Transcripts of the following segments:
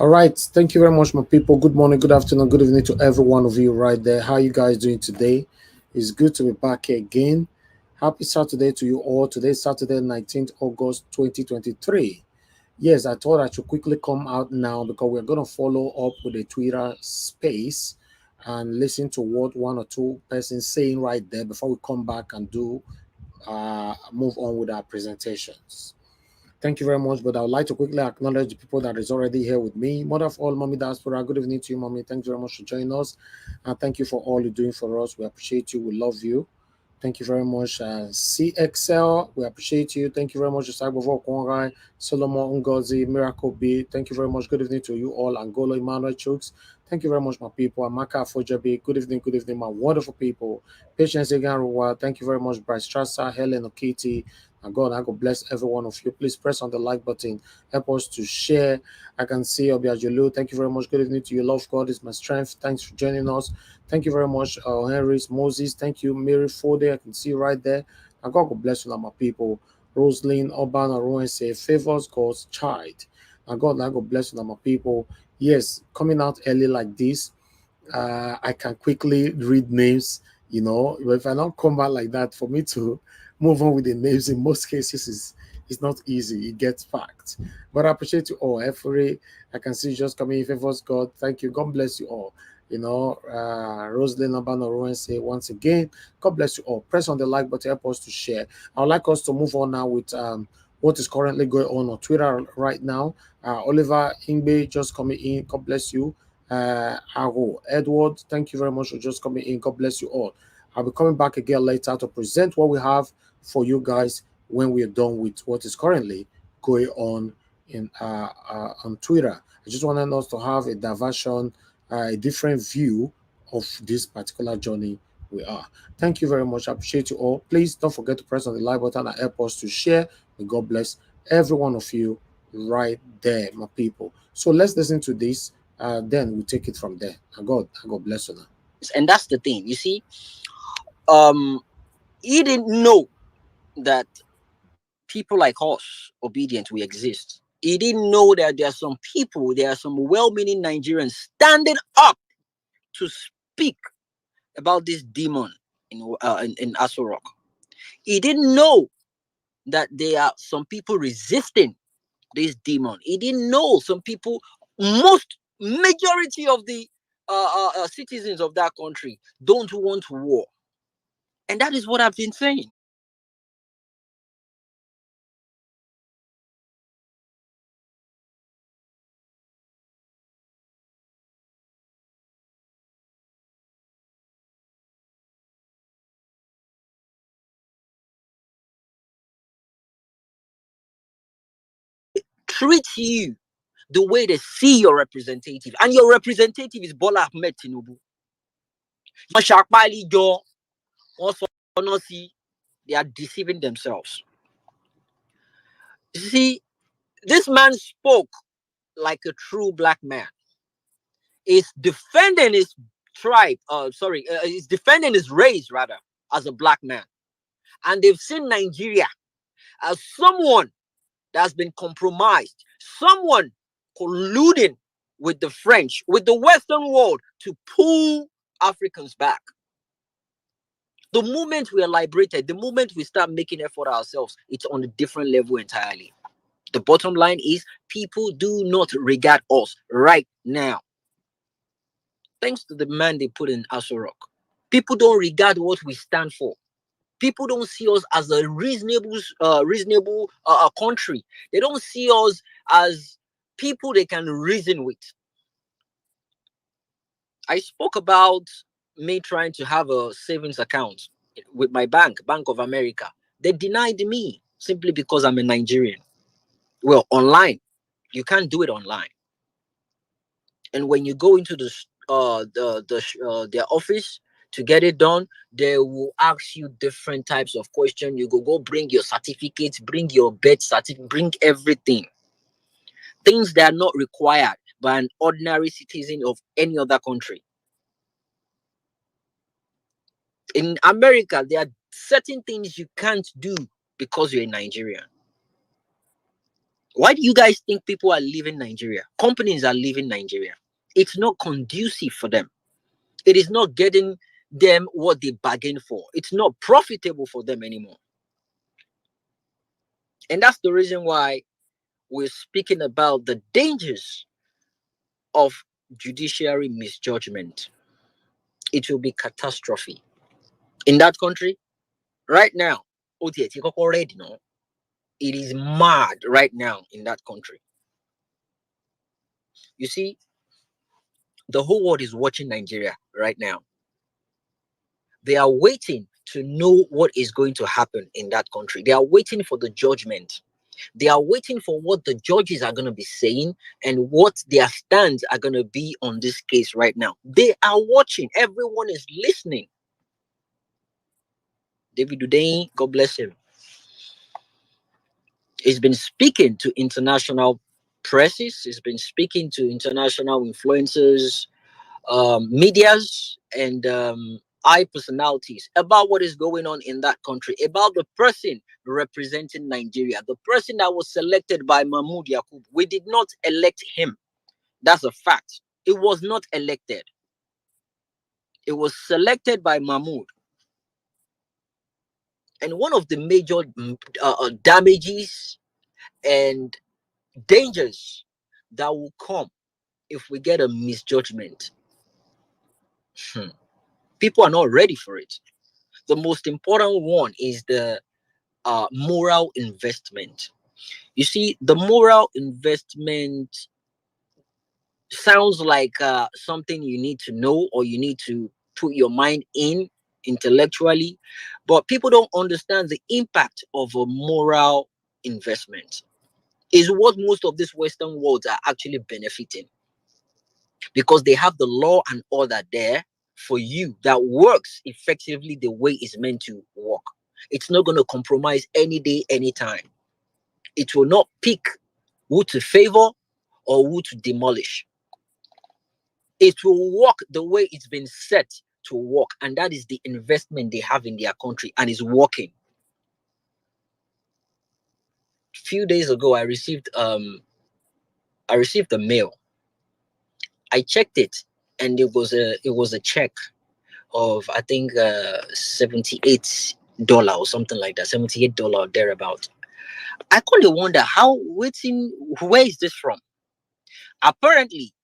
All right. Thank you very much, my people. Good morning, good afternoon, good evening to every one of you right there. How you guys doing today? It's good to be back here again. Happy Saturday to you all. Today, Saturday, 19th August 2023. Yes, I thought I should quickly come out now because we're going to follow up with a Twitter space and listen to what one or two persons saying right there before we come back and do move on with our presentations. Thank you very much. But I would like to quickly acknowledge the people that is already here with me. Mother of all, Mommy Diaspora, good evening to you, Mommy. Thank you very much for joining us. And thank you for all you're doing for us. We appreciate you. We love you. Thank you very much. CXL, we appreciate you. Thank you very much. Cybervo Kwangai, Solomon Ngozi, Miracle B. Thank you very much. Good evening to you all. Angola Emmanuel Chooks. Thank you very much, my people. Amaka Fojabi. Good evening, my wonderful people. Patience Eganruwa. Thank you very much, Bryce Strasser, Helen Okiti. And God, I God bless every one of you. Please press on the like button. Help us to share. I can see Obiajulu. Thank you very much. Good evening to you. Love God is my strength. Thanks for joining us. Thank you very much, Henry's Moses. Thank you, Mary Fode. I can see you right there. And God bless you, my people. Rosalind Urban Aruan say, favors God's child. And God, I God bless you, my people. Yes, coming out early like this, I can quickly read names. You know, if I don't come back like that, for me to move on with the names in most cases is it's not easy. It gets packed. But I appreciate you all. Every I can see you just coming in favors God. Thank you. God bless you all. You know, Rosalind Abano say once again, God bless you all. Press on the like button, help us to share. I would like us to move on now with what is currently going on Twitter right now. Oliver Ingbe just coming in. God bless you. Aro Edward, thank you very much for just coming in. God bless you all. I'll be coming back again later to present what we have for you guys when we are done with what is currently going on in on Twitter. I just wanted us to have a diversion, a different view of this particular journey we are. Thank you very much. I appreciate you all. Please don't forget to press on the like button and help us to share. May God bless every one of you right there, my people. So let's listen to this. Then we take it from there. God bless you now. And that's the thing. You see, he didn't know that people like us, obedient, we exist. He didn't know that there are some well-meaning Nigerians standing up to speak about this demon in Aso Rock. He didn't know that there are some people resisting this demon. He didn't know some people, majority of the citizens of that country don't want war. And that is what I've been saying. Treat you the way they see your representative, and your representative is Bola Ahmed Tinubu. They are deceiving themselves. You see, this man spoke like a true black man. He's defending his tribe, he's defending his race rather, as a black man. And they've seen Nigeria as someone that's been compromised, someone colluding with the French, with the Western world to pull Africans back. The moment we are liberated, the moment we start making effort ourselves, it's on a different level entirely. The bottom line is people do not regard us right now. Thanks to the man they put in Aso Rock. People don't regard what we stand for. People don't see us as a reasonable country. They don't see us as people they can reason with. I spoke about me trying to have a savings account with my bank, Bank of America. They denied me simply because I'm a Nigerian. Well, online, you can't do it online. And when you go into their office to get it done, they will ask you different types of questions. You go bring your certificates, bring your birth certificate, bring everything. Things that are not required by an ordinary citizen of any other country. In America, there are certain things you can't do because you're a Nigerian. Why do you guys think people are leaving Nigeria? Companies are leaving Nigeria. It's not conducive for them. It is not getting them what they bargained for. It's not profitable for them anymore. And that's the reason why we're speaking about the dangers of judiciary misjudgment. It will be catastrophe in that country right now. It is mad right now in that country. You see, the whole world is watching Nigeria right now. They are waiting to know what is going to happen in that country. They are waiting for the judgment. They are waiting for what the judges are going to be saying and what their stands are going to be on this case right now. They are watching. Everyone is listening. David Udein, God bless him, he's been speaking to international presses. He's been speaking to international influencers, medias, and high personalities about what is going on in that country, about the person representing Nigeria, the person that was selected by Mahmoud Yakub. We did not elect him. That's a fact. It was not elected. It was selected by Mahmoud. And one of the major damages and dangers that will come if we get a misjudgment, people are not ready for it. The most important one is the moral investment. You see, the moral investment sounds like something you need to know or you need to put your mind in intellectually, but people don't understand the impact of a moral investment. Is what most of these Western worlds are actually benefiting, because they have the law and order there for you that works effectively the way it's meant to work. It's not going to compromise any day, anytime. It will not pick who to favor or who to demolish. It will work the way it's been set to work, and that is the investment they have in their country, and it's working. A few days ago, I received a mail. I checked it, and it was a check of, I think, $78 or something like that, $78 or thereabout. I couldn't wonder where is this from? Apparently,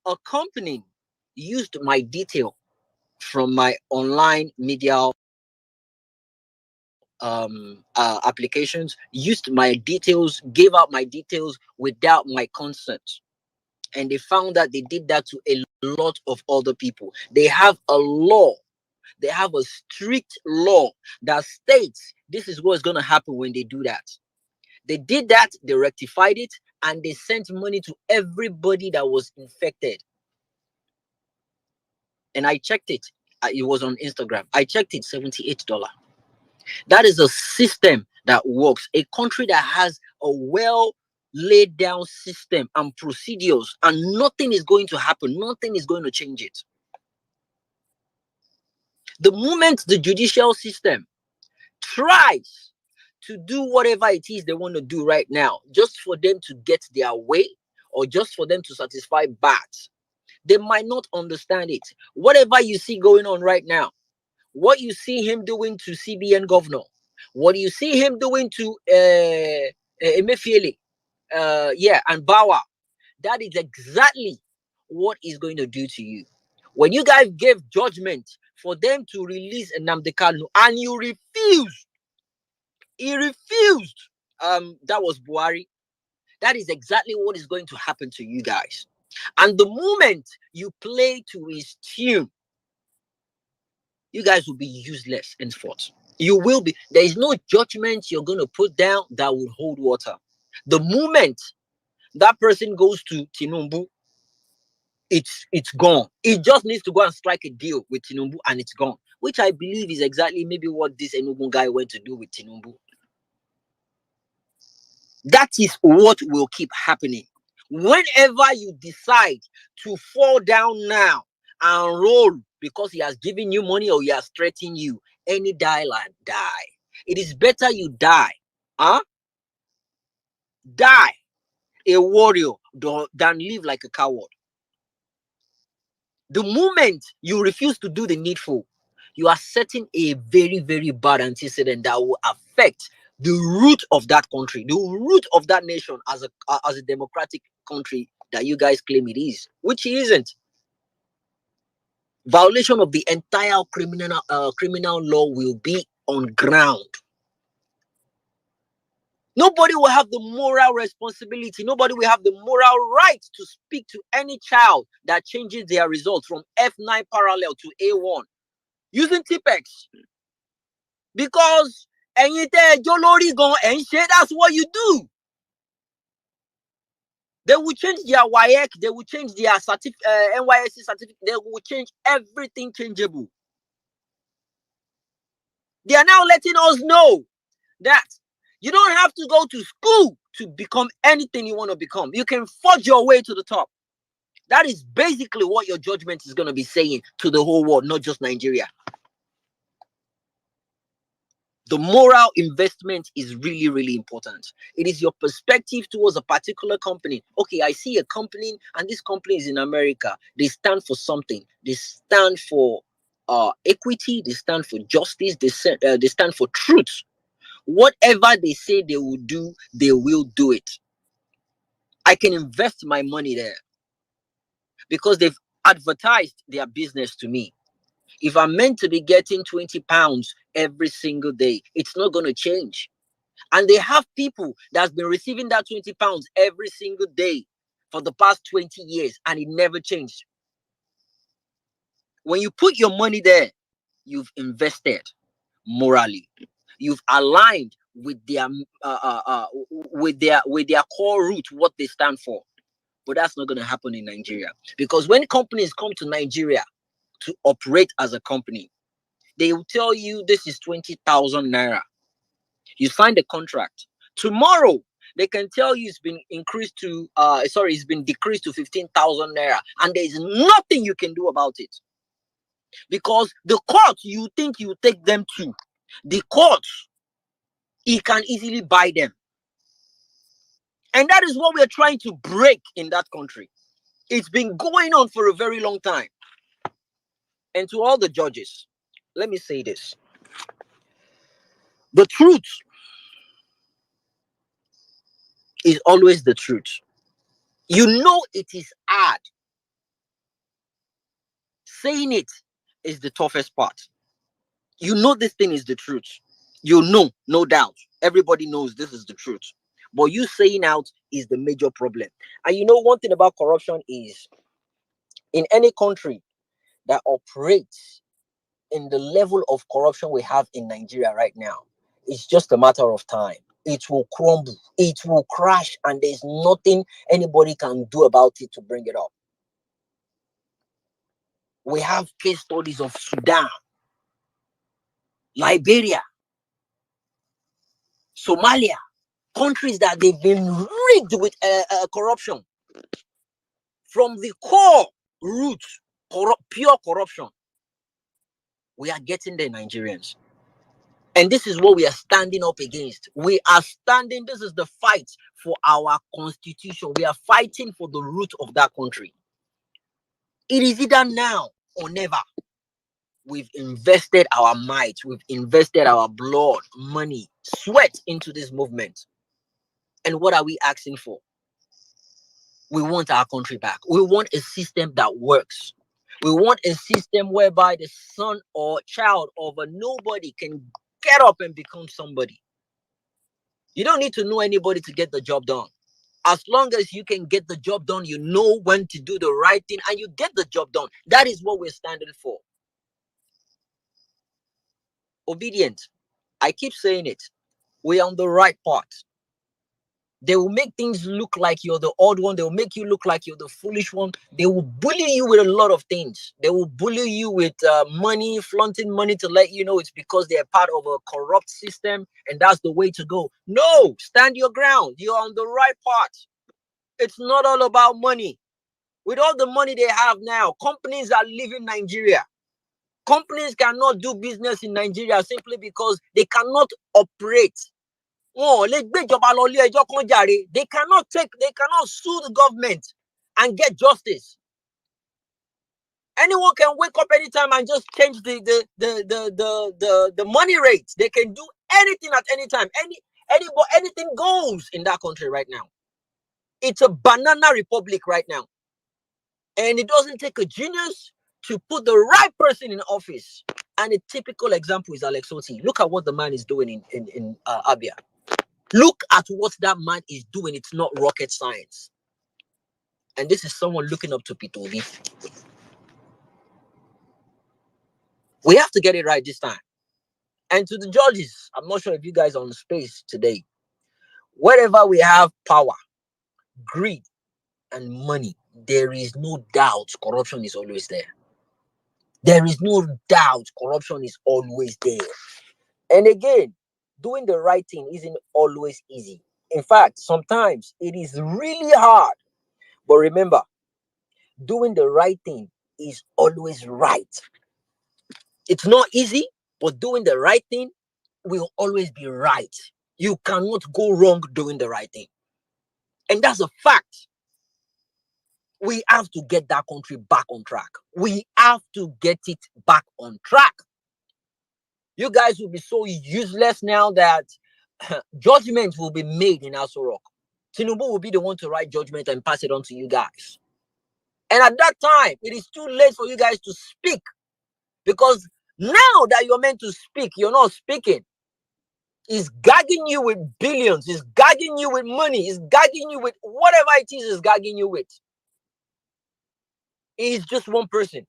a company used my detail from my online media applications, used my details, gave out my details without my consent. And they found that they did that to a lot of other people. They have a law. They have a strict law that states this is what's going to happen when they do that. They did that, they rectified it, and they sent money to everybody that was infected. And I checked it. It was on Instagram. I checked it, $78. That is a system that works. A country that has a well laid down system and procedures, and nothing is going to happen. Nothing is going to change it. The moment the judicial system tries to do whatever it is they want to do right now, just for them to get their way or just for them to satisfy bats, they might not understand it. Whatever you see going on right now, what you see him doing to CBN governor, what you see him doing to Emefiele, and Bawa, that is exactly what he's going to do to you. When you guys gave judgment for them to release Nnamdi Kanu and you refused, he refused. That was Buhari. That is exactly what is going to happen to you guys. And the moment you play to his tune, you guys will be useless henceforth. You will be. There is no judgment you're going to put down that will hold water. The moment that person goes to Tinubu, it's gone. It just needs to go and strike a deal with Tinubu and it's gone. Which I believe is exactly maybe what this Enugu guy went to do with Tinubu. That is what will keep happening. Whenever you decide to fall down now and roll because he has given you money or he has threatened you, any die like die. It is better you die. Die a warrior than live like a coward. The moment you refuse to do the needful, you are setting a very, very bad antecedent that will affect the root of that country, the root of that nation as a democratic country that you guys claim it is, which it isn't. Violation of the entire criminal law will be on ground. Nobody will have the moral responsibility. Nobody will have the moral right to speak to any child that changes their results from F9 parallel to A1 using TPEX. Because that's what you do. They will change their WAEC, they will change their NYSC certificate, they will change everything changeable. They are now letting us know that you don't have to go to school to become anything you want to become. You can forge your way to the top. That is basically what your judgment is going to be saying to the whole world, not just Nigeria. The moral investment is really, really important. It is your perspective towards a particular company. Okay, I see a company, and this company is in America. They stand for something. They stand for equity. They stand for justice. They stand for truth. Whatever they say they will do, they will do it. I can invest my money there because they've advertised their business to me. If I'm meant to be getting 20 pounds every single day, it's not going to change. And they have people that's been receiving that 20 pounds every single day for the past 20 years, and it never changed. When you put your money there, you've invested morally. You've aligned with their core root, what they stand for. But that's not going to happen in Nigeria, because when companies come to Nigeria to operate as a company, they will tell you this is 20,000 naira. You sign the contract. Tomorrow, they can tell you it's been it's been decreased to 15,000 naira, and there is nothing you can do about it. Because the court you think you take them to, the court, he can easily buy them. And that is what we're trying to break in that country. It's been going on for a very long time. And to all the judges, let me say this. The truth is always the truth. You know it is hard. Saying it is the toughest part. You know this thing is the truth. You know, no doubt. Everybody knows this is the truth. But you saying out is the major problem. And you know one thing about corruption is, in any country that operates in the level of corruption we have in Nigeria right now, it's just a matter of time. It will crumble, it will crash, and there's nothing anybody can do about it to bring it up. We have case studies of Sudan, Liberia, Somalia, countries that they've been rigged with corruption from the core root, pure corruption. We are getting there, Nigerians. And this is what we are standing up against. We are standing, this is the fight for our constitution. We are fighting for the root of that country. It is either now or never. We've invested our might, we've invested our blood, money, sweat into this movement. And what are we asking for? We want our country back. We want a system that works. We want a system whereby the son or child of a nobody can get up and become somebody. You don't need to know anybody to get the job done. As long as you can get the job done, you know when to do the right thing and you get the job done. That is what we're standing for. Obedient. I keep saying it. We're on the right path. They will make things look like you're the odd one. They will make you look like you're the foolish one. They will bully you with a lot of things. They will bully you with money, flaunting money to let you know it's because they're part of a corrupt system and that's the way to go. No, stand your ground. You're on the right path. It's not all about money. With all the money they have now, companies are leaving Nigeria. Companies cannot do business in Nigeria simply because they cannot operate They cannot sue the government and get justice. Anyone can wake up anytime and just change the money rate. They can do anything at any time. Anything goes in that country right now. It's a banana republic right now. And it doesn't take a genius to put the right person in office. And a typical example is Alex Oti. Look at what the man is doing in Abia. Look at what that man is doing. It's not rocket science. And this is someone looking up to P2V. We have to get it right this time. And to the judges, I'm not sure if you guys are on the space today. Wherever we have power, greed, and money, there is no doubt corruption is always there. There is no doubt corruption is always there. And again, doing the right thing isn't always easy. In fact, sometimes it is really hard. But remember, doing the right thing is always right. It's not easy, but doing the right thing will always be right. You cannot go wrong doing the right thing. And that's a fact. We have to get that country back on track. We have to get it back on track. You guys will be so useless now that judgment will be made in Aso Rock. Tinubu will be the one to write judgment and pass it on to you guys. And at that time, it is too late for you guys to speak. Because now that you're meant to speak, you're not speaking. He's gagging you with billions. He's gagging you with money. He's gagging you with whatever it is he's gagging you with. He's just one person.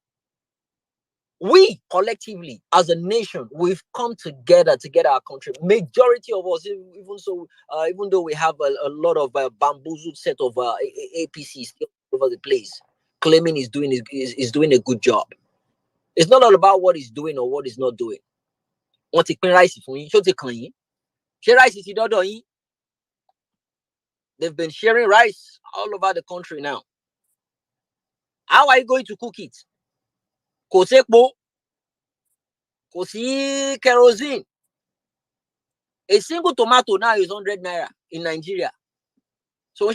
We collectively, as a nation, we've come together to get our country. Majority of us, even though we have a lot of bamboozled set of APCs all over the place, claiming he's doing a good job. It's not all about what he's doing or what he's not doing. Want to rice for you? Rice. They've been sharing rice all over the country now. How are you going to cook it? Kosekbo, kosi kerosene. A single tomato now is 100 naira in Nigeria. So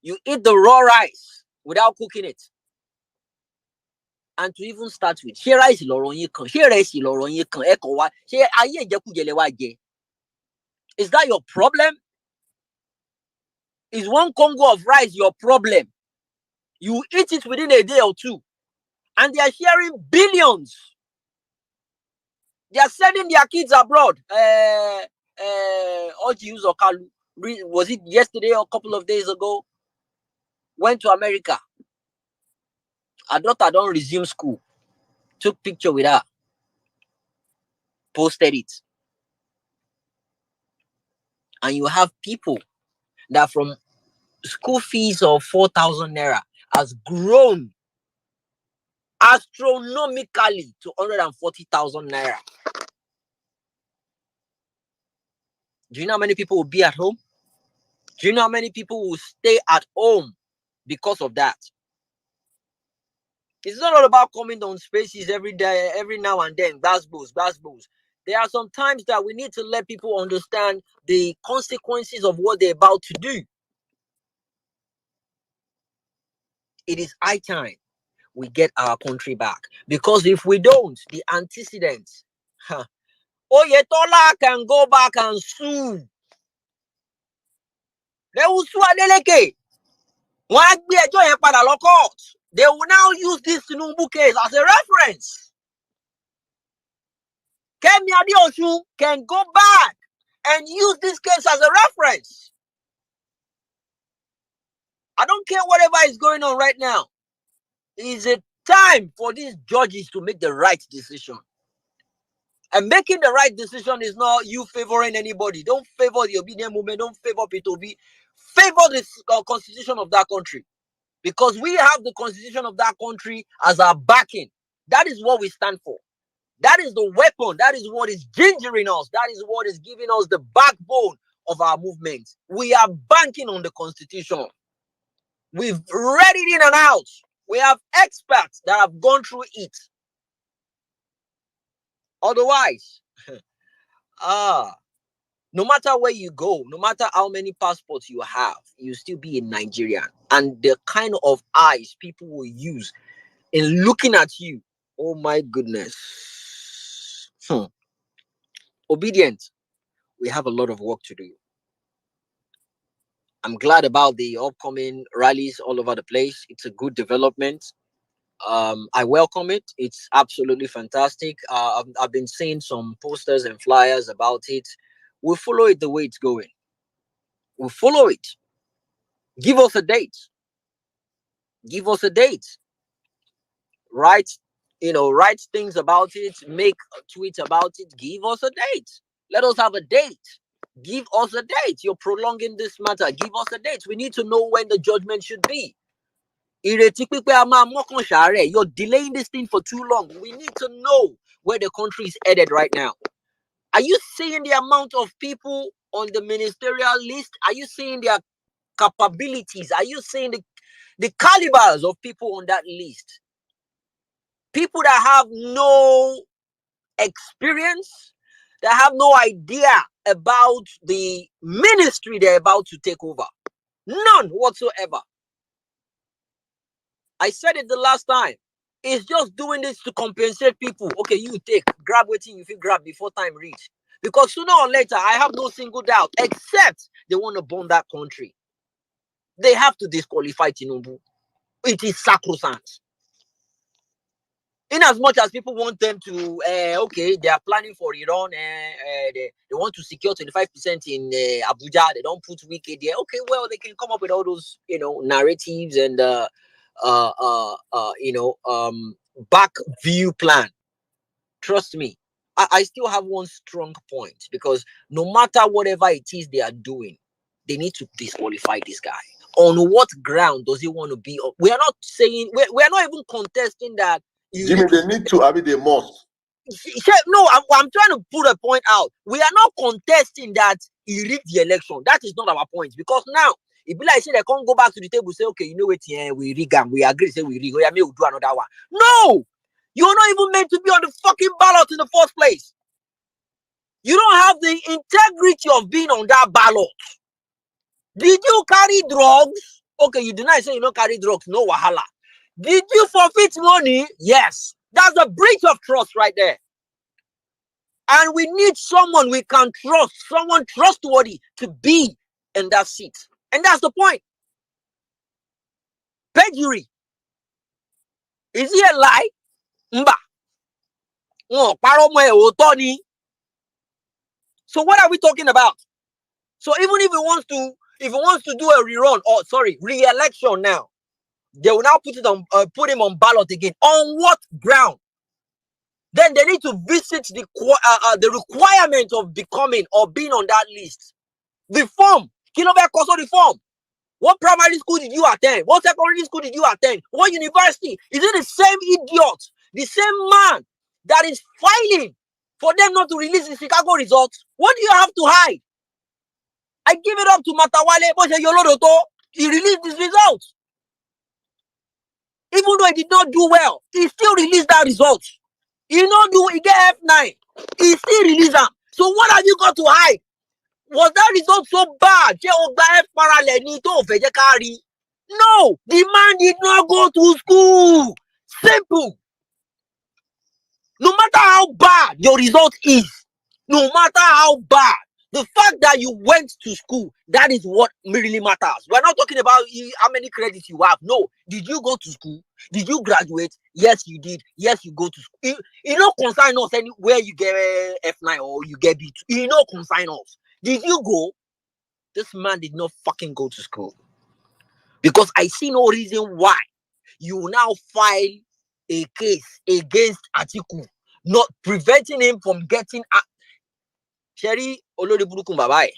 you eat the raw rice without cooking it. And to even start with, share rice is that your problem? Is one Congo of rice your problem? You eat it within a day or two, and they are sharing billions. They are sending their kids abroad. Was it yesterday or a couple of days ago? Went to America. Her daughter don't resume school. Took picture with her. Posted it. And you have people that from school fees of 4,000 naira has grown astronomically to 140,000 naira. Do you know how many people will be at home? Do you know how many people will stay at home because of that? It's not all about coming on spaces every day, every now and then. That's booze. There are some times that we need to let people understand the consequences of what they're about to do. It is high time we get our country back. Because if we don't, the antecedents, Oyetola can go back and sue. They will sue Adeleke. They will now use this Tinubu case as a reference. Kemi Adeosun can go back and use this case as a reference. I don't care whatever is going on right now. It is a time for these judges to make the right decision. And making the right decision is not you favoring anybody. Don't favor the obedient movement. Don't favor P2B. Favor the constitution of that country. Because we have the constitution of that country as our backing. That is what we stand for. That is the weapon. That is what is gingering us. That is what is giving us the backbone of our movement. We are banking on the constitution. We've read it in and out. We have experts that have gone through it. Otherwise, no matter where you go, no matter how many passports you have, you still be a Nigerian. And the kind of eyes people will use in looking at you, oh my goodness. Obedient, we have a lot of work to do. I'm glad about the upcoming rallies all over the place. It's a good development. I welcome it. It's absolutely fantastic. I've been seeing some posters and flyers about it. We'll follow it the way it's going. We'll follow it. Give us a date. Give us a date. Write things about it. Make a tweet about it. Give us a date. Let us have a date. Give us a date. You're prolonging this matter. Give us a date. We need to know when the judgment should be. You're delaying this thing for too long. We need to know where the country is headed right now. Are you seeing the amount of people on the ministerial list? Are you seeing their capabilities? Are you seeing the calibers of people on that list? People that have no experience, that have no idea about the ministry they're about to take over. None whatsoever. I said it the last time. It's just doing this to compensate people. Okay, you grab waiting if you grab before time reach. Because sooner or later, I have no single doubt, except they want to burn that country. They have to disqualify Tinubu. It is sacrosanct. In as much as people want them to, they are planning for Iran, they want to secure 25% in Abuja, they don't put Wike there. Okay, well, they can come up with all those, narratives and, back view plan. Trust me, I still have one strong point, because no matter whatever it is they are doing, they need to disqualify this guy. On what ground does he want to be? We are not saying, we are not even contesting that. Jimmy, they need to, I mean, they must. No, I'm trying to put a point out. We are not contesting that he rigged the election. That is not our point. Because now, if be like say they can't go back to the table, say, okay, you know what, we rig and we agree, say we rig. Oh, yeah, we'll do another one. No! You're not even meant to be on the fucking ballot in the first place. You don't have the integrity of being on that ballot. Did you carry drugs? Okay, you do not say you don't carry drugs. No wahala. Did you forfeit money? Yes. That's a breach of trust right there. And we need someone we can trust, someone trustworthy to be in that seat. And that's the point. Perjury. Is he a lie? Mba. So what are we talking about? So even if he wants to do a rerun, re-election now, they will now put him on ballot again. On what ground? Then they need to visit the requirement of becoming or being on that list. The form. The form. What primary school did you attend? What secondary school did you attend? What university? Is it the same idiot, the same man that is filing for them not to release the Chicago results? What do you have to hide? I give it up to Matawale, but he released his results. Even though he did not do well, he still released that result. He get F9. He still released them. So what have you got to hide? Was that result so bad? No, the man did not go to school. Simple. No matter how bad your result is, no matter how bad, the fact that you went to school, that is what really matters. We're not talking about how many credits you have. No. Did you go to school? Did you graduate? Yes, you did. Yes, you go to school. You don't consign us anywhere you get F9 or you get B2. You don't consign us. Did you go? This man did not fucking go to school. Because I see no reason why you will now file a case against Atiku, not preventing him from getting Sherry Olodiburuku Babai,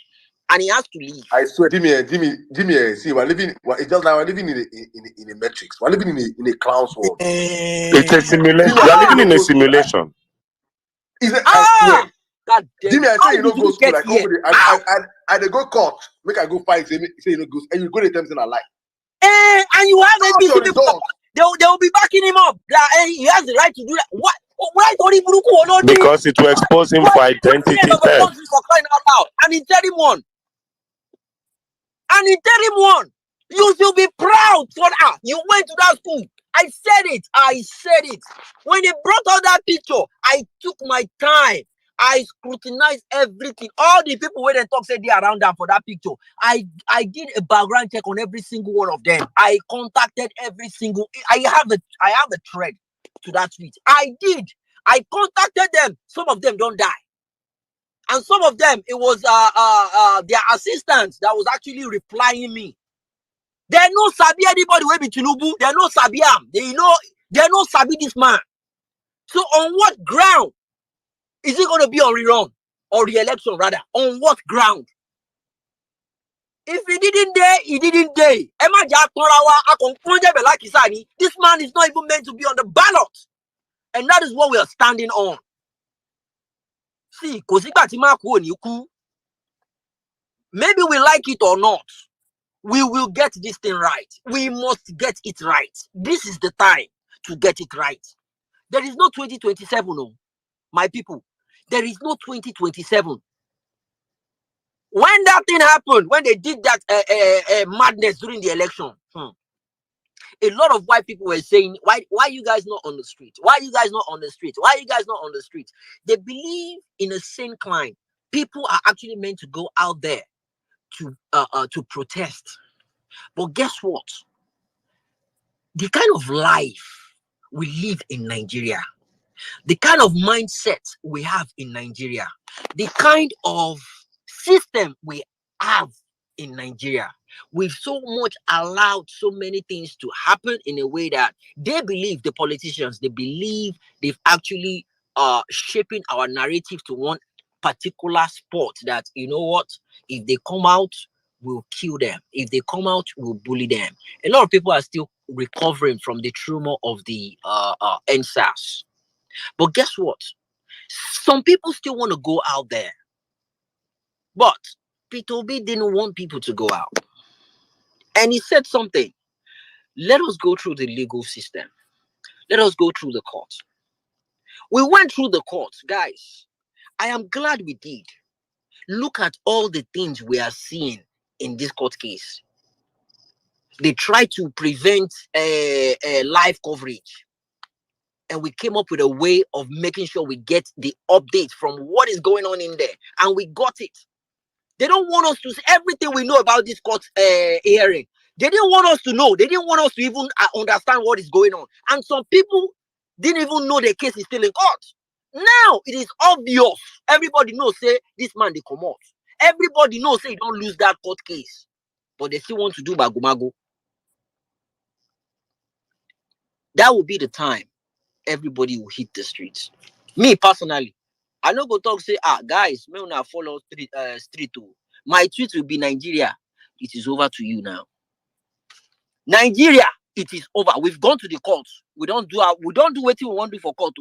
and he has to leave. I swear, Jimmy, see, we're living. It's just like we're living in a matrix. We're living in a clown's world. It's a simulation. We're living in a simulation. I swear. God damn. Jimmy, I say you don't go to school. Like somebody, I go court, make I go fight. Say you don't go, and you go to attempts in a lie. And you have ABC people. They will be backing him up. He has the right to do that. What write Ori Buruku or not? Because it will expose him for identity theft. For crying out loud. And interim one. An interim one. You should be proud for that. You went to that school. I said it. When they brought out that picture, I took my time. I scrutinized everything. All the people where they talk said they around them for that picture. I did a background check on every single one of them. I contacted every single. I have a thread to that tweet. I did. I contacted them. Some of them don't die. And some of them, it was their assistants that was actually replying me. They no sabi anybody wey be Tinubu. They no sabi am. They no sabi this man. So on what ground is he going to be on rerun or re-election rather? On what ground? If he didn't dare, he didn't dare. This man is not even meant to be on the ballot. And that is what we are standing on. See, maybe we like it or not, we will get this thing right. We must get it right. This is the time to get it right. There is no 2027, no, my people. There is no 2027. When that thing happened, when they did that madness during the election, a lot of white people were saying, why you guys not on the street? Why you guys not on the street? Why you guys not on the street? They believe in a sane climb. People are actually meant to go out there to protest. But guess what? The kind of life we live in Nigeria, the kind of mindset we have in Nigeria, the kind of system we have in Nigeria, we've so much allowed so many things to happen in a way that they believe, the politicians, they believe they've actually shaping our narrative to one particular spot that, you know what, if they come out, we'll kill them. If they come out, we'll bully them. A lot of people are still recovering from the trauma of the NSAS. But guess what? Some people still want to go out there. But Peter Obi didn't want people to go out. And he said something. Let us go through the legal system. Let us go through the court. We went through the court, guys. I am glad we did. Look at all the things we are seeing in this court case. They tried to prevent live coverage. And we came up with a way of making sure we get the update from what is going on in there. And we got it. They don't want us to see everything we know about this court hearing. They didn't want us to know. They didn't want us to even understand what is going on. And some people didn't even know the case is still in court. Now it is obvious. Everybody knows, say, this man, they come out. Everybody knows, say, you don't lose that court case. But they still want to do bagumago. That will be the time everybody will hit the streets. Me, personally, I no go talk, say, guys, me una follow street. My tweet will be Nigeria. It is over to you now. Nigeria, it is over. We've gone to the court. We don't do what we want to do for court.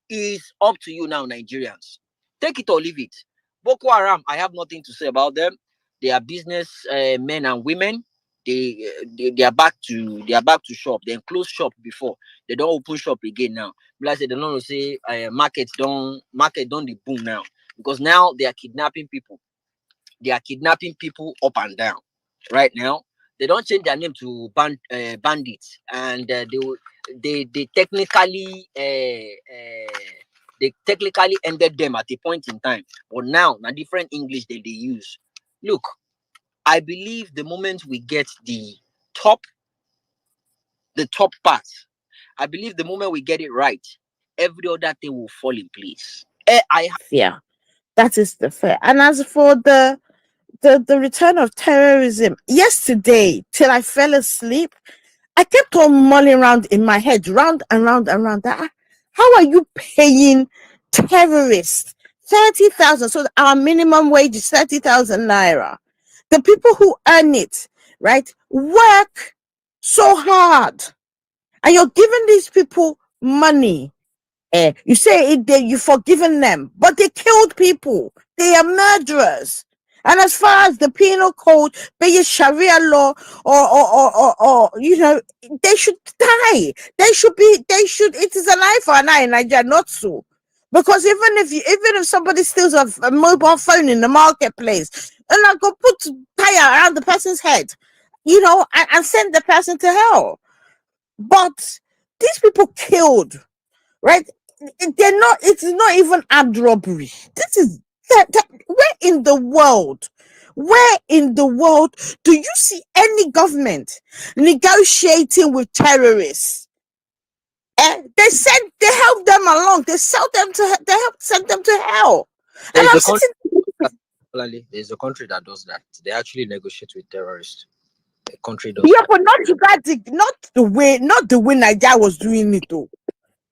It's up to you now, Nigerians. Take it or leave it. Boko Haram, I have nothing to say about them. They are business men and women. They are back to shop. They closed shop before. They don't open shop again now. Like I said, they don't say market don't the boom now, because now they are kidnapping people. They are kidnapping people up and down. Right now, they don't change their name to bandits, and they technically ended them at a point in time. But now, a different English that they use. Look, I believe the moment we get the top part, I believe the moment we get it right, every other thing will fall in place. Yeah, that is the fair. And as for the return of terrorism, yesterday till I fell asleep, I kept on mulling around in my head, round and round and round. How are you paying terrorists 30,000? So our minimum wage is 30,000 naira. The people who earn it, right, work so hard, and you're giving these people money. You say you've forgiven them, but they killed people. They are murderers. And as far as the penal code, be it Sharia law or you know, they should die. They should. It is an eye for an eye in Nigeria, not so. Because even if somebody steals a mobile phone in the marketplace, and I go put tire around the person's head, you know, and send the person to hell. But these people killed, right? They're not. It's not even armed robbery. This is where in the world? Where in the world do you see any government negotiating with terrorists? They help them along. They help send them to hell. And There's I'm a country, sitting. there's a country that does that. They actually negotiate with terrorists. A country does Yeah, that. but not the way Nigeria was doing it though.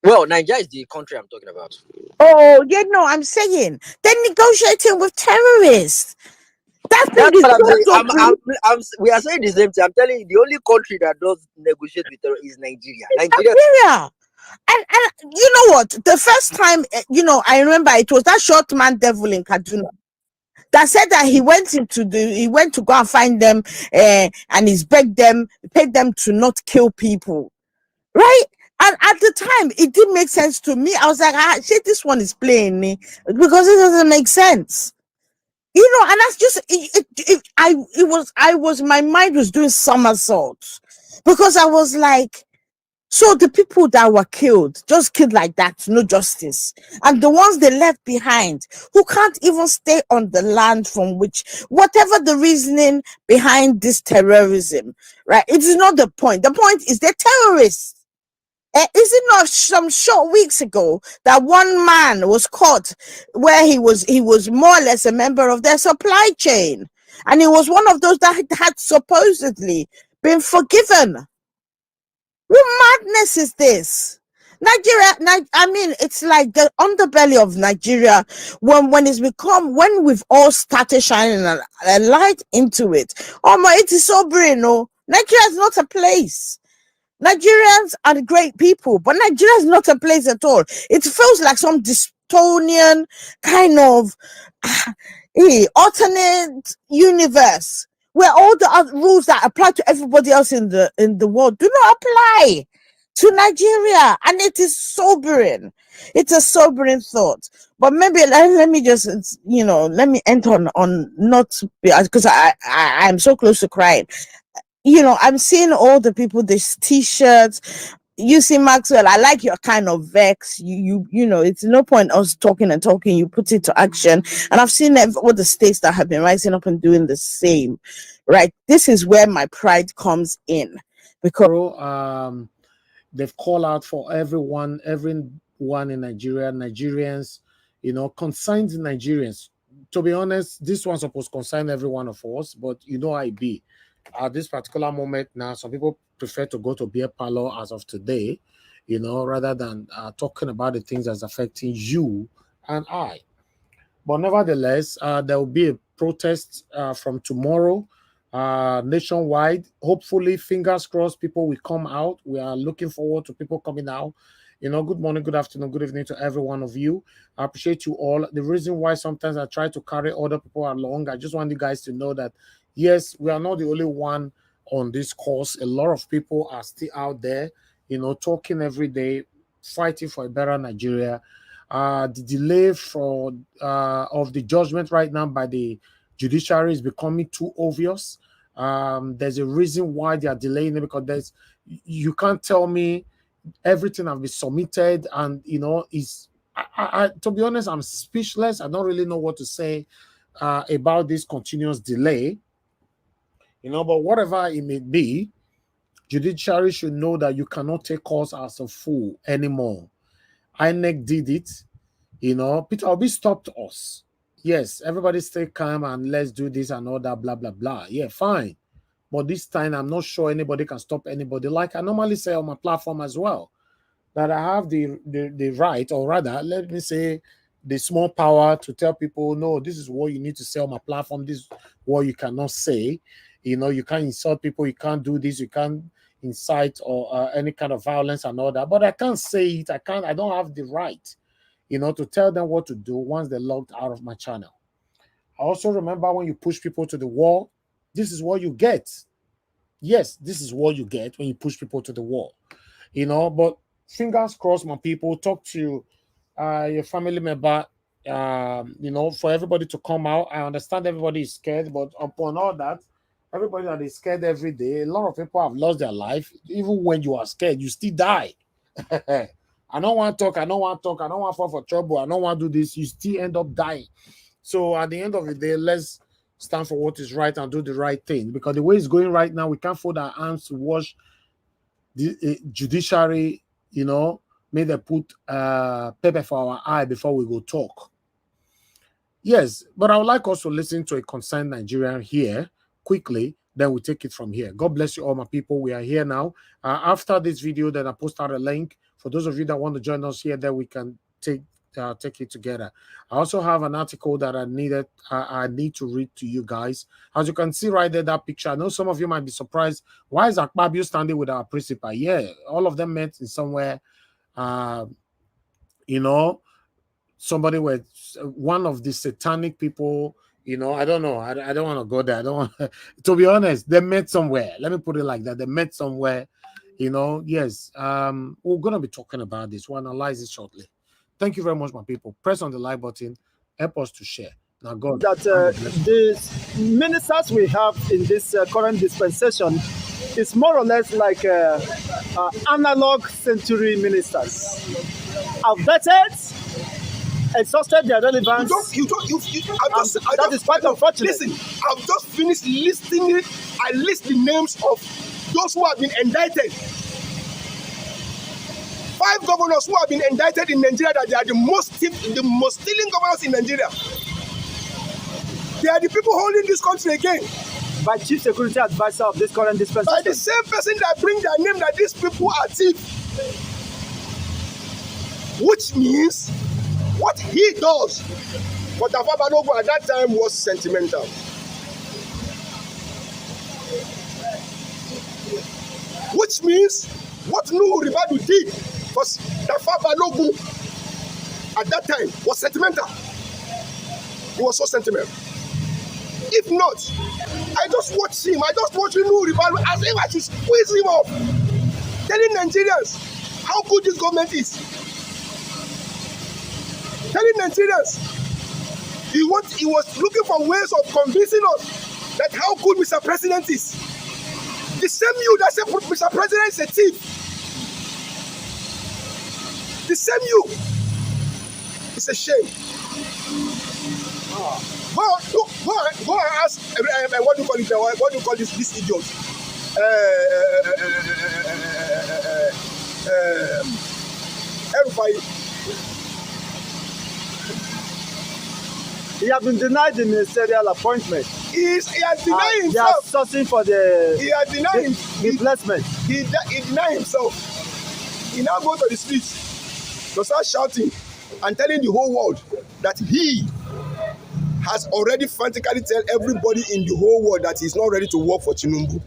Well, Nigeria is the country I'm talking about. Oh, yeah, no, I'm saying they're negotiating with terrorists. That thing That's is what I'm saying. so We are saying the same thing. I'm telling you, the only country that does negotiate with terror is Nigeria. Nigeria. Nigeria. And you know what? The first time, you know, I remember it was that short man devil in Kaduna that said that he went to go and find them, and he's paid them to not kill people, right? And at the time, it didn't make sense to me. I was like, shit, this one is playing me because it doesn't make sense. You know, and that's just my mind was doing somersaults because I was like, so the people that were killed, just killed like that, no justice. And the ones they left behind, who can't even stay on the land from which, whatever the reasoning behind this terrorism, right? It is not the point. The point is they're terrorists. Is it not some short weeks ago that one man was caught where he was more or less a member of their supply chain, and he was one of those that had supposedly been forgiven? What madness is this? Nigeria, I mean, it's like the underbelly of Nigeria when we've all started shining a light into it. Oh my, it is sobering. No, Nigeria is not a place. Nigerians are great people, but Nigeria is not a place at all. It feels like some dystopian kind of alternate universe where all the other rules that apply to everybody else in the world do not apply to Nigeria, and it is sobering. It's a sobering thought. But maybe let me just, you know, let me end on not because I'm so close to crying. You know, I'm seeing all the people, these t-shirts. You see, Maxwell, I like your kind of vex. You know, it's no point us talking and talking. You put it to action. And I've seen all the states that have been rising up and doing the same, right? This is where my pride comes in. Because they've called out for everyone in Nigeria, Nigerians, you know, concerned Nigerians. To be honest, this one's supposed to concern every one of us, but you know how it be. At this particular moment now, some people prefer to go to beer parlor as of today, you know, rather than talking about the things that's affecting you and I. But nevertheless, there will be a protest from tomorrow nationwide. Hopefully, fingers crossed, people will come out. We are looking forward to people coming out. You know, good morning, good afternoon, good evening to every one of you. I appreciate you all. The reason why sometimes I try to carry other people along, I just want you guys to know that, yes, we are not the only one on this course. A lot of people are still out there, you know, talking every day, fighting for a better Nigeria. The delay of the judgment right now by the judiciary is becoming too obvious. There's a reason why they are delaying it, because you can't tell me everything have been submitted, and you know, to be honest, I'm speechless. I don't really know what to say about this continuous delay. You know, but whatever it may be, judiciary should know that you cannot take us as a fool anymore. INEC did it. You know, Peter Obi stopped us. Yes, everybody stay calm and let's do this and all that, blah, blah, blah. Yeah, fine. But this time, I'm not sure anybody can stop anybody. Like I normally say on my platform as well, that I have the right, or rather, let me say, the small power to tell people, no, this is what you need to say on my platform. This is what you cannot say. You know, you can't insult people. You can't do this. You can't incite or any kind of violence and all that. But I can't say it. I don't have the right, you know, to tell them what to do once they're logged out of my channel. I also remember when you push people to the wall, this is what you get. Yes, this is what you get when you push people to the wall. You know, but fingers crossed, my people. Talk to your family member, you know, for everybody to come out. I understand everybody is scared, but upon all that, everybody that is scared every day, a lot of people have lost their life. Even when you are scared, you still die. I don't want to talk, I don't want to talk, I don't want to fall for trouble, I don't want to do this. You still end up dying. So at the end of the day, let's stand for what is right and do the right thing. Because the way it's going right now, we can't fold our hands to watch the judiciary, you know, may they put pepper for our eye before we go talk. Yes, but I would like us to listen to a concerned Nigerian here quickly, then we take it from here. God bless you all, my people. We are here now. After this video, then I post out a link for those of you that want to join us here, that we can take it together. I also have an article that I need to read to you guys. As you can see right there, that picture. I know some of you might be surprised. Why is Akpabio standing with our principal? Yeah, all of them met in somewhere. You know, somebody with one of the satanic people. You know, I don't know. I don't want to go there. I don't want to be honest. They met somewhere. Let me put it like that. They met somewhere. You know, yes. We're gonna be talking about this. We'll analyze it shortly. Thank you very much, my people. Press on the like button. Help us to share. Now, God. That the ministers we have in this current dispensation is more or less like analog century ministers. Outdated, exhausted their relevance. That is quite unfortunate. Listen, I've just finished listing it. I list the names of those who have been indicted. 5 governors who have been indicted in Nigeria, that they are the most stealing governors in Nigeria. They are the people holding this country again. By chief security advisor of this current dispensation. By the same person that bring their name that these people are thieves. Which means what he does for Tafa Balogun at that time was sentimental. Which means what Nuhu Ribadu did for Tafa Balogun at that time was sentimental. It was so sentimental. If not, I just watch him. I just watch Nuhu Ribadu as if I should squeeze him off, telling Nigerians how good this government is. Telling Nigerians he was looking for ways of convincing us that how good Mr. President is. The same you that said Mr. President is a thief. The same you. It's a shame. Go and ask what do you call it? What do you call this idiot? Everybody. He has been denied the ministerial appointment. He has denied himself. They are sourcing for the He has denied replacement. He denied himself. He now go to the streets to start shouting and telling the whole world that he has already frantically tell everybody in the whole world that he's not ready to work for Tinubu.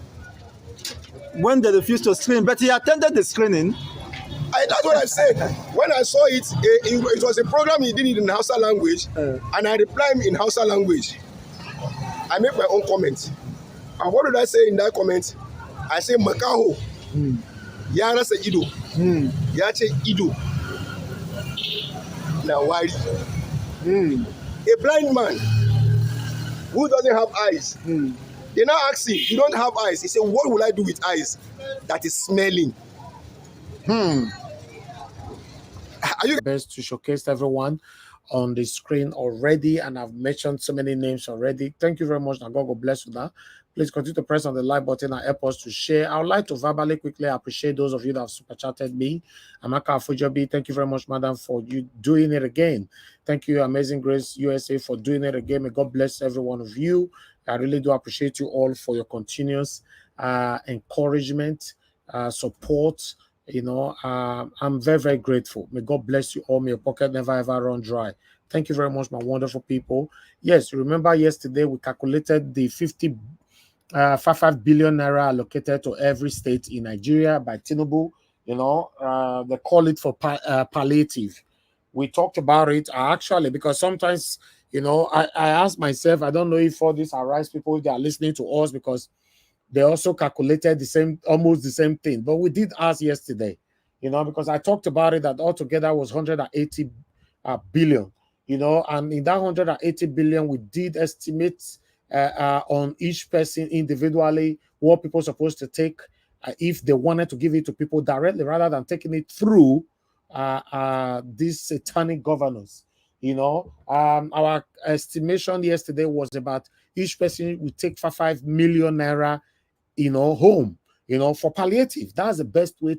When they refused to screen, but he attended the screening. That's what I said. When I saw it, it was a program he did it in Hausa language, and I replied in Hausa language. I make my own comment. And what did I say in that comment? I say Makaho. Yara say Ido. Yache Ido. Now why? A blind man who doesn't have eyes. They now ask him, you don't have eyes. He said, what will I do with eyes that is smelling? Are you best to showcase everyone on the screen already, and I've mentioned so many names already. Thank you very much. Now God bless you. Now please continue to press on the like button and help us to share. I would like to verbally quickly appreciate those of you that have super chatted me. Amaka Fujobi, thank you very much, madam, for you doing it again. Thank you, Amazing Grace USA, for doing it again. May God bless every one of you. I really do appreciate you all for your continuous encouragement, support. You know, I'm very, very grateful. May God bless you all. May your pocket never ever run dry. Thank you very much, my wonderful people. Yes, remember yesterday we calculated the 55 billion naira allocated to every state in Nigeria by Tinubu. You know, they call it for palliative. We talked about it actually because sometimes You know, I asked myself, I don't know if all these Arise people, they are listening to us because they also calculated almost the same thing. But we did ask yesterday, you know, because I talked about it that altogether was 180 billion, you know, and in that 180 billion, we did estimate on each person individually what people are supposed to take if they wanted to give it to people directly rather than taking it through these satanic governors. You know, our estimation yesterday was about each person would take 5 million naira, you know, home, you know, for palliative. That's the best way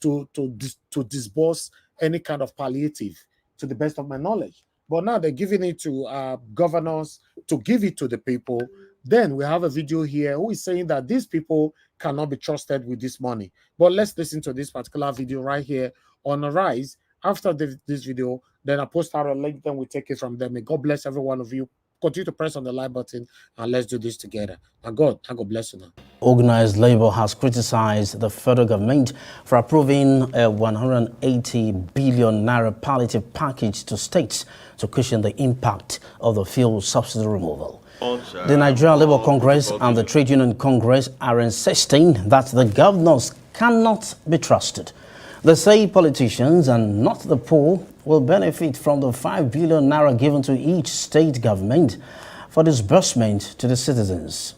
to disburse any kind of palliative, to the best of my knowledge. But now they're giving it to governors to give it to the people. Then we have a video here who is saying that these people cannot be trusted with this money. But let's listen to this particular video right here on Arise. After this video, then I post out a link, then we take it from there. May God bless every one of you. Continue to press on the like button and let's do this together. And God bless you now. Organized labor has criticized the federal government for approving a 180 billion naira palliative package to states to cushion the impact of the fuel subsidy removal. The Nigeria Labour Congress and the Trade Union Congress are insisting that the governors cannot be trusted. They say politicians and not the poor will benefit from the 5 billion naira given to each state government for disbursement to the citizens.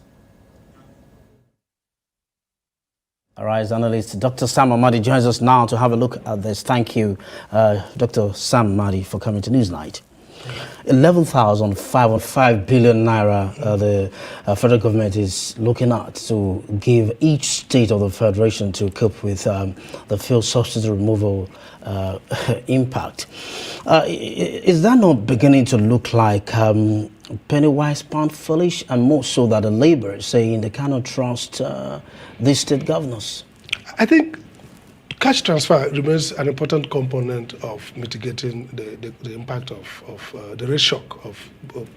Arise analyst Dr. Sam Amadi joins us now to have a look at this. Thank you, Dr. Sam Amadi, for coming to Newsnight. 11,505 billion naira the federal government is looking at to give each state of the federation to cope with the fuel subsidy removal impact. Is that not beginning to look like penny wise pound foolish, and more so that the labor is saying they cannot trust these state governors? I think cash transfer remains an important component of mitigating the impact of the rate shock of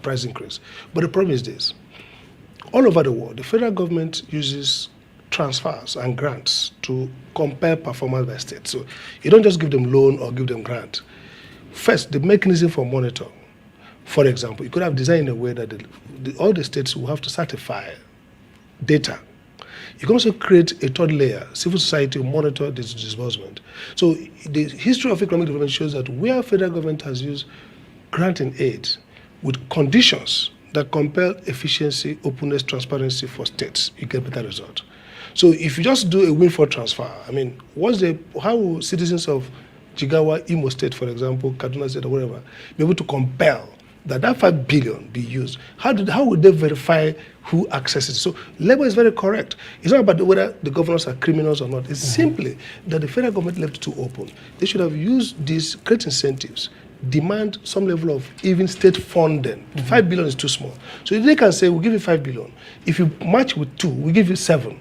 price increase. But the problem is this. All over the world, the federal government uses transfers and grants to compare performance by state. So you don't just give them loan or give them grant. First, the mechanism for monitor. For example, you could have designed in a way that all the states will have to certify data. You can also create a third layer, civil society will monitor this disbursement. So the history of economic development shows that where federal government has used grant and aid with conditions that compel efficiency, openness, transparency for states, you get better result. So if you just do a windfall transfer, I mean, how will citizens of Jigawa, Imo State, for example, Kaduna State or whatever, be able to compel that 5 billion be used? How would they verify who accesses it? So labor is very correct. It's not about whether the governors are criminals or not. It's simply that the federal government left it too open. They should have used these great incentives, demand some level of even state funding. 5 billion is too small. So they can say, we'll give you 5 billion. If you match with 2, we give you 7.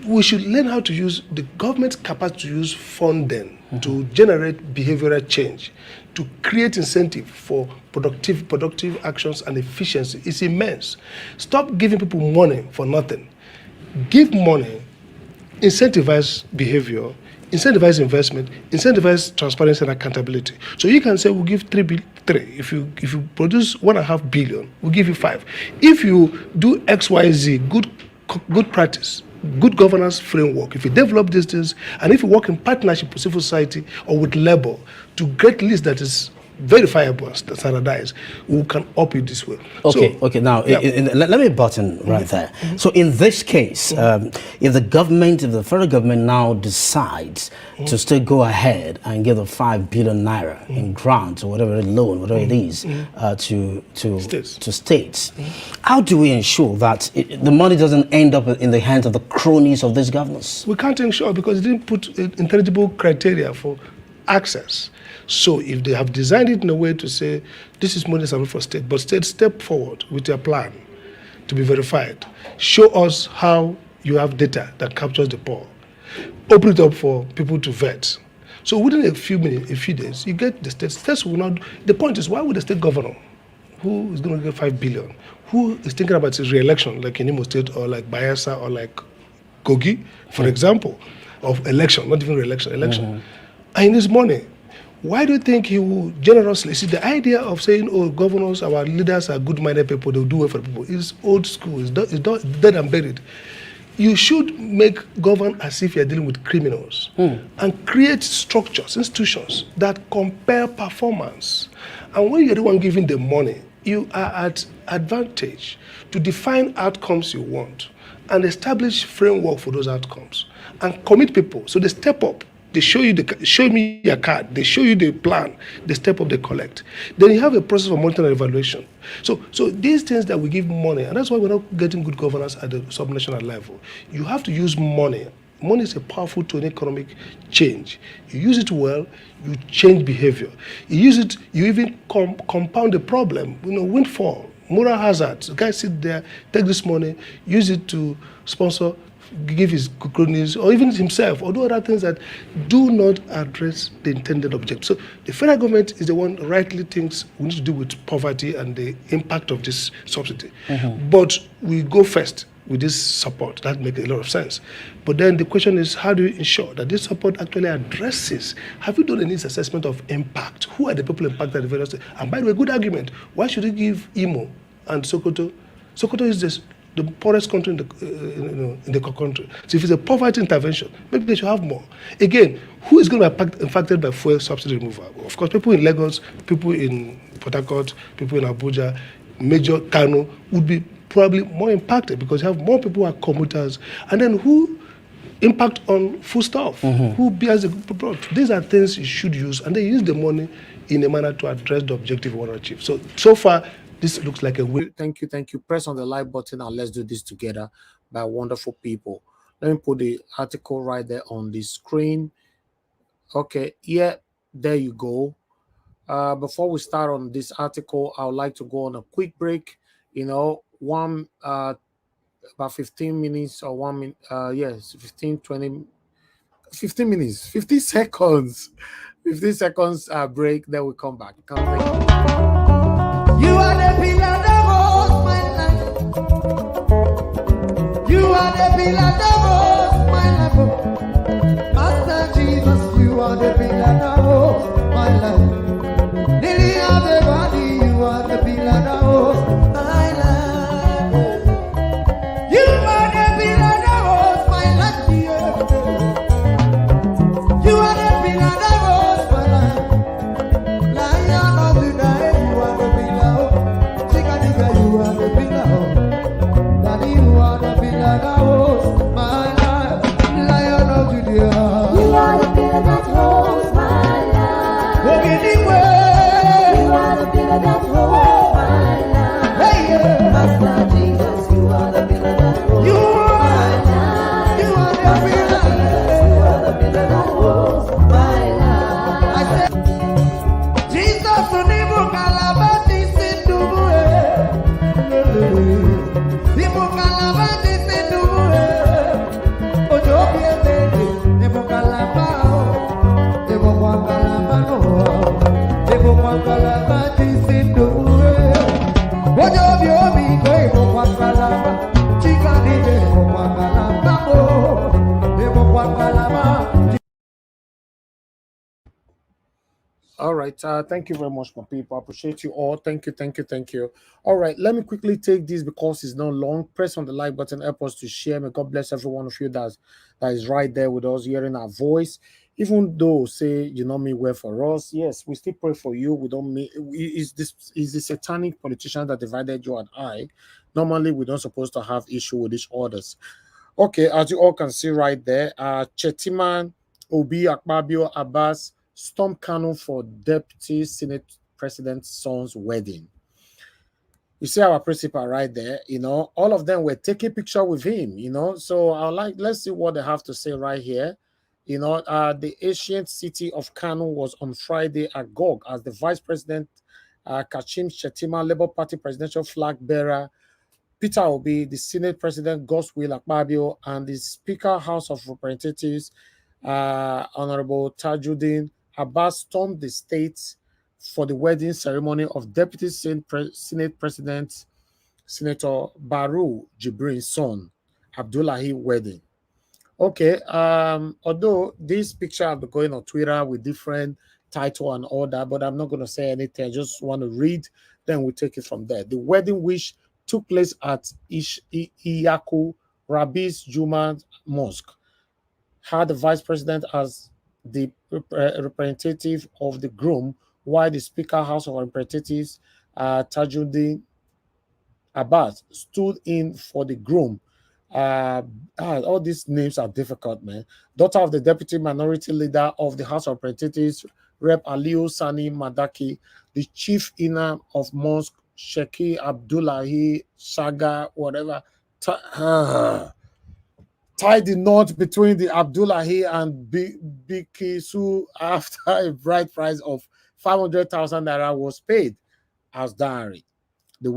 We should learn how to use the government's capacity to use funding to generate behavioral change, to create incentive for productive actions and efficiency. It's immense. Stop giving people money for nothing. Give money, incentivize behavior, incentivize investment, incentivize transparency and accountability. So you can say we'll give 3 billion. If you produce 1.5 billion, we'll give you 5. If you do XYZ, good practice, good governance framework, if you develop these things, and if you work in partnership with civil society or with labor to get list that is verifiable and standardized, we can up it this way. Okay. Now, let me button right there. So in this case, if the federal government now decides to still go ahead and give the 5 billion naira in grant or whatever loan, whatever it is, to states, how do we ensure that the money doesn't end up in the hands of the cronies of these governors? We can't ensure because they didn't put intelligible criteria for access. So if they have designed it in a way to say, this is money available for state, but states step forward with their plan to be verified. Show us how you have data that captures the poor. Open it up for people to vet. So within a few days, you get the states. States will not. The point is, why would the state governor, who is going to get 5 billion, who is thinking about his re-election, like in Imo State or like Bayelsa or like Kogi, for example, of election, not even re-election, election, and in his money, Why do you think he will generously see the idea of saying, "Oh, governors, our leaders are good-minded people; they'll do well for the people"? Is old school. It's dead and buried. You should make govern as if you're dealing with criminals and create structures, institutions that compare performance. And when you're the one giving the money, you are at advantage to define outcomes you want and establish framework for those outcomes and commit people. So they step up. They show me your card. They show you the plan. They step up, they collect. Then you have a process for monitoring and evaluation. So these things that we give money, and that's why we're not getting good governance at the subnational level. You have to use money. Money is a powerful tool in economic change. You use it well, you change behavior. You use it, you even compound the problem. Windfall, moral hazard. The guy sit there, take this money, use it to sponsor, give his cronies, or even himself, or do other things that do not address the intended objective. So the federal government is the one rightly thinks we need to deal with poverty and the impact of this subsidy. But we go first with this support. That makes a lot of sense. But then the question is, how do you ensure that this support actually addresses? Have you done any assessment of impact? Who are the people impacted at the various states? And by the way, good argument. Why should you give Imo and Sokoto? Sokoto is the poorest country in the country. So if it's a poverty intervention, maybe they should have more. Again, who is going to be impacted by fuel subsidy removal? Of course, people in Lagos, people in Port Harcourt, people in Abuja, Major Kano would be probably more impacted because you have more people who are commuters. And then who impact on foodstuff? Who bears the product? These are things you should use, and they use the money in a manner to address the objective you want to achieve. So far, this looks like a win. Thank you. Press on the like button and let's do this together by wonderful people. Let me put the article right there on the screen. Okay, yeah, there you go. Before we start on this article, I would like to go on a quick break. About 15 minutes or 1 minute. Yes, 15, 20, 15 minutes, 50 seconds. 15 seconds break, then we come back. You are the pillar that holds my life. You are the pillar that holds my life. Master Jesus, you are the pillar that holds my life. Lily of the body, you are the pillar that holds my life. You are the pillar that holds my life. You are the pillar that holds my life. Lion of the night, you are the pillar. You are the pillar. Daddy, you are the pillar that holds my life. Lion of Judea. You are the pillar that holds my life. Anyway. You are the pillar that holds my life. Hey, yeah. Master Jesus, you are the pillar that holds my life. You are the pillar. You are the pillar that holds my life. I said, Jesus, unibu kalabati sinduwe. Nibu kalabati sinduwe. Ojo biebe, nibu kalabao. Nibu kwa kalabano. Nibu kwa kalabati sinduwe. Ojo biobi kwe nibu kwa kalaba. Chika nije nibu kwa kalabao. Nibu kwa kalaba. All right. Thank you very much, my people. I appreciate you all. Thank you. All right. Let me quickly take this because it's not long. Press on the like button. Help us to share. May God bless every one of you that is right there with us, hearing our voice. Even though, say, you know me well for us, yes, we still pray for you. We don't mean is the satanic politician that divided you and I. Normally, we don't supposed to have issue with each others. Okay, as you all can see right there, Chetiman, Obi, Akpabio, Abbas, Storm Kanu for Deputy Senate President's son's wedding. You see our principal right there, all of them were taking picture with him, So let's see what they have to say right here. The ancient city of Kanu was on Friday agog as the Vice President Kashim Shettima, Labour Party presidential flag bearer, Peter Obi, the Senate President Godswill Akpabio, and the Speaker House of Representatives Honorable Tajuddin Abbas stormed the state for the wedding ceremony of Deputy Senate President Senator Baru Jibrin's son, Abdullahi wedding. Okay, although this picture have been going on Twitter with different title and all that, but I'm not going to say anything. I just want to read, then we take it from there. The wedding which took place at Iyaku Rabi's Juma Mosque had the vice president as the representative of the groom, while the Speaker House of Representatives, Tajuddin Abbas, stood in for the groom. All these names are difficult, man. Daughter of the deputy minority leader of the House of Representatives, Rep. Aliu Sani Madaki, the chief imam of Mosque, Sheikh Abdullahi Shaga, whatever. Tied the knot between the Abdullahi and Bikisu after a bride price of 500,000 naira was paid as dowry. The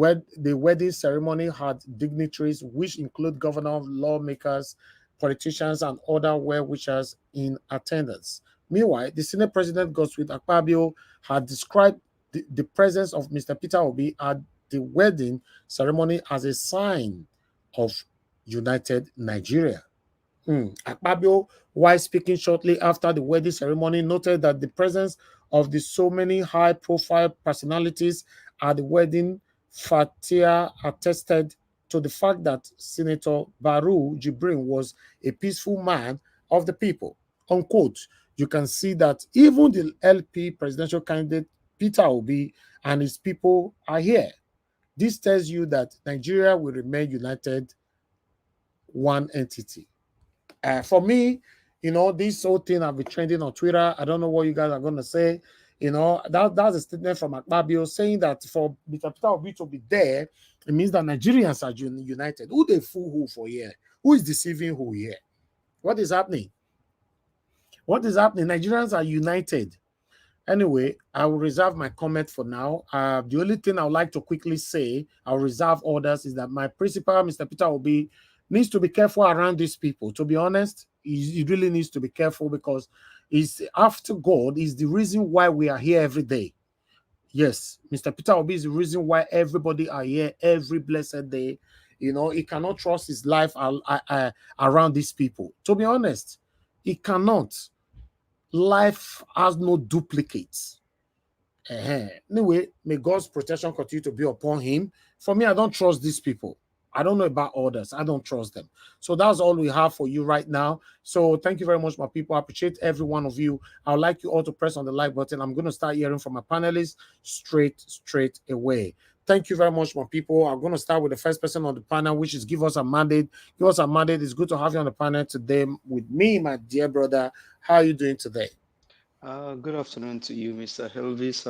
wedding ceremony had dignitaries, which include governor, lawmakers, politicians, and other well-wishers in attendance. Meanwhile, the Senate President Godswill Akpabio had described the presence of Mr. Peter Obi at the wedding ceremony as a sign of united Nigeria. Akpabio, while speaking shortly after the wedding ceremony, noted that the presence of so many high-profile personalities at the wedding Fatia attested to the fact that Senator Baru Jibrin was a peaceful man of the people. Unquote. You can see that even the LP presidential candidate Peter Obi and his people are here. This tells you that Nigeria will remain united, one entity. For me, this whole thing I've been trending on Twitter. I don't know what you guys are going to say. That's a statement from Akpabio saying that for Mr. Peter Obi to be there, it means that Nigerians are united. Who they fool who for here? Who is deceiving who here? What is happening? What is happening? Nigerians are united. Anyway, I will reserve my comment for now. The only thing I would like to quickly say, I'll reserve orders, is that my principal, Mr. Peter Obi, needs to be careful around these people. To be honest, he really needs to be careful, because he's after God is the reason why we are here every day. Yes, Mr. Peter Obi is the reason why everybody are here every blessed day. He cannot trust his life around these people. To be honest, he cannot. Life has no duplicates. Anyway, may God's protection continue to be upon him. For me, I don't trust these people. I don't know about others. I don't trust them. So that's all we have for you right now. So thank you very much, my people. I appreciate every one of you. I would like you all to press on the like button. I'm going to start hearing from my panelists straight away. Thank you very much, my people. I'm going to start with the first person on the panel, which is Give Us a Mandate. Give Us a Mandate. It's good to have you on the panel today with me, my dear brother. How are you doing today? Good afternoon to you, Mr. Helvis.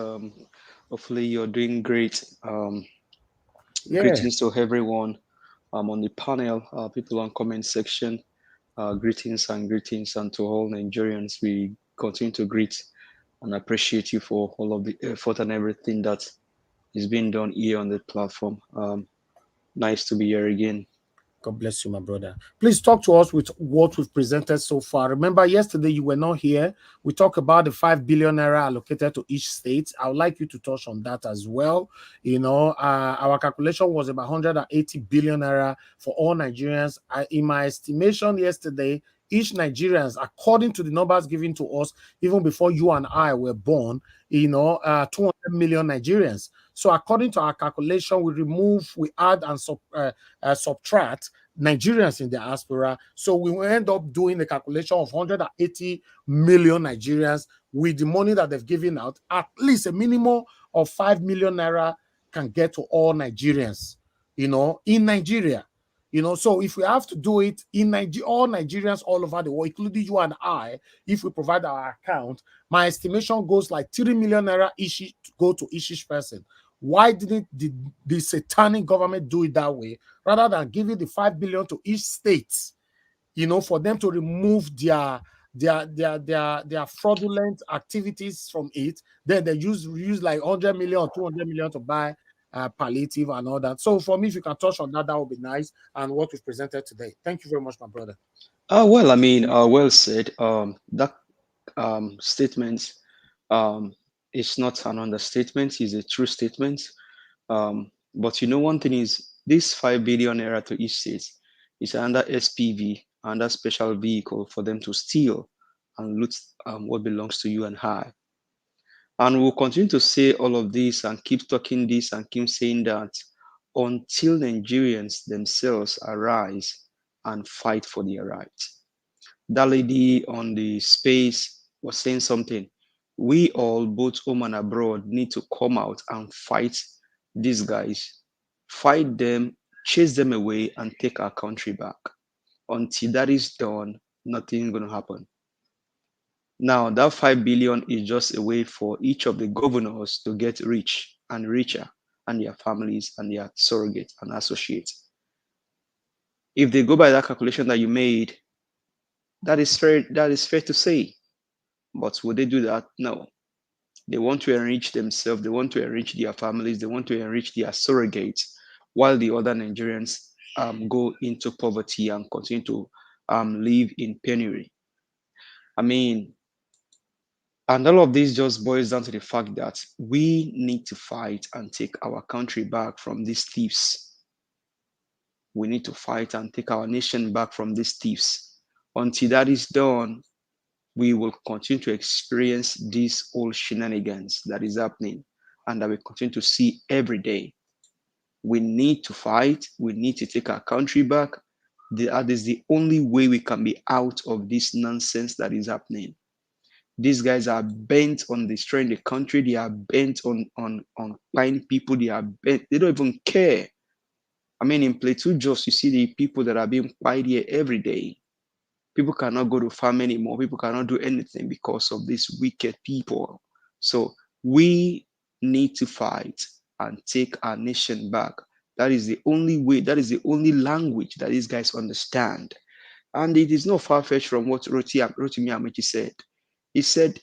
Hopefully you're doing great. Greetings to everyone on the panel, people on comment section. Greetings and to all Nigerians. We continue to greet and appreciate you for all of the effort and everything that is being done here on the platform. Nice to be here again. God bless you, my brother. Please talk to us with what we've presented so far. Remember, yesterday you were not here. We talked about the 5 billion naira allocated to each state. I would like you to touch on that as well. Our calculation was about 180 billion naira for all Nigerians. In my estimation yesterday, each Nigerians, according to the numbers given to us, even before you and I were born, 200 million Nigerians. So according to our calculation, we add and subtract Nigerians in the diaspora. So we will end up doing a calculation of 180 million Nigerians with the money that they've given out. At least a minimum of 5 million naira can get to all Nigerians, in Nigeria. So if we have to do it in Nigeria, all Nigerians all over the world, including you and I, if we provide our account, my estimation goes like 3 million naira each to go to each person. Why didn't the satanic government do it that way, rather than giving the 5 billion to each state, for them to remove their fraudulent activities from it? Then they use like 100 million or 200 million to buy palliative and all that. So for me, if you can touch on that, that would be nice. And what we've presented today. Thank you very much, my brother. Well, I mean, well said. That statement it's not an understatement, it's a true statement. But one thing is, this 5 billion naira to each state is under SPV, under special vehicle for them to steal and loot what belongs to you and I. And we'll continue to say all of this and keep talking this and keep saying that until Nigerians themselves arise and fight for their rights. That lady on the space was saying something. We all, both home and abroad, need to come out and fight these guys, fight them, chase them away, and take our country back. Until that is done, nothing is going to happen. Now, that 5 billion is just a way for each of the governors to get rich and richer, and their families and their surrogates and associates. If they go by that calculation that you made, that is fair to say. But would they do that? No. They want to enrich themselves, they want to enrich their families, they want to enrich their surrogates, while the other Nigerians go into poverty and continue to live in penury. I mean, and all of this just boils down to the fact that we need to fight and take our country back from these thieves. We need to fight and take our nation back from these thieves. Until that is done, we will continue to experience these old shenanigans that is happening and that we continue to see every day. We need to fight. We need to take our country back. That is the only way we can be out of this nonsense that is happening. These guys are bent on destroying the country. They are bent on buying people. They are bent. They don't even care. I mean, in Plateau, just you see the people that are being quiet here every day. People cannot go to farm anymore. People cannot do anything because of these wicked people. So we need to fight and take our nation back. That is the only way. That is the only language that these guys understand. And it is not far-fetched from what Rotimi Amaechi said. He said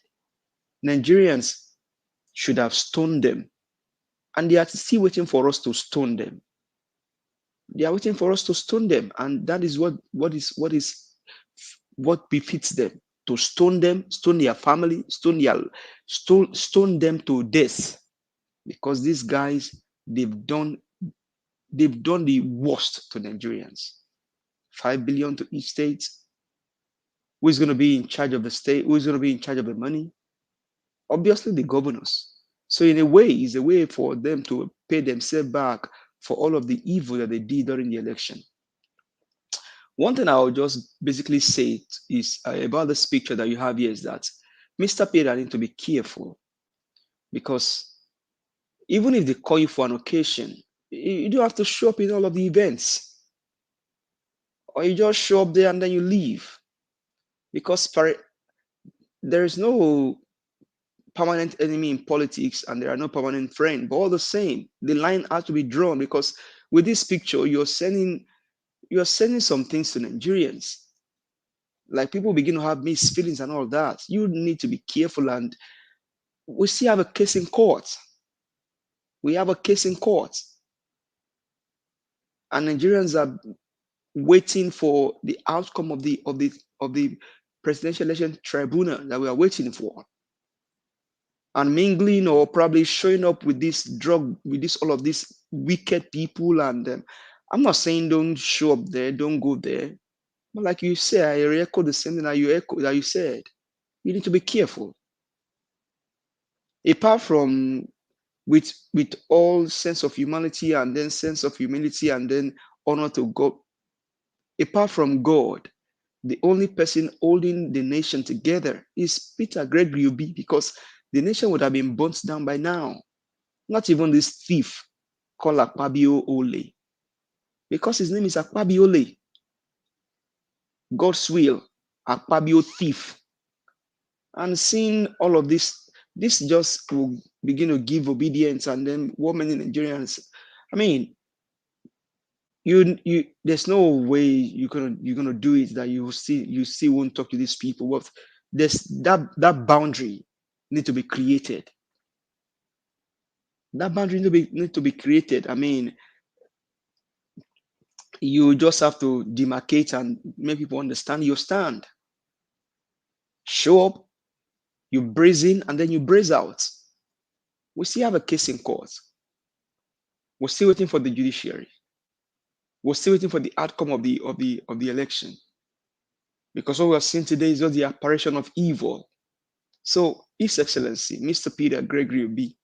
Nigerians should have stoned them, and they are still waiting for us to stone them. They are waiting for us to stone them, and that is what befits them, to stone them, stone their family, stone them to death, because these guys, they've done the worst to Nigerians. 5 billion to each state. Who is going to be in charge of the state? Who is going to be in charge of the money? Obviously, the governors. So in a way, it's a way for them to pay themselves back for all of the evil that they did during the election. One thing I'll just basically say is about this picture that you have here is that Mr. Peter need to be careful, because even if they call you for an occasion, you don't have to show up in all of the events, or you just show up there and then you leave, because there is no permanent enemy in politics and there are no permanent friends. But all the same, the line has to be drawn, because with this picture, you're sending some things to Nigerians. Like, people begin to have mixed feelings and all that. You need to be careful. And we still have a case in court. We have a case in court. And Nigerians are waiting for the outcome of the presidential election tribunal that we are waiting for. And mingling or probably showing up with this drug, with this all of these wicked people. And I'm not saying don't show up there, don't go there. But like you said, I echo the same thing that you said. You need to be careful. Apart from with all sense of humanity and then sense of humility and then honor to God. Apart from God, the only person holding the nation together is Peter Gregory Obi, because the nation would have been burnt down by now. Not even this thief called Akpabio Ole, because his name is Akpabio Ole. God's will, Akpabio thief. And seeing all of this just will begin to give obedience, and then what many Nigerians, I mean, you there's no way you're gonna do it that you still won't talk to these people. But there's that boundary need to be created. That boundary need to be created. I mean, you just have to demarcate and make people understand your stand. Show up, you braze in, and then you braze out. We still have a case in court. We're still waiting for the judiciary. We're still waiting for the outcome of the election. Because what we are seeing today is just the apparition of evil. So, His Excellency, Mr. Peter Gregory B,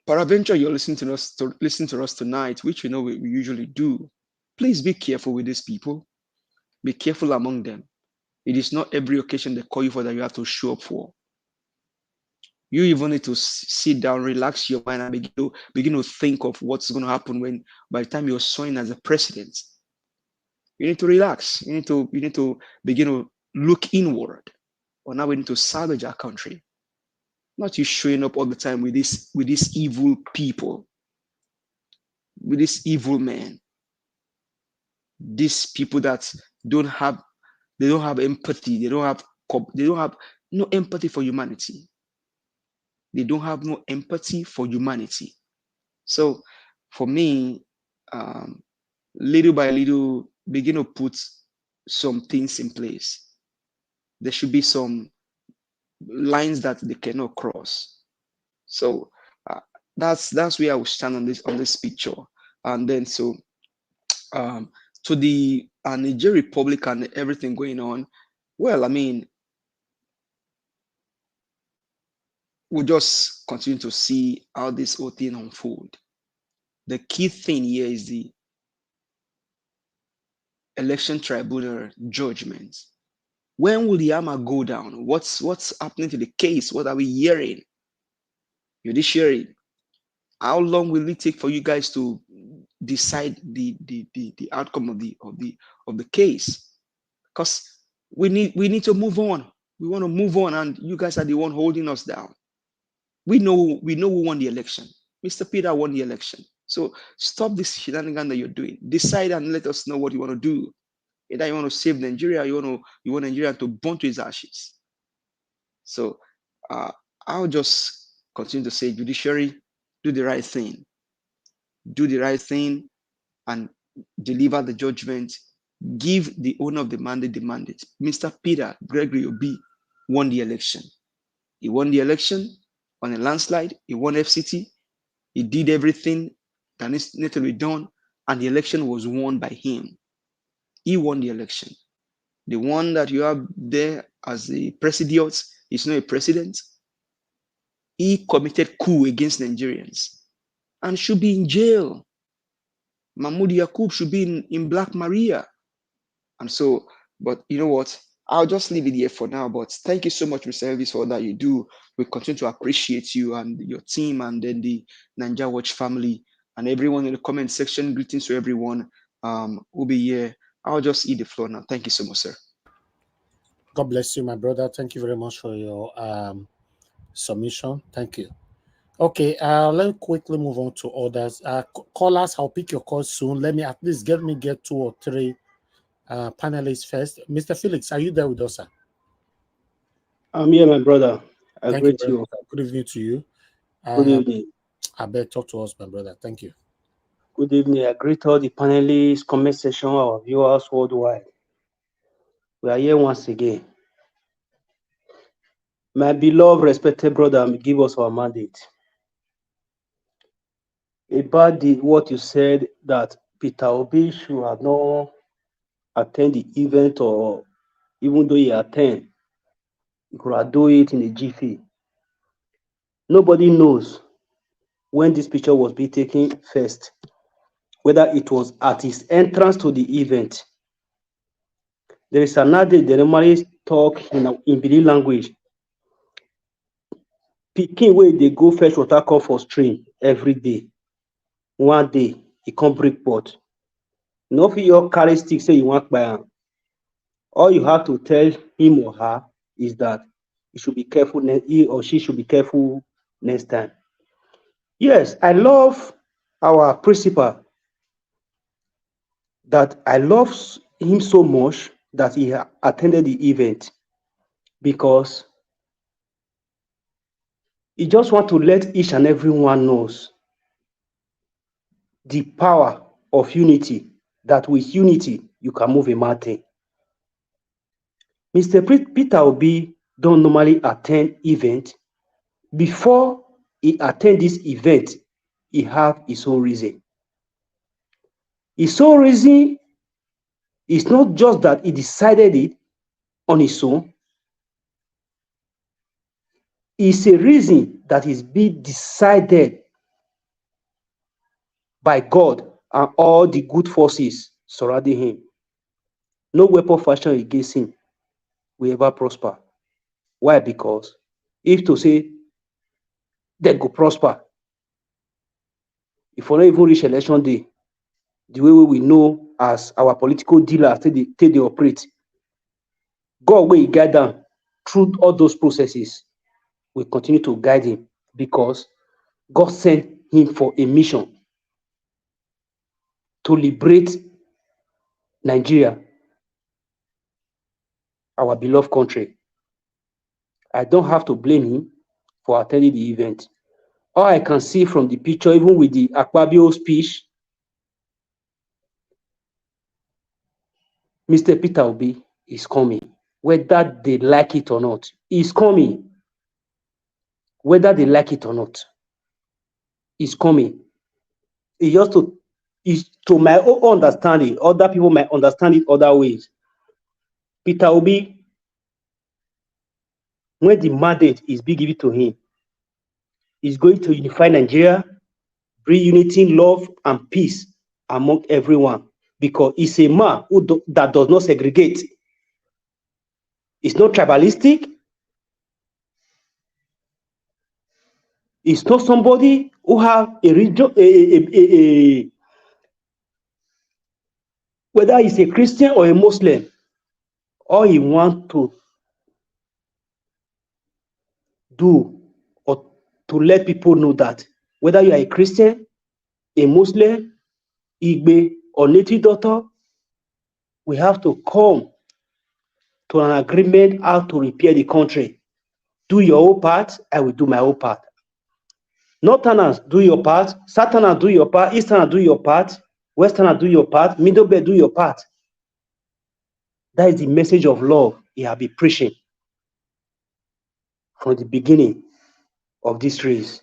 peradventure you're listening to us tonight, which you know we usually do. Please be careful with these people. Be careful among them. It is not every occasion they call you for that you have to show up for. You even need to sit down, relax your mind, and begin to think of what's going to happen when, by the time you're sworn as a president. You need to relax. You need to begin to look inward. Or now we need to salvage our country. Not you showing up all the time with these evil people, with these evil men, these people that don't have empathy. They don't have no empathy for humanity. They don't have no empathy for humanity. So for me, little by little, begin to put some things in place. There should be some lines that they cannot cross. So that's where I will stand on this picture. And then so to the Niger Republic and everything going on, well, I mean, we'll just continue to see how this whole thing unfold. The key thing here is the election tribunal judgment. When will the hammer go down? What's happening to the case? What are we hearing? Judiciary. How long will it take for you guys to decide the outcome of the case? Because we need to move on. We want to move on, and you guys are the one holding us down. We know who won the election. Mr. Peter won the election. So stop this shenanigan that you're doing. Decide and let us know what you want to do. Either you want to save Nigeria, you want Nigeria to burn to its ashes. So I'll just continue to say, Judiciary, do the right thing. Do the right thing and deliver the judgment. Give the owner of the mandate the mandate. Mr. Peter Gregory Obi won the election. He won the election on a landslide. He won FCT. He did everything that needed to be done, and the election was won by him. He won the election. The one that you have there as the president is not a president. He committed coup against Nigerians and should be in jail. Mahmoud Yakub should be in Black Maria. And so, but you know what? I'll just leave it here for now. But thank you so much, Mr. Elvis, for all that you do. We continue to appreciate you and your team, and then the Ninja Watch family and everyone in the comment section. Greetings to everyone who'll be here. I'll just eat the floor now. Thank you so much, sir. God bless you, my brother. Thank you very much for your submission. Thank you. Okay, let's quickly move on to others. Callers, I'll pick your calls soon. Let me at least get 2 or 3 panelists first. Mr. Felix, are you there with us, sir? I'm here, my brother. I Thank greet you. you. Good evening to you. Good evening. I better talk to us, my brother. Thank you. Good evening. I greet all the panelists, comment section, our viewers worldwide. We are here once again. My beloved, respected brother, give us our mandate. About what you said that Peter Obi should have not attended the event, or even though he attended, he could have done it in a jiffy. Nobody knows when this picture was being taken first, whether it was at his entrance to the event. There is another, they normally talk in Bili language. Pikin wey dey go fetch water come for stream every day. One day, he come break pot. No fit your carry stick say you want buy am. All you have to tell him or her is that he should be careful, he or she should be careful next time. Yes, I love our principal, that I love him so much that he attended the event, because he just want to let each and everyone knows the power of unity, that with unity you can move a mountain. Mr. Peter Obi don't normally attend event. Before he attend this event, he have his own reason. His own reason is not just that he decided it on his own. is a reason that is being decided by God and all the good forces surrounding him. No weapon fashioned against him will ever prosper. Why? Because if to say they go prosper, if we not even reach election day, the way we know as our political dealers take they operate, God will guide them through all those processes. We continue to guide him because God sent him for a mission to liberate Nigeria, our beloved country. I don't have to blame him for attending the event. All I can see from the picture, even with the Akpabio speech, Mr. Peter Obi is coming. Whether they like it or not, he's coming. Whether they like it or not, he's coming. It's just to my own understanding. Other people might understand it other ways. Peter Obi, when the mandate is being given to him, is going to unify Nigeria, bring unity, love, and peace among everyone. Because he's a man that does not segregate. It's not tribalistic. It's not somebody who have a religion, whether he's a Christian or a Muslim. All he wants to do or to let people know that whether you are a Christian, a Muslim, Igbe, or native daughter, we have to come to an agreement how to repair the country. Do your own part, I will do my own part. Northerners, do your part. Southerners, do your part. Easterners, do your part. Westerners, do your part. Middle Belt, do your part. That is the message of love he has been preaching from the beginning of this race.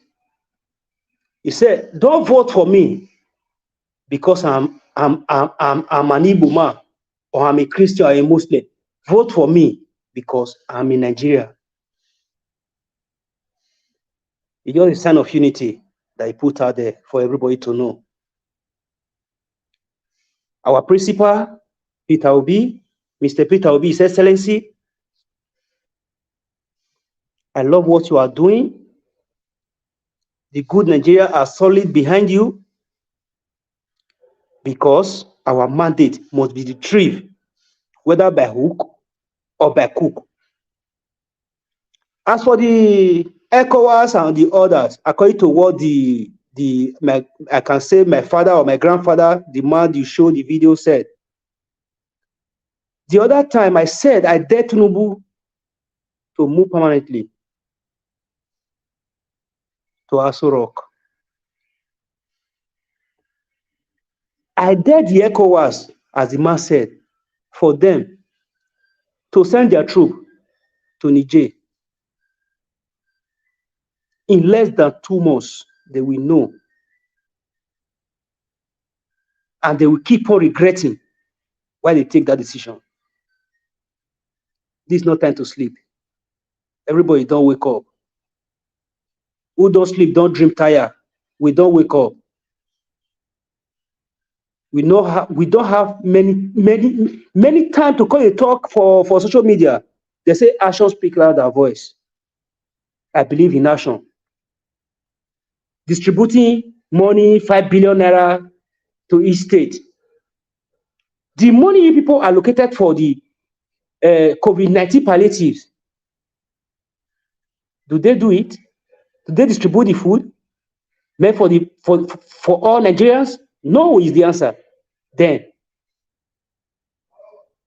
He said, "Don't vote for me because I'm an Igbo man, or I'm a Christian or a Muslim. Vote for me because I'm in Nigeria." It's just a sign of unity that he put out there for everybody to know. Our principal, Peter Obi, Mr. Peter Obi, His Excellency, I love what you are doing. The good Nigeria are solid behind you because our mandate must be retrieved, whether by hook or by crook. As for the ECOWAS and the others, according to what I can say my father or my grandfather, the man you showed the video, said. The other time I said I dare Tinubu to move permanently to Aso Rock. I dare the ECOWAS, as the man said, for them to send their troop to Niger. In less than 2 months, they will know. And they will keep on regretting why they take that decision. This is not time to sleep. Everybody don't wake up. Who don't sleep, don't dream tire. We don't wake up. We don't have many time to call a talk for social media. They say action speak louder than voice. I believe in action. Distributing money, 5 billion naira to each state. The money you people allocated for the COVID-19 palliatives, do they do it? Do they distribute the food meant for all Nigerians? No is the answer. Then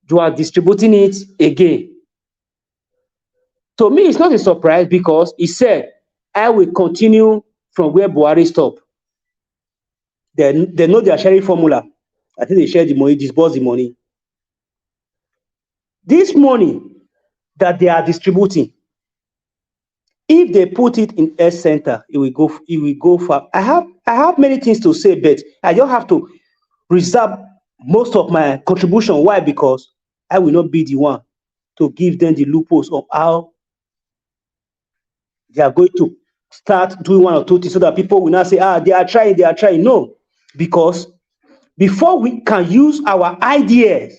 you are distributing it again. To me, it's not a surprise because he said, I will continue from where Buhari stopped. They know their sharing formula. I think they share the money, disburse the money. This money that they are distributing, if they put it in health center, it will go far. I have many things to say, but I just have to reserve most of my contribution. Why? Because I will not be the one to give them the loopholes of how they are going to start doing one or two things so that people will not say, they are trying, they are trying. No, because before we can use our ideas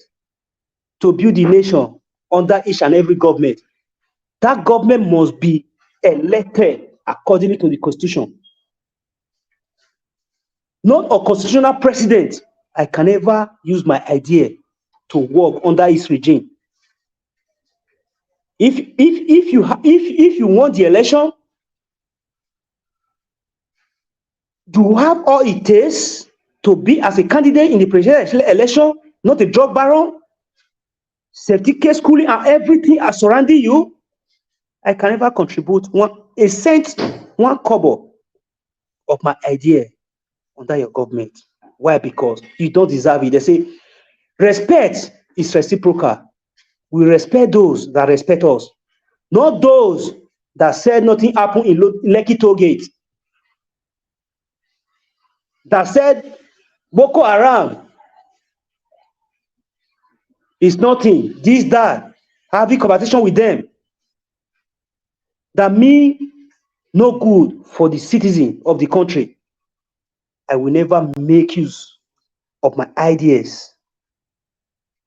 to build the nation under each and every government, that government must be elected according to the constitution. Not a constitutional president. I can never use my idea to work under his regime. If you want the election, you have all it takes to be as a candidate in the presidential election, not a drug baron, safety case, schooling, and everything are surrounding you. I can never contribute a cent, one kobo of my idea under your government. Why? Because you don't deserve it. They say respect is reciprocal. We respect those that respect us, not those that said nothing happened in Lekki Toll Gate, that said Boko Haram is nothing, this, that, having conversation with them, that me no good for the citizen of the country. I will never make use of my ideas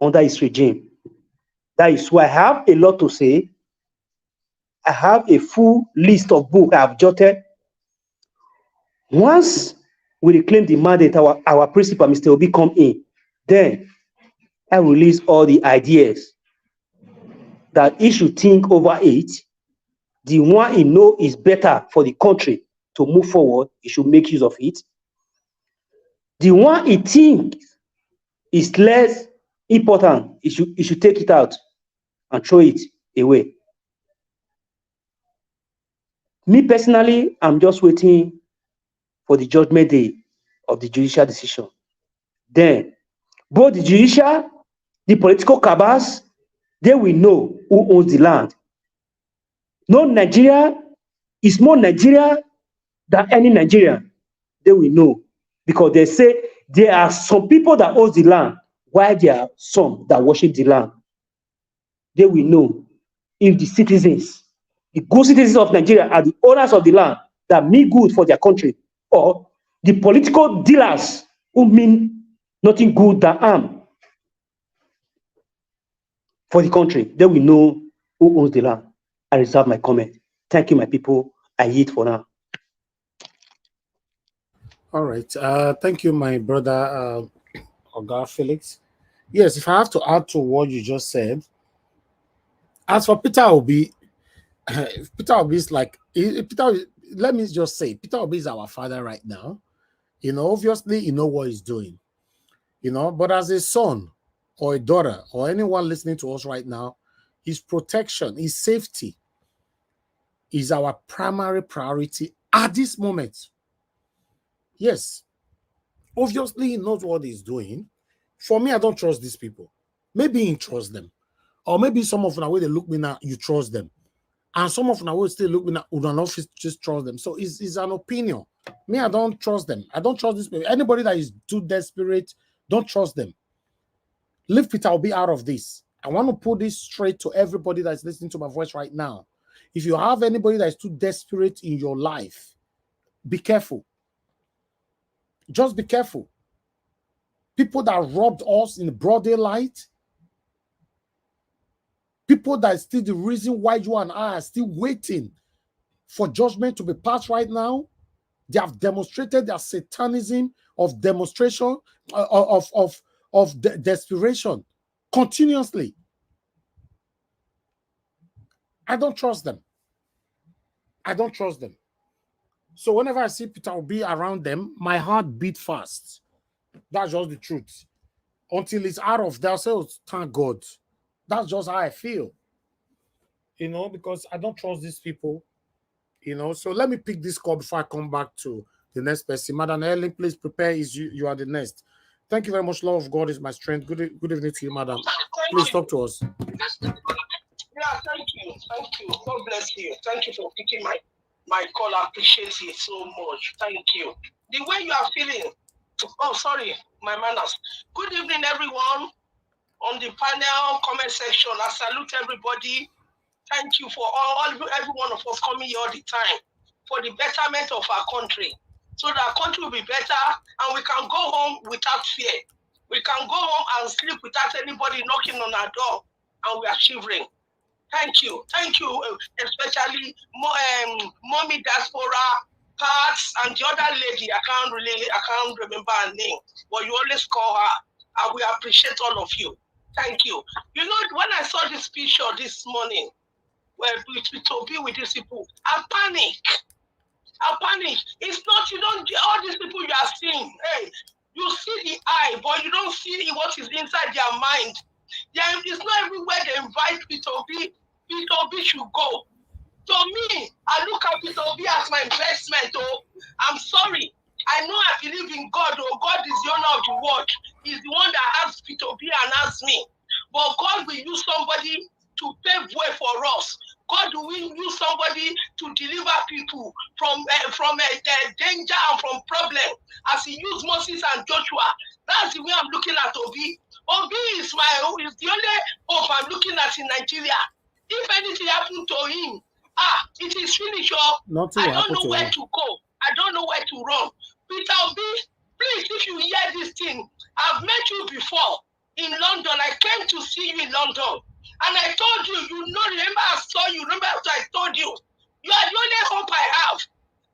under his regime. That is why I have a lot to say. I have a full list of books I have jotted. Once we reclaim the mandate, our principal, Mr. Obi, come in, then I release all the ideas that he should think over it. The one he know is better for the country to move forward, he should make use of it. The one he thinks is less important, he should take it out and throw it away. Me personally, I'm just waiting for the judgment day of the judicial decision. Then, both the judicial, the political cabals, they will know who owns the land. No Nigeria is more Nigeria than any Nigerian. They will know. Because they say there are some people that own the land, while there are some that worship the land. They will know if the citizens, the good citizens of Nigeria are the owners of the land that mean good for their country, or the political dealers who mean nothing good than harm for the country. They will know who owns the land. I reserve my comment. Thank you, my people. I yield for now. All right. Thank you, my brother, Oga Felix. Yes, if I have to add to what you just said, as for Peter Obi, Peter Obi is like, let me just say, Peter Obi is our father right now. You know, obviously, you know what he's doing. You know, but as a son or a daughter or anyone listening to us right now, his protection, his safety is our primary priority at this moment. Yes. Obviously, he knows what he's doing. For me, I don't trust these people. Maybe he trusts them. Or maybe some of them, the way they look me now, you trust them. And some of them will still look me now, would not just trust them. So it's an opinion. Me, I don't trust them. I don't trust these people. Anybody that is too desperate, don't trust them. Leave Peter Obi out of this. I want to put this straight to everybody that's listening to my voice right now. If you have anybody that is too desperate in your life, be careful. Just be careful. People that robbed us in the broad daylight, people that is still the reason why you and I are still waiting for judgment to be passed right now, they have demonstrated their satanism of demonstration, of desperation continuously. I don't trust them. I don't trust them. So whenever I see Peter Obi around them, my heart beats fast. That's just the truth. Until it's out of themselves, thank God. That's just how I feel. You know, because I don't trust these people. You know, so let me pick this call before I come back to the next person. Madam Ellen, please prepare. You are the next. Thank you very much. Love of God is my strength. Good evening to you, madam. Please talk to us. Yeah, thank you. Thank you. God bless you. Thank you for picking my call. I appreciate it so much. Thank you. The way you are feeling. Oh, sorry, my manners. Good evening, everyone. On the panel comment section, I salute everybody. Thank you for every one of us coming here all the time for the betterment of our country, so that our country will be better and we can go home without fear. We can go home and sleep without anybody knocking on our door and we are shivering. Thank you, especially Mommy Diaspora, Parts, and the other lady. I can't remember her name, but you always call her, and we appreciate all of you. Thank you. You know, when I saw this picture this morning, to be with these people, I panic. It's not, you don't, all these people you are seeing, hey, you see the eye, but you don't see what is inside their mind. It's not everywhere they invite Peter Obi should go. To me, I look at Peter Obi as my investment. Oh, I'm sorry. I know I believe in God. Oh, God is the owner of the world. He's the one that has Peter Obi and has me. But God will use somebody to pave way for us. God will use somebody to deliver people from danger and from problem, as he used Moses and Joshua. That's the way I'm looking at Obi. Obi is the only hope I'm looking at in Nigeria. If anything happened to him, it is finished. I don't know where to go. I don't know where to run. Peter Obi, please, if you hear this thing, I've met you before in London. I came to see you in London. And I told you, remember I saw you, remember what I told you. You are the only hope I have.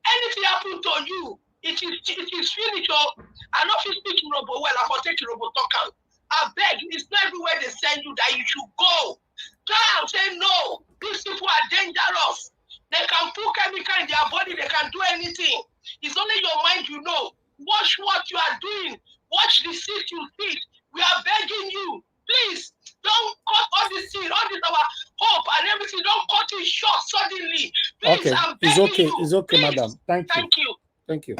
Anything happen to you, it is finished. I know if you speak Robo well, I will take Robo talk. I beg, it's not everywhere they send you that you should go. Try and say no. These people are dangerous. They can put chemical in their body, they can do anything. It's only your mind you know. Watch what you are doing. Watch the seed you feed. We are begging you. Please, don't cut all this seed, all this our hope and everything. Don't cut it short suddenly. Please, okay, I'm begging you. It's okay, Please. madam. Thank you.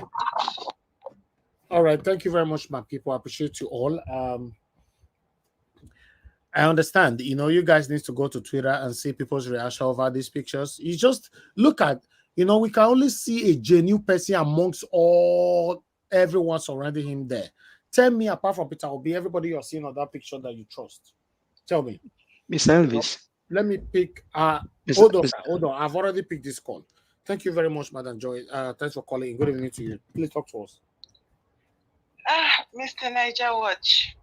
All right, thank you very much, my people. I appreciate you all. I understand, you guys need to go to Twitter and see people's reaction over these pictures. You just look at, we can only see a genuine person amongst everyone surrounding him there. Tell me, apart from Peter Obi, everybody you're seeing on that picture that you trust. Tell me. Mr. Elvis. Let me pick. Hold on. I've already picked this call. Thank you very much, Madam Joy. Thanks for calling. Good evening to you. Please talk to us. Mr. Niger Watch.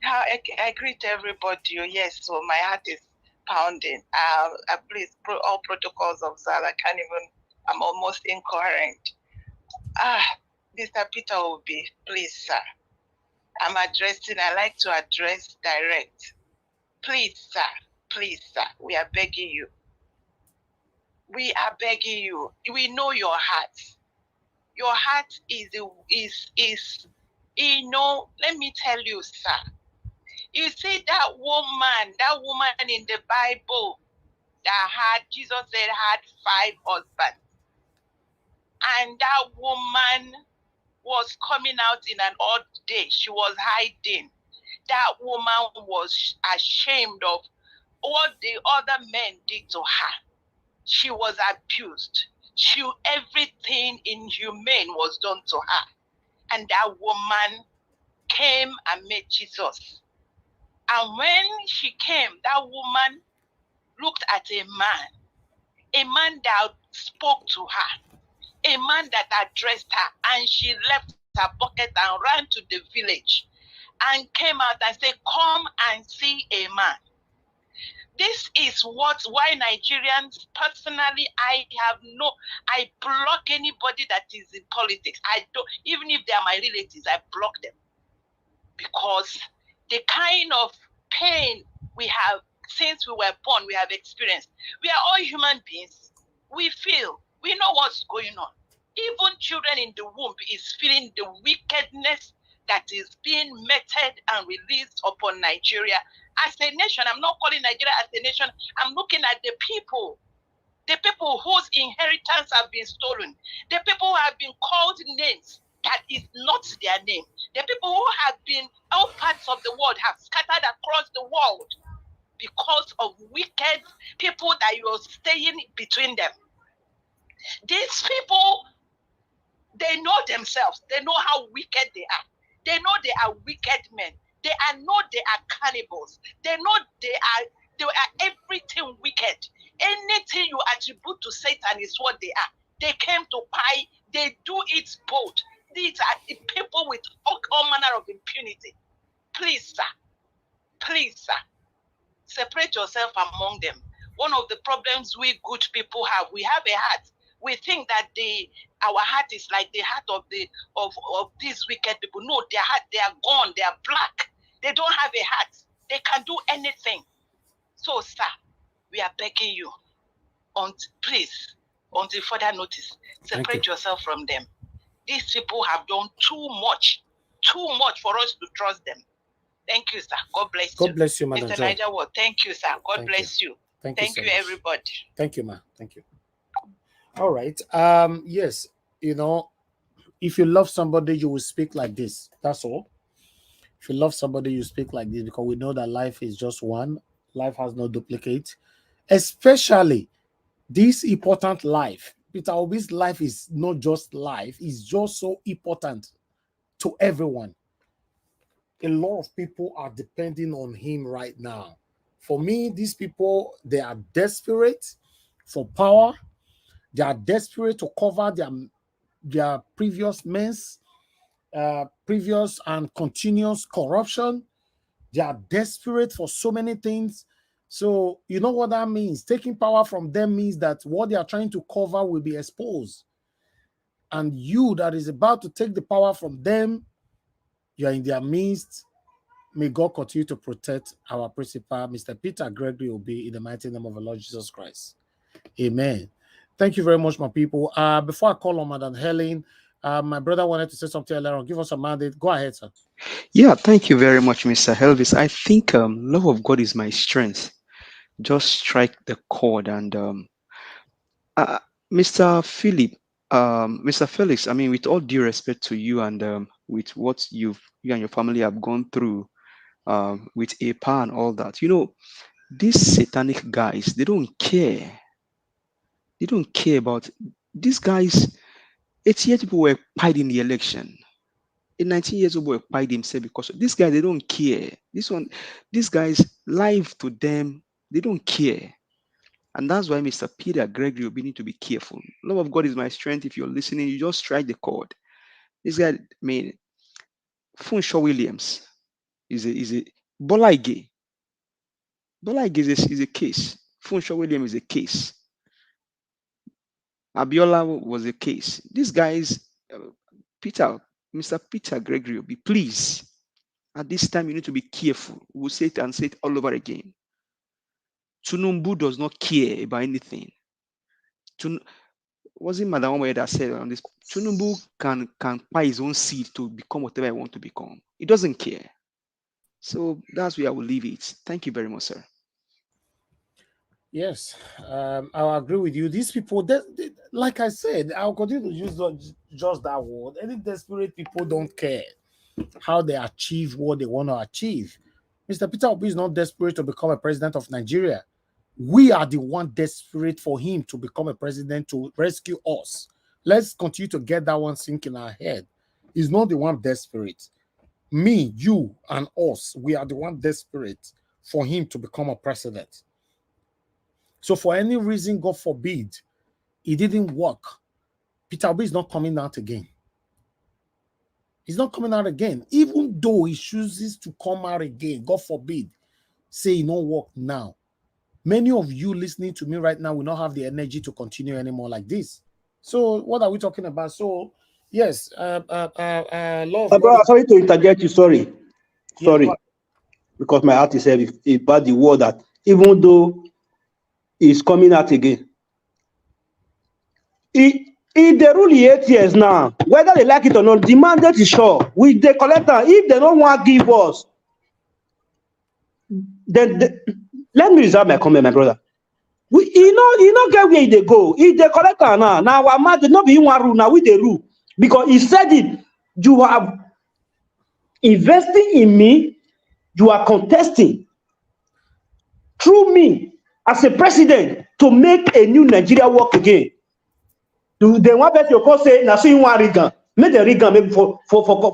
I greet everybody. Yes, so my heart is pounding. Please, all protocols observed. I'm almost incoherent. Mr. Peter Obi, please, sir. I like to address direct. Please, sir, we are begging you. We are begging you. We know your heart. Your heart is, let me tell you, sir. You see that woman in the Bible Jesus said had 5 husbands. And that woman was coming out in an odd day. She was hiding. That woman was ashamed of what the other men did to her. She was abused. Everything inhumane was done to her. And that woman came and met Jesus. And when she came, that woman looked at a man that spoke to her, a man that addressed her, and she left her bucket and ran to the village and came out and said, come and see a man. This is why Nigerians, personally, I block anybody that is in politics. Even if they are my relatives, I block them. Because the kind of pain we have since we were born, we have experienced. We are all human beings. We feel, we know what's going on. Even children in the womb is feeling the wickedness that is being meted and released upon Nigeria. As a nation, I'm not calling Nigeria as a nation, I'm looking at the people whose inheritance have been stolen, the people who have been called names that is not their name, the people who have been, all parts of the world have scattered across the world because of wicked people that you're staying between them. These people, they know themselves. They know how wicked they are. They know they are wicked men. They know they are cannibals. They know they are They are everything wicked. Anything you attribute to Satan is what they are. They came to pie. They do it both. These are the people with all manner of impunity. Please, sir. Please, sir. Separate yourself among them. One of the problems we good people have, we have a heart. We think that our heart is like the heart of these wicked people. No, their heart, they are gone, they are black. They don't have a heart. They can do anything. So, sir, we are begging you, please, until further notice, separate yourself from them. These people have done too much for us to trust them. Thank you, sir. God bless you. God bless you, Madam Mr. Joy. Niger, thank you, sir. God bless you. Thank you, so everybody. Thank you, ma. Thank you. All right. Yes, if you love somebody, you will speak like this. That's all. If you love somebody, you speak like this, because we know that life is just one. Life has no duplicate. Especially this important life. Peter Obi's life is not just life, it's just so important to everyone. A lot of people are depending on him right now. For me, these people, they are desperate for power. They are desperate to cover their previous mess, previous and continuous corruption. They are desperate for so many things. So you know what that means? Taking power from them means that what they are trying to cover will be exposed. And you that is about to take the power from them, you are in their midst. May God continue to protect our principal, Mr. Peter Gregory Obi, in the mighty name of the Lord Jesus Christ. Amen. Thank you very much, my people. Before I call on Madam Helen, my brother wanted to say something earlier on. Give us a mandate. Go ahead, sir. Yeah, thank you very much, Mr. Elvis. I think love of God is my strength. Just strike the chord. And Mr. Philip, Mr. Felix, I mean, with all due respect to you and with what you and your family have gone through with APA and all that, these satanic guys, they don't care. They don't care about these guys. 8 years people were pied in the election. In 19 years old boy pied himself because these guys, they don't care. These guys, life to them, they don't care. And that's why Mr. Peter Gregory, you need to be careful. Love of God is my strength. If you're listening, you just strike the chord. This guy, I mean, Funshaw Williams is a Bolaige. Bolaige is a case. Funshaw Williams is a case. Abiola was a case. These guys, Mr. Peter Gregory, please, at this time, you need to be careful. We'll say it and say it all over again. Tunumbu does not care about anything. Wasn't Madam Omar that said on this? Tunumbu can buy his own seed to become whatever I want to become. He doesn't care. So that's where I will leave it. Thank you very much, sir. Yes, I agree with you. These people, like I said, I'll continue to use just that word. Any desperate people don't care how they achieve what they want to achieve. Mr. Peter Obi is not desperate to become a president of Nigeria. We are the one desperate for him to become a president to rescue us. Let's continue to get that one sink in our head. He's not the one desperate. Me, you, and us, we are the one desperate for him to become a president. So for any reason, God forbid, it didn't work, Peter Obi is not coming out again. He's not coming out again. Even though he chooses to come out again, God forbid, say it don't work now. Many of you listening to me right now will not have the energy to continue anymore like this. So what are we talking about? So yes, sorry to interject you. Sorry, because my heart is heavy about the word that even though he's coming out again, if they rule 8 years now, whether they like it or not, the mandate is sure. With the collector, if they don't want to give us, then let me reserve my comment, my brother. You know, get where they go. If the collector now our mandate not be one rule, now we the rule. Because he said it, you are investing in me, you are contesting through me as a president to make a new Nigeria work again. Then one person will say, now so you want Reagan. Make the Reagan maybe for cause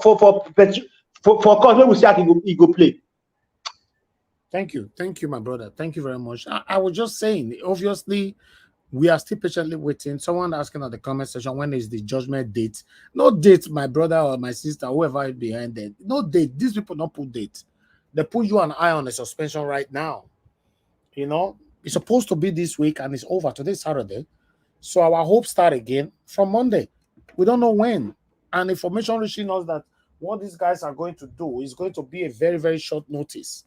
when we say he go play. Thank you. Thank you, my brother. Thank you very much. I was just saying, obviously, we are still patiently waiting. Someone asking at the comment section, when is the judgment date? No date, my brother or my sister, whoever is behind it. No date. These people don't put date. They put you and I on a suspension right now. You know, it's supposed to be this week and it's over. Today's Saturday. So our hopes start again from Monday. We don't know when. And information reaching us that what these guys are going to do is going to be a very, very short notice.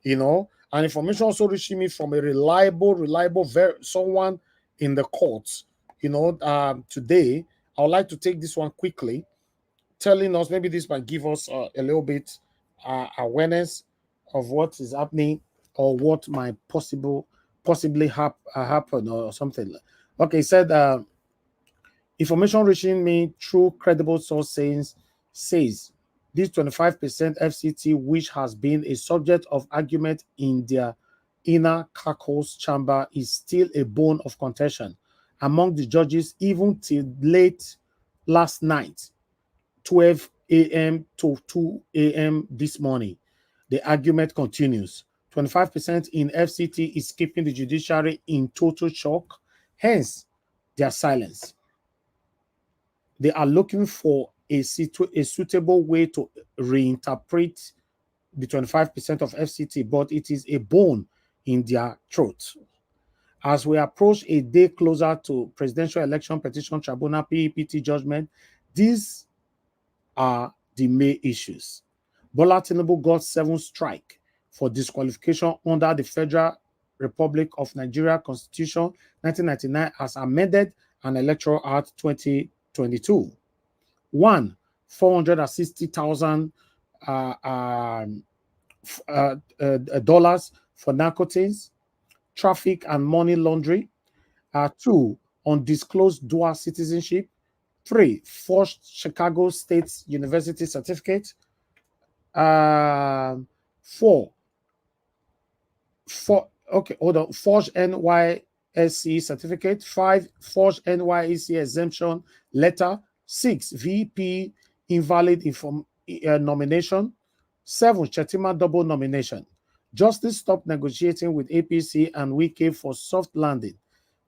You know, and information also reaching me from a reliable, someone in the courts. You know, today I would like to take this one quickly, telling us maybe this might give us a little bit awareness of what is happening or what might possibly happen or something. Okay, it said information reaching me through credible sources says this 25% FCT, which has been a subject of argument in their inner caucus chamber, is still a bone of contention among the judges, even till late last night, 12 a.m. to 2 a.m. this morning. The argument continues. 25% in FCT is keeping the judiciary in total shock, hence their silence. They are looking for a suitable way to reinterpret the 25% of FCT, but it is a bone in their throat. As we approach a day closer to Presidential Election Petition Tribunal PEPT judgment, these are the main issues. Bola Tinubu got 7 strike for disqualification under the Federal Republic of Nigeria Constitution 1999 as amended and Electoral Act 2022. 1, $460,000 dollars for narcotics, traffic and money laundering. 2, undisclosed dual citizenship. 3, forged Chicago State University certificate. 4, forged NYSC certificate. 5, forged NYSC exemption letter. 6, VP invalid nomination. 7, Chetima double nomination. Justice stopped negotiating with APC and Wike for soft landing.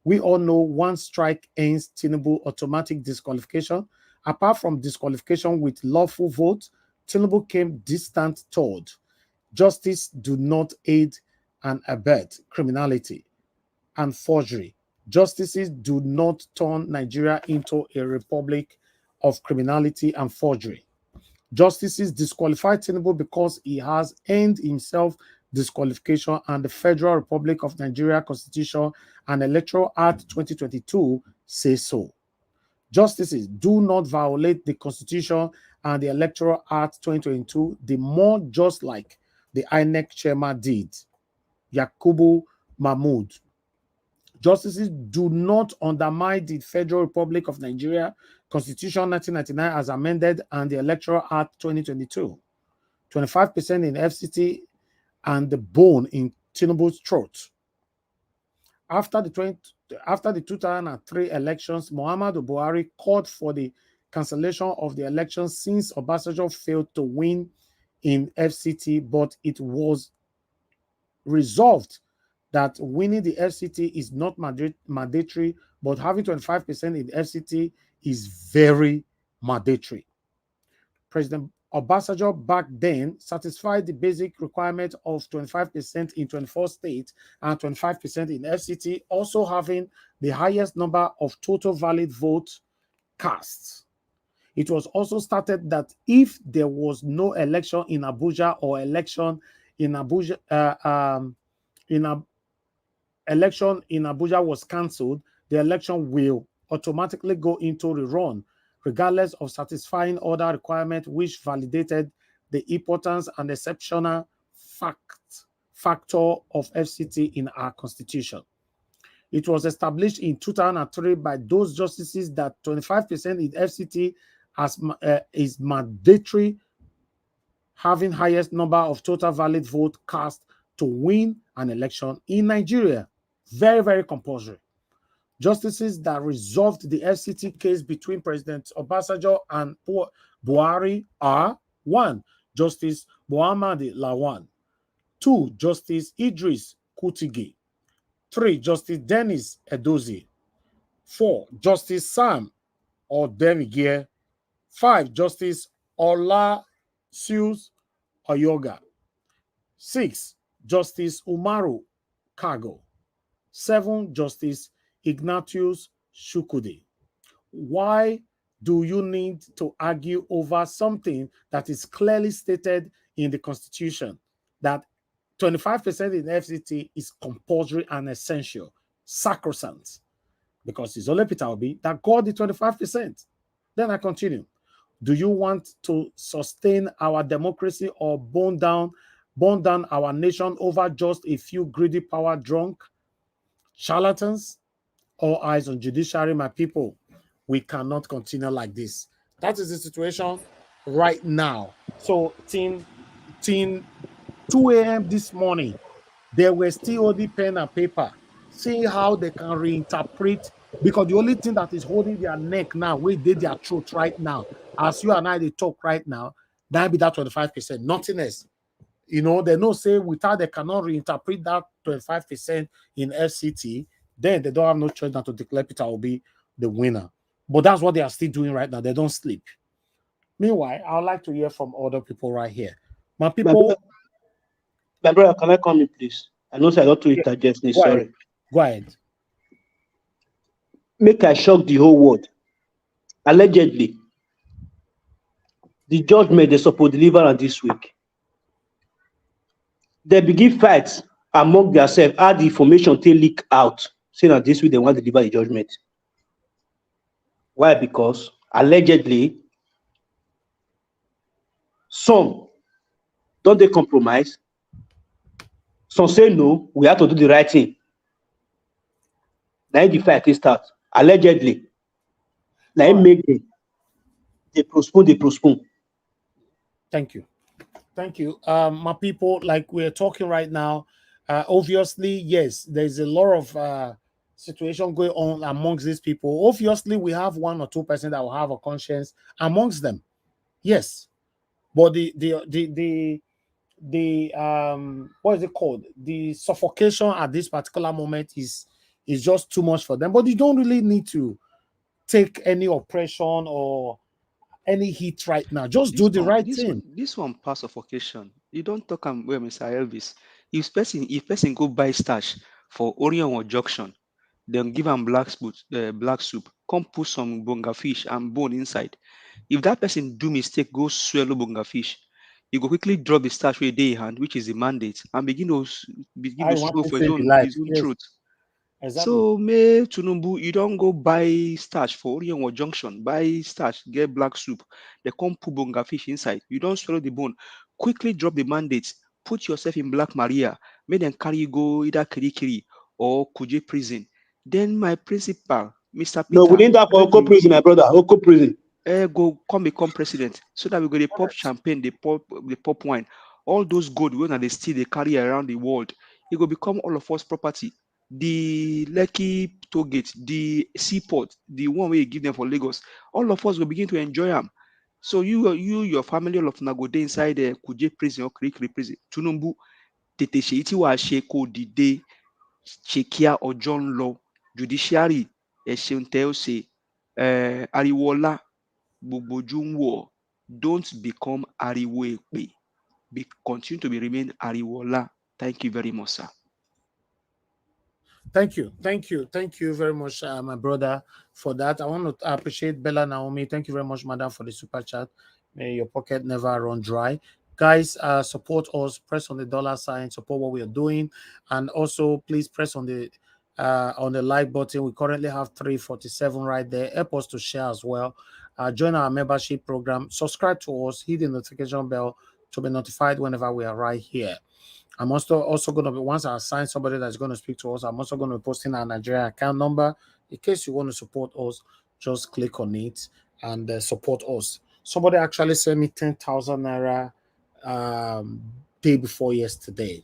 We all know one strike ends Tinubu automatic disqualification. Apart from disqualification with lawful vote, Tinubu came distant third. Justice do not aid and abet criminality and forgery. Justices do not turn Nigeria into a republic of criminality and forgery. Justices disqualify Tinubu because he has earned himself disqualification, and the Federal Republic of Nigeria Constitution and Electoral Act 2022 say so. Justices do not violate the Constitution and the Electoral Act 2022, the more just like the INEC chairman did, Yakubu Mahmood. Justices do not undermine the Federal Republic of Nigeria Constitution 1999 as amended and the Electoral Act 2022. 25% in FCT and the bone in Tinubu's throat. After the 2003 elections, Muhammadu Buhari called for the cancellation of the elections since Obasanjo failed to win in FCT, but it was resolved that winning the FCT is not mandatory, but having 25% in FCT is very mandatory. President Obasanjo back then satisfied the basic requirement of 25% in 24 states and 25% in FCT, also having the highest number of total valid votes cast. It was also stated that if there was no election in Abuja or election in Abuja, election in Abuja was cancelled, the election will automatically go into rerun, regardless of satisfying other requirements which validated the importance and exceptional factor of FCT in our constitution. It was established in 2003 by those justices that 25% in FCT is mandatory, having highest number of total valid vote cast to win an election in Nigeria. Very, very compulsory. Justices that resolved the FCT case between President Obasanjo and Buhari are: 1, Justice Muhammad Lawan; 2, Justice Idris Kutige. 3, Justice Dennis Edozie. 4, Justice Sam Odemigie. 5, Justice Ola Sius Oyoga. 6, Justice Umaru Kago. 7, Justice Ignatius Shukude. Why do you need to argue over something that is clearly stated in the Constitution that 25% in FCT is compulsory and essential, sacrosanct? Because it's only Peter Obi that got the 25%. Then I continue. Do you want to sustain our democracy or burn down our nation over just a few greedy power drunk charlatans? All eyes on judiciary, my people. We cannot continue like this. That is the situation right now. So, till 2 a.m. this morning, they were still holding pen and paper, seeing how they can reinterpret, because the only thing that is holding their neck now, where they their throat right now, as you and I they talk right now, that be that 25%, nothing else. You know, they know say without they cannot reinterpret that 25% in FCT, then they don't have no choice than to declare Peter Obi the winner. But that's what they are still doing right now. They don't sleep. Meanwhile, I would like to hear from other people right here. My people. My brother, can I come in, please? I know I don't to interject me, sorry. Go ahead. Make I shock the whole world. Allegedly, the judgment they supposed to deliver on this week. They begin fights among themselves, how the information they leak out, saying that this week they want to deliver the judgment. Why? Because allegedly, some don't they compromise. Some say no, we have to do the right thing. Now the fight is start. Allegedly. Now make them. They postpone. Thank you. Thank you. My people, like we're talking right now, obviously, yes, there's a lot of situation going on amongst these people. Obviously, we have 1 or 2% that will have a conscience amongst them. Yes. But the what is it called? The suffocation at this particular moment is just too much for them. But you don't really need to take any oppression or any heat right now. Just do the right thing. This one pass suffocation. You don't talk well, Mr. Elvis. If person go buy stash for Orion or Junction, then give him black soup, come put some bonga fish and bone inside. If that person do mistake, go swallow bonga fish, you go quickly drop the stash with a day hand, which is the mandate, and begin to swallow for his own truth. Exactly. So, May Tunumbu, you don't go buy starch for Orion or Junction. Buy starch, get black soup. They come put bonga fish inside. You don't swallow the bone. Quickly drop the mandate. Put yourself in Black Maria. Make them carry you go either Kirikiri or Kuje prison. Then my principal, Mr. Peter. No, we need that for Oko prison, my brother. Oko prison. Go become president. So that we go, they pop champagne, they pop wine. All those gold, when they steal, they carry around the world. It will become all of us property. The Lekki toll gate, the seaport, the one where you give them for Lagos, all of us will begin to enjoy them. So your family, all of them go inside the Kuje prison or Kirikiri prison. Tunumbu, tete sheiti wa sheko dide, chekia or John Law, Judiciary, Esheunteose, Ariwola, Bubojunwo. Don't become Ariwoepe. Continue to remain Ariwola. Thank you very much, sir. Thank you very much, my brother, for that. I want to appreciate Bella Naomi. Thank you very much, madam, for the super chat. May your pocket never run dry. Guys, support us. Press on the dollar sign. Support what we are doing, and also please press on the like button. We currently have 347 right there. Help us to share as well. Join our membership program. Subscribe to us. Hit the notification bell to be notified whenever we are right here. I'm also going to be, once I assign somebody that's going to speak to us, I'm also going to be posting our Nigeria account number. In case you want to support us, just click on it and support us. Somebody actually sent me 10,000 naira day before yesterday.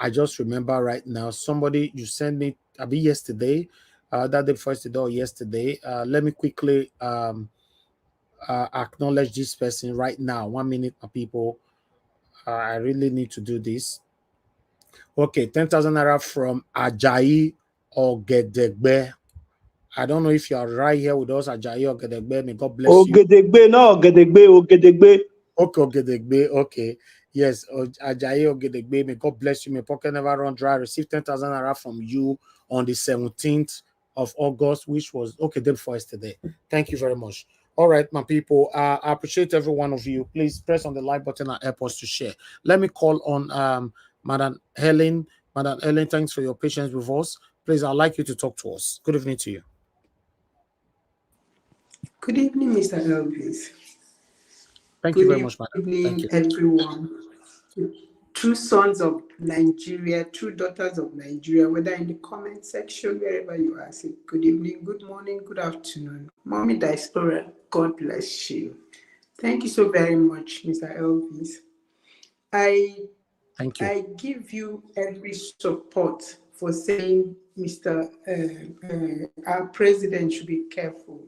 I just remember right now, somebody, you sent me, yesterday, that day before yesterday or yesterday. Let me quickly acknowledge this person right now. 1 minute, people. I really need to do this. Okay, 10,000 naira from Ajayi Ogedegbe. I don't know if you are right here with us, Ajayi Ogedegbe. May God bless you. Ogedegbe, no Ogedegbe. Okay, Ogedegbe. Okay. Yes, Ajayi Ogedegbe. May God bless you. May pocket never run dry. Receive 10,000 naira from you on the 17th of August, which was okay, day before yesterday. Thank you very much. All right, my people. I appreciate every one of you. Please press on the like button and help us to share. Let me call on Madam Helen. Madam Helen, thanks for your patience with us. Please, I'd like you to talk to us. Good evening to you. Good evening, Mr. Elvis. Thank you Good very much, madam. Thank evening, you. everyone. True sons of Nigeria, true daughters of Nigeria, whether in the comment section, wherever you are, say good evening, good morning, good afternoon. Mommy Diaspora, God bless you. Thank you so very much, Mr. Elvis. Thank you. I give you every support for saying, Mr. Our president should be careful.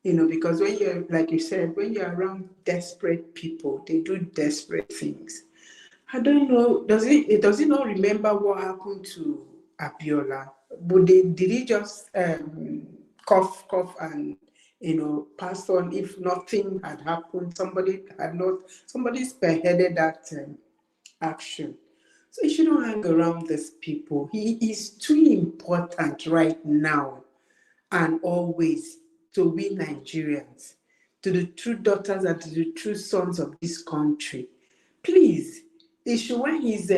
You know, because when you're, like you said, when you're around desperate people, they do desperate things. I don't know, does it not remember what happened to Abiola? But did he just cough and, you know, pass on if nothing had happened? Somebody spearheaded that action. So you shouldn't hang around these people. He is too important right now and always to we Nigerians, to the true daughters and to the true sons of this country. Please, when he's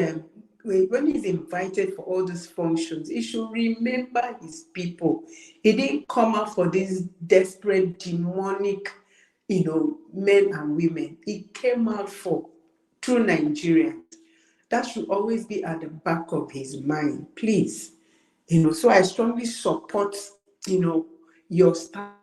invited for all these functions, he should remember his people. He didn't come out for these desperate, demonic, you know, men and women. He came out for true Nigerians. That should always be at the back of his mind, please. You know, so I strongly support, you know, your style.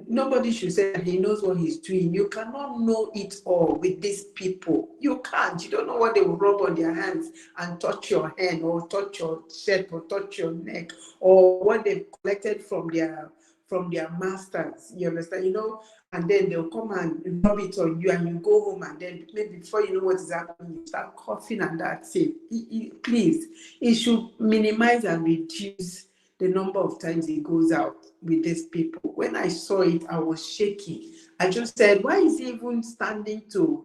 Nobody should say that he knows what he's doing. You cannot know it all with these people. You can't. You don't know what they will rub on their hands and touch your hand or touch your shirt or touch your neck or what they've collected from their masters. You understand? You know, and then they'll come and rub it on you and you go home and then maybe before you know what is happening, you start coughing and that's it. Please, it should minimize and reduce the number of times he goes out with these people. When I saw it, I was shaking. I just said, why is he even standing to,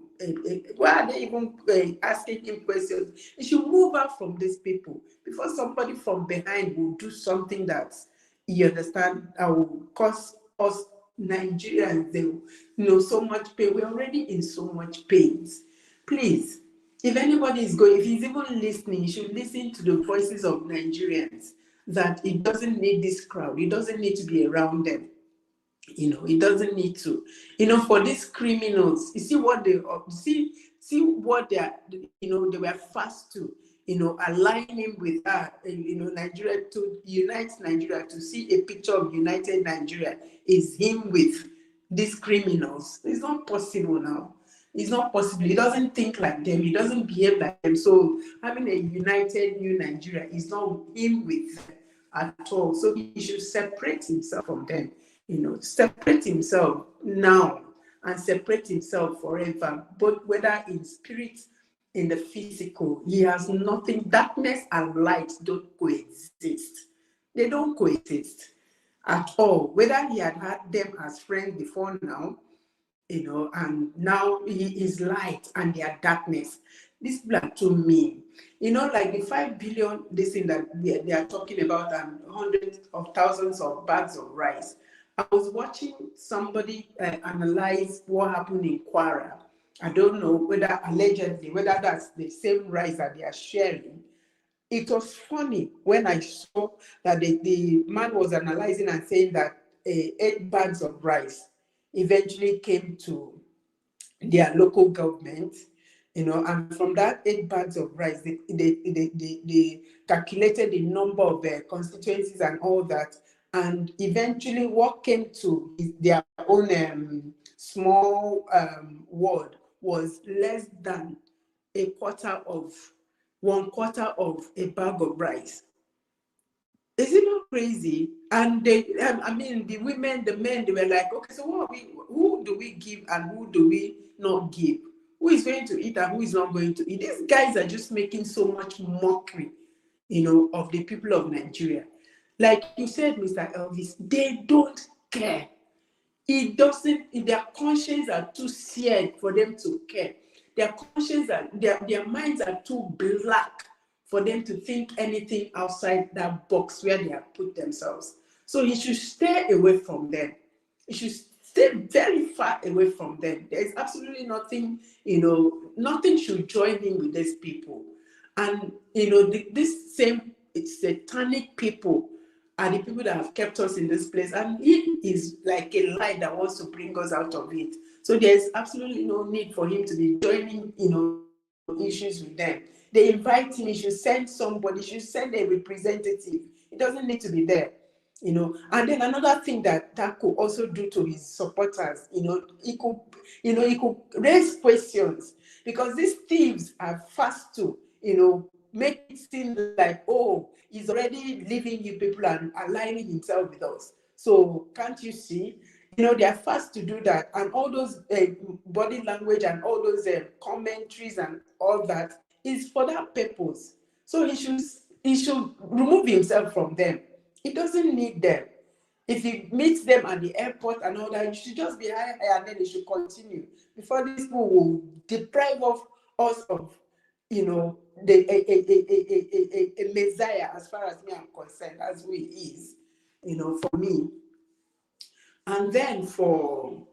why are they even asking him questions? He should move out from these people before somebody from behind will do something that, you understand, that will cause us Nigerians, so much pain. We're already in so much pain. Please, if anybody is going, if he's even listening, he should listen to the voices of Nigerians, that it doesn't need this crowd. It doesn't need to be around them. You know, it doesn't need to. You know, for these criminals, you see what they they were fast to, align him with Nigeria, to unite Nigeria, to see a picture of united Nigeria is him with these criminals. It's not possible now. It's not possible. He doesn't think like them. He doesn't behave like them. So having a united new Nigeria is not him with them at all. So he should separate himself from them. Separate himself now and separate himself forever. But whether in spirit, in the physical, he has nothing. Darkness and light don't coexist. They don't coexist at all. Whether he had them as friends before now, and now he is light and they are darkness. These people are too mean. Like the 5 billion, this thing that they are talking about, and hundreds of thousands of bags of rice. I was watching somebody analyze what happened in Kwara. I don't know whether allegedly, whether that's the same rice that they are sharing. It was funny when I saw that the man was analyzing and saying that 8 bags of rice eventually came to their local government, and from that 8 bags of rice, they calculated the number of constituencies and all that, and eventually what came to their own small ward was less than 1/4 of a bag of rice. Is it not crazy? And the women, the men, they were like, okay, so who do we give and who do we not give? who is going to eat and who is not going to eat. These guys are just making so much mockery, of the people of Nigeria. Like you said, Mr. Elvis, they don't care. It doesn't, their conscience are too seared for them to care. Their conscience are, their minds are too black for them to think anything outside that box where they have put themselves. So he should stay away from them. He should stay very far away from them. There is absolutely nothing, nothing should join him with these people. And, this same satanic people are the people that have kept us in this place. And he is like a light that wants to bring us out of it. So there's absolutely no need for him to be joining, issues with them. They invite him, he should send somebody, he should send a representative. It doesn't need to be there. And then another thing that could also do to his supporters, he could raise questions, because these thieves are fast to, make it seem like, oh, he's already leaving you people and aligning himself with us. So can't you see? They are fast to do that, and all those body language and all those commentaries and all that is for that purpose. So he should remove himself from them. He doesn't need them. If he meets them at the airport and all that, you should just be high and then he should continue before these people will deprive us of, a Messiah, as far as me I'm concerned, as who he is, for me. And then for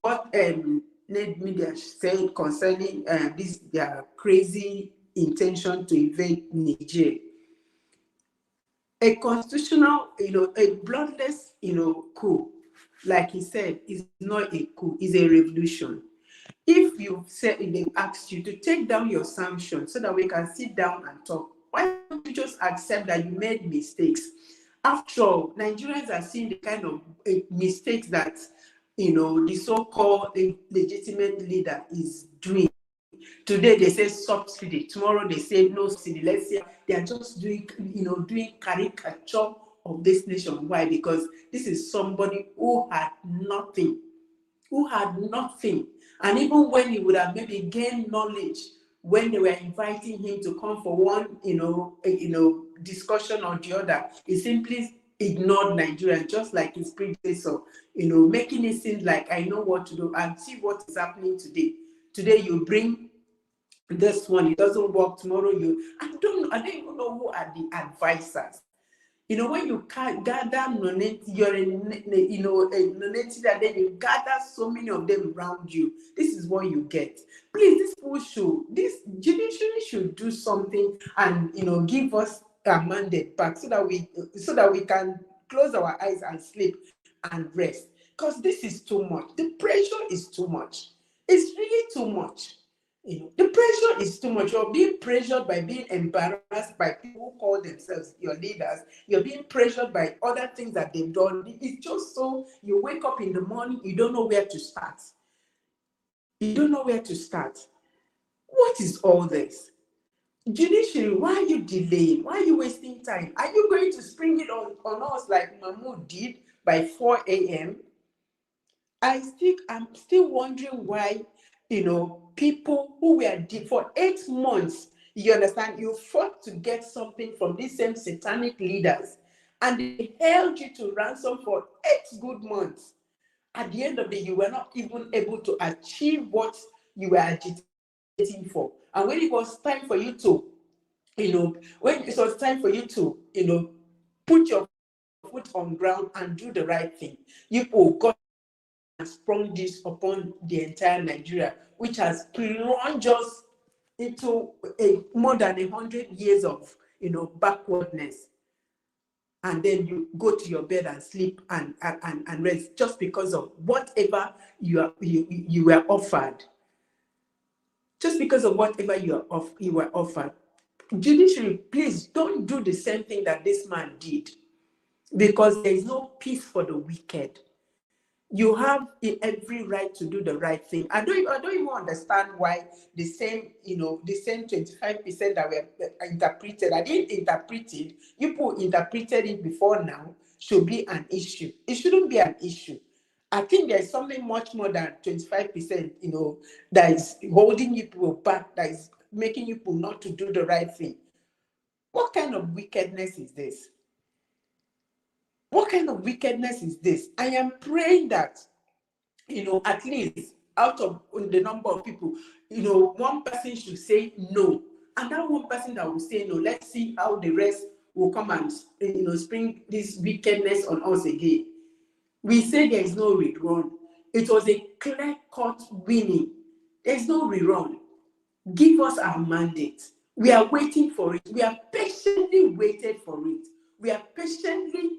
what Ned Media said concerning their crazy intention to invade Niger, a constitutional, a bloodless, coup, like he said, is not a coup, is a revolution. If you said they asked you to take down your sanctions so that we can sit down and talk, why don't you just accept that you made mistakes? After all, Nigerians are seeing the kind of mistakes that, the so-called legitimate leader is doing. Today they say subsidy, tomorrow they say no subsidy. Let's say they are just doing, doing caricature of this nation. Why? Because this is somebody who had nothing. And even when he would have maybe gained knowledge when they were inviting him to come for one, discussion or the other, he simply ignored Nigeria, just like his predecessor, making it seem like I know what to do. And see what is happening today. Today you bring this one, it doesn't work. Tomorrow I don't even know who are the advisors. When you gather you're a nonated, and then you gather so many of them around you, this is what you get. Please, this judiciary should do something and give us our mandate back so that we can close our eyes and sleep and rest. Because this is too much. The pressure is too much. It's really too much. The pressure is too much. You're being pressured by being embarrassed by people who call themselves your leaders. You're being pressured by other things that they've done. It's just so you wake up in the morning, you don't know where to start. What is all this? Judiciary, why are you delaying? Why are you wasting time? Are you going to spring it on us like Mahmoud did by 4 a.m.? I'm still wondering why, people who were for 8 months, you understand, you fought to get something from these same satanic leaders, and they held you to ransom for 8 good months. At the end of the day, you were not even able to achieve what you were agitating for. And when it was time for you to, put your foot on ground and do the right thing, you got and sprung this upon the entire Nigeria, which has plunged us into more than 100 years of backwardness. And then you go to your bed and sleep and rest just because of whatever you were offered. Just because of whatever you were offered. Judiciary, please don't do the same thing that this man did, because there is no peace for the wicked. You have every right to do the right thing. I don't even understand why the same 25% that were interpreted, I didn't interpret it, you people interpreted it before now, should be an issue. It shouldn't be an issue. I think there's something much more than 25%, that is holding people back, that is making people not to do the right thing. What kind of wickedness is this? What kind of wickedness is this? I am praying that, at least out of the number of people, one person should say no. And that one person that will say no, let's see how the rest will come and, spring this wickedness on us again. We say there is no rerun. It was a clear-cut winning. There's no rerun. Give us our mandate. We are waiting for it. We are patiently waited for it. We are patiently,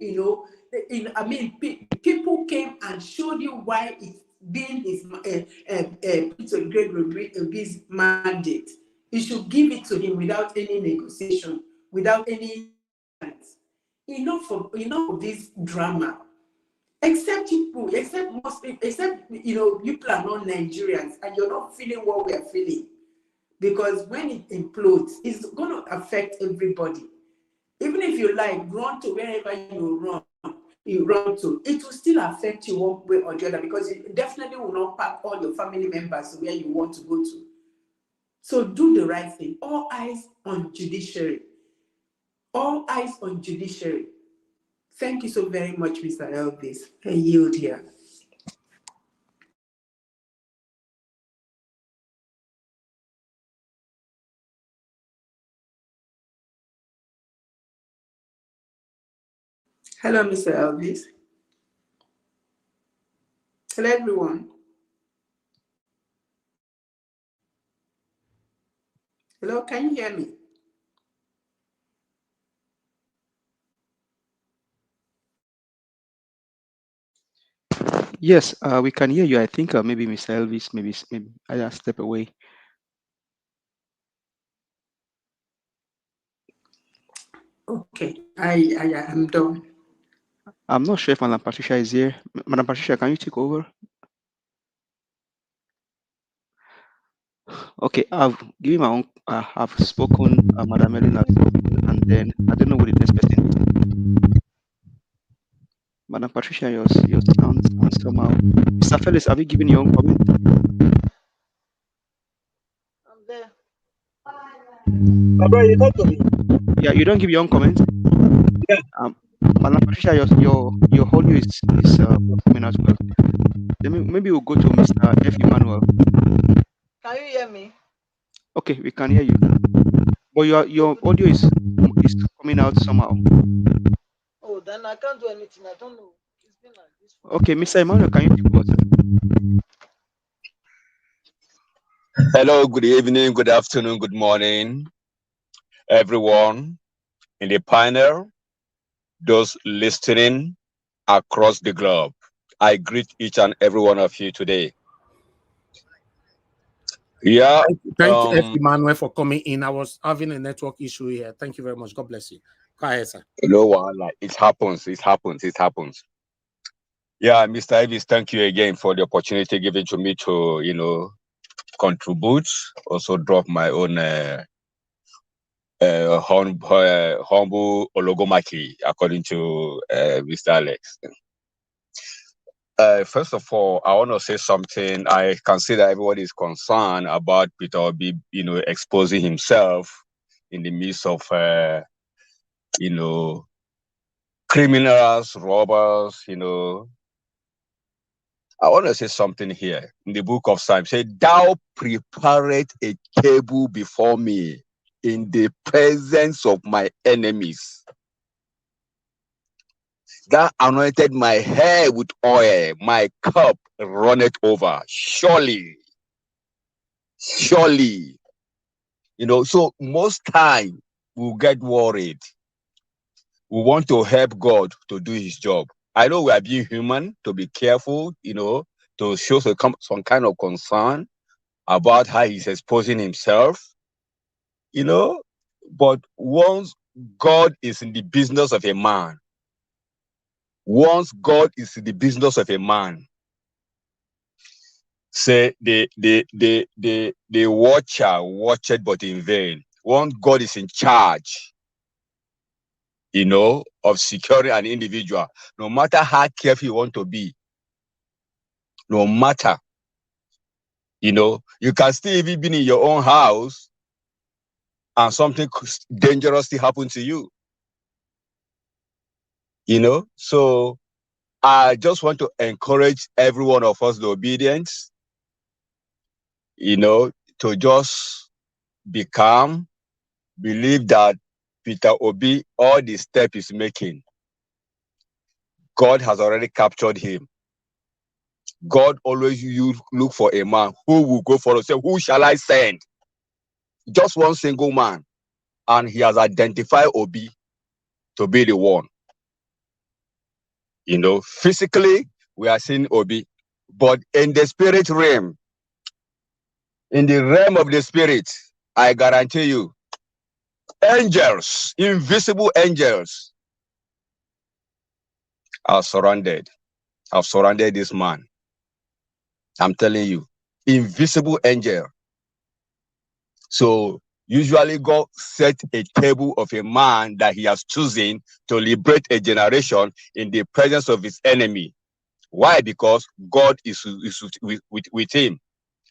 people came and showed you why it's been his his mandate. You should give it to him without any negotiation, without any enough of this drama. Except people are not Nigerians, and you're not feeling what we are feeling. Because when it implodes, it's going to affect everybody. Even if you run to wherever you run to, it will still affect you one way or the other, because it definitely will not pack all your family members where you want to go to. So do the right thing. All eyes on judiciary. All eyes on judiciary. Thank you so very much, Mr. Elvis. I yield here. Hello, Mr. Elvis. Hello, everyone. Hello, can you hear me? Yes, we can hear you. I think maybe Mr. Elvis, maybe I just step away. Okay, I am done. I'm not sure if Madam Patricia is here. Madam Patricia, can you take over? Okay, I've given my own. I've spoken. Madam Ellen has spoken, and then I don't know what the next person is. Madam Patricia, your sound somehow. Mr. Felix, have you given your own comment? I'm there. You talk to me. Yeah, you don't give your own comment. Yeah. Madam Patricia, your audio is coming out well. Maybe we'll go to Mr. F. Emmanuel. Can you hear me? Okay, we can hear you. But your audio is coming out somehow. Oh, then I can't do anything. I don't know. It's been like this. Okay, Mr. Emmanuel, can you take over? Hello, good evening, good afternoon, good morning, everyone in the panel, those listening across the globe. I greet each and every one of you today. Yeah. Thank you, F. Emmanuel, for coming in. I was having a network issue here. Thank you very much. God bless you. Go ahead, sir. No one, it happens. It happens. Yeah, Mr. Elvis, thank you again for the opportunity given to me to, contribute, also drop my own humble ologomaki, according to Mr. Alex. First of all, I want to say something. I can see that everybody is concerned about Peter Obi, exposing himself in the midst of, criminals, robbers, I want to say something here. In the book of Psalms, say, "Thou preparest a table before me in the presence of my enemies. Thou anointed my hair with oil, my cup runneth over. Surely. So most time we'll get worried. We want to help God to do his job. I know we are being human, to be careful, to show some kind of concern about how he's exposing himself, but once God is in the business of a man, say the watcher watched but in vain. Once God is in charge, of securing an individual, no matter how careful you want to be, no matter. You can still even be in your own house and something dangerous still happen to you. So I just want to encourage every one of us, the obedience, to just be calm, believe that Peter Obi, all the step he's making, God has already captured him. God always look for a man who will go for us. Say, who shall I send? Just one single man. And he has identified Obi to be the one. Physically, we are seeing Obi. But in the spirit realm, in the realm of the spirit, I guarantee you, angels, invisible angels, have surrounded this man. I'm telling you, invisible angel. So usually God set a table of a man that he has chosen to liberate a generation in the presence of his enemy. Why? Because God is with him.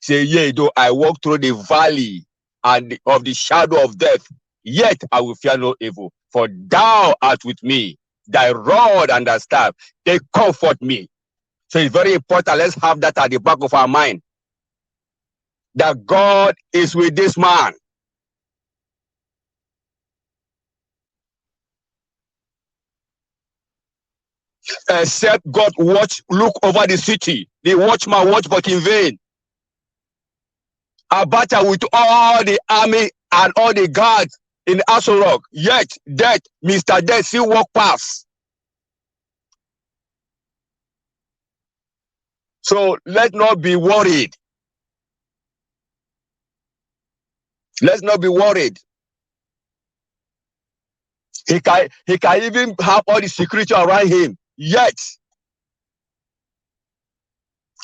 Say, yea, though I walk through the valley and of the shadow of death, yet I will fear no evil, for thou art with me. Thy rod and thy staff, they comfort me. So it's very important. Let's have that at the back of our mind, that God is with this man. Except God look over the city. The watchman watch, but in vain. Abacha with all the army and all the guards in Aso Rock, yet death, Mr. Death still walk past. So let's not be worried. Let's not be worried. He can even have all the security around him. Yet,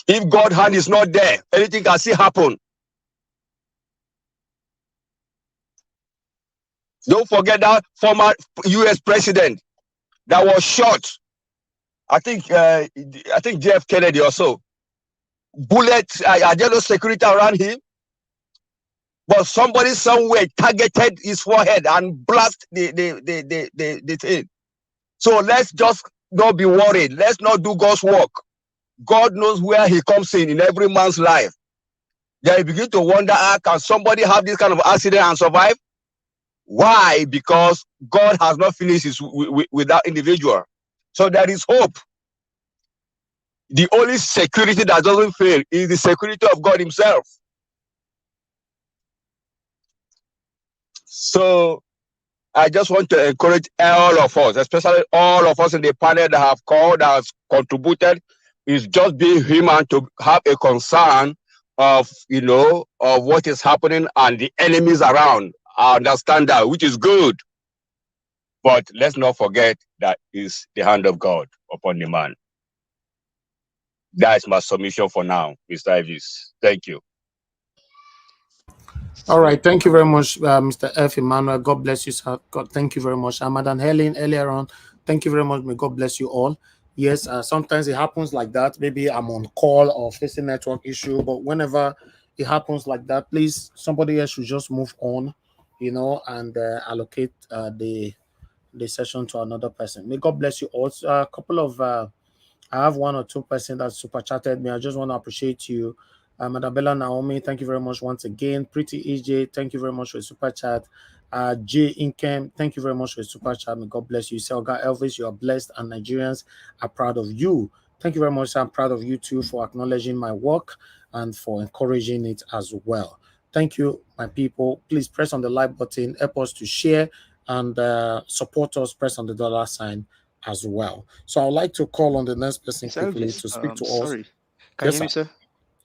if God's hand is not there, anything can still happen. Don't forget that former U.S. president that was shot. I think JF Kennedy also. Bullets, there no security around him, but somebody somewhere targeted his forehead and blast the thing. So let's just not be worried. Let's not do God's work. God knows where he comes in every man's life. Then you begin to wonder, can somebody have this kind of accident and survive? Why? Because God has not finished with that individual. So there is hope. The only security that doesn't fail is the security of God himself. So I just want to encourage all of us, especially all of us in the panel that have called, that has contributed, is just being human to have a concern of what is happening and the enemies around. I understand that, which is good. But let's not forget that is the hand of God upon the man. That is my submission for now, Mr. Ivis. Thank you. All right, thank you very much, Mr. F. Emmanuel. God bless you, sir. God, thank you very much. Madam Helen, earlier on, thank you very much. May God bless you all. Yes, sometimes it happens like that. Maybe I'm on call or facing network issue, but whenever it happens like that, please, somebody else should just move on, and allocate the session to another person. May God bless you all. A couple of I have 1 or 2 person that super chatted me. I just want to appreciate you. Madam Bella Naomi, thank you very much once again. Pretty EJ, thank you very much for a super chat. J Inkem, thank you very much for a super chat. May God bless you. Selga Elvis, you are blessed and Nigerians are proud of you. Thank you very much. I'm proud of you too for acknowledging my work and for encouraging it as well. Thank you, my people. Please press on the like button, help us to share and support us. Press on the $ as well. So I'd like to call on the next person quickly to speak to us. Sorry, can Yes, you hear me, sir?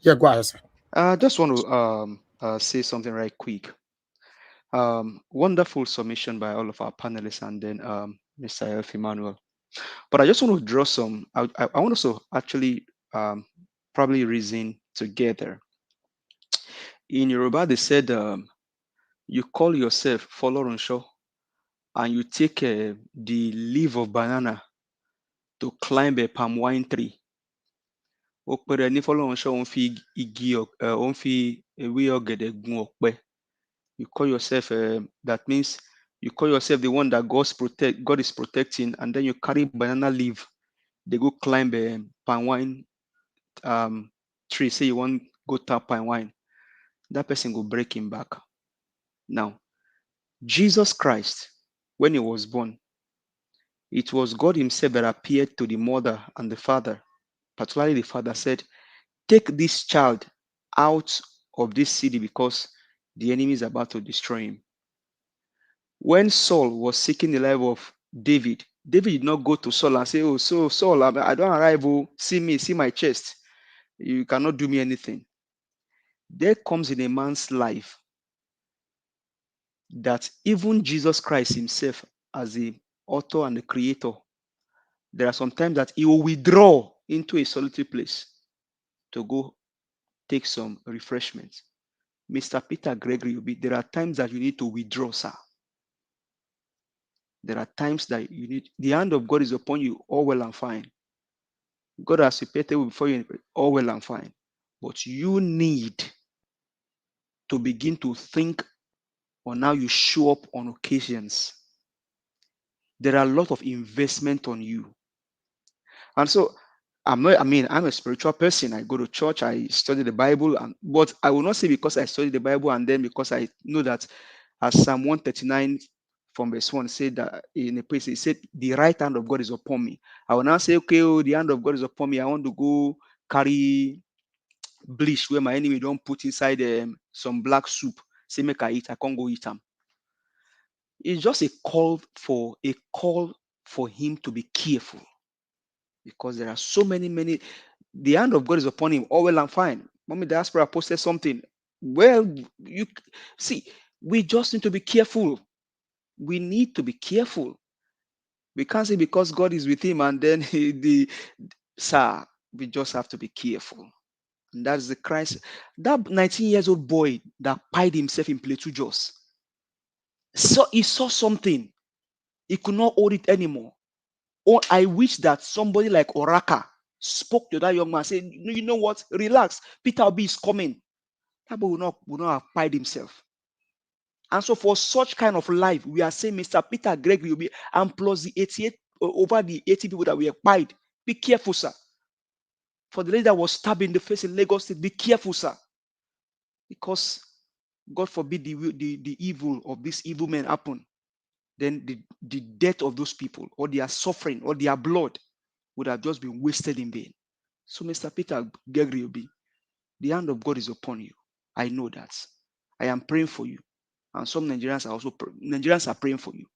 Yeah, go ahead, sir. I just want to say something right quick. Wonderful submission by all of our panelists and then Mr. F. Emmanuel. But I just want to draw some, I want us to actually probably reason together. In Yoruba, they said, you call yourself Folorunso and you take the leaf of banana to climb a palm wine tree. ó pèrè ní fọlọ́runṣọ́ òun fi igi òun fi ewé ọ̀gẹ̀dẹ̀ gun ọ̀pẹ. You call yourself that means you call yourself the one that God is protecting, and then you carry banana leaf. They go climb a palm wine tree. Say you want go tap palm wine, that person will break him back. Now, Jesus Christ, when he was born, it was God himself that appeared to the mother and the father. Particularly the father said, take this child out of this city because the enemy is about to destroy him. When Saul was seeking the life of David, David did not go to Saul and say, oh, so Saul, I don't arrive, oh, see me, see my chest. You cannot do me anything. There comes in a man's life that even Jesus Christ himself, as the author and the creator, there are some times that he will withdraw into a solitary place to go take some refreshment. Mr. Peter Gregory, there are times that you need to withdraw, sir. There are times that you need, the hand of God is upon you, all well and fine. God has prepared before you, all well and fine. But you need to begin to think on how you show up on occasions. There are a lot of investment on you. And so I'm a spiritual person. I go to church, I study the Bible, but I will not say because I study the Bible and then because I know that as Psalm 139 from verse 1 said that in a place, it said, the right hand of God is upon me. I will now say, okay, oh, the hand of God is upon me. I want to go carry bleach where my enemy don't put inside some black soup. Say, make I eat. I can't go eat them. It's just a call for him to be careful. Because there are so many, the hand of God is upon him, all well and fine. Mommy Diaspora posted something. Well, you see, we just need to be careful. We need to be careful. We can't say because God is with him and then we just have to be careful. And that's the Christ. That 19-year-old boy that pied himself in Plateau Jos. So he saw something. He could not hold it anymore. Oh, I wish that somebody like Oraka spoke to that young man, said, you know what? Relax. Peter Obi is coming. That boy will not have pied himself. And so for such kind of life, we are saying Mr. Peter Gregory will be, and plus the 88 over the 80 people that we have pied. Be careful, sir. For the lady that was stabbed in the face in Lagos State, be careful, sir. Because God forbid the evil of these evil men happen. Then the death of those people, or their suffering, or their blood would have just been wasted in vain. So, Mr. Peter Gregory, the hand of God is upon you. I know that. I am praying for you. And some Nigerians are praying for you.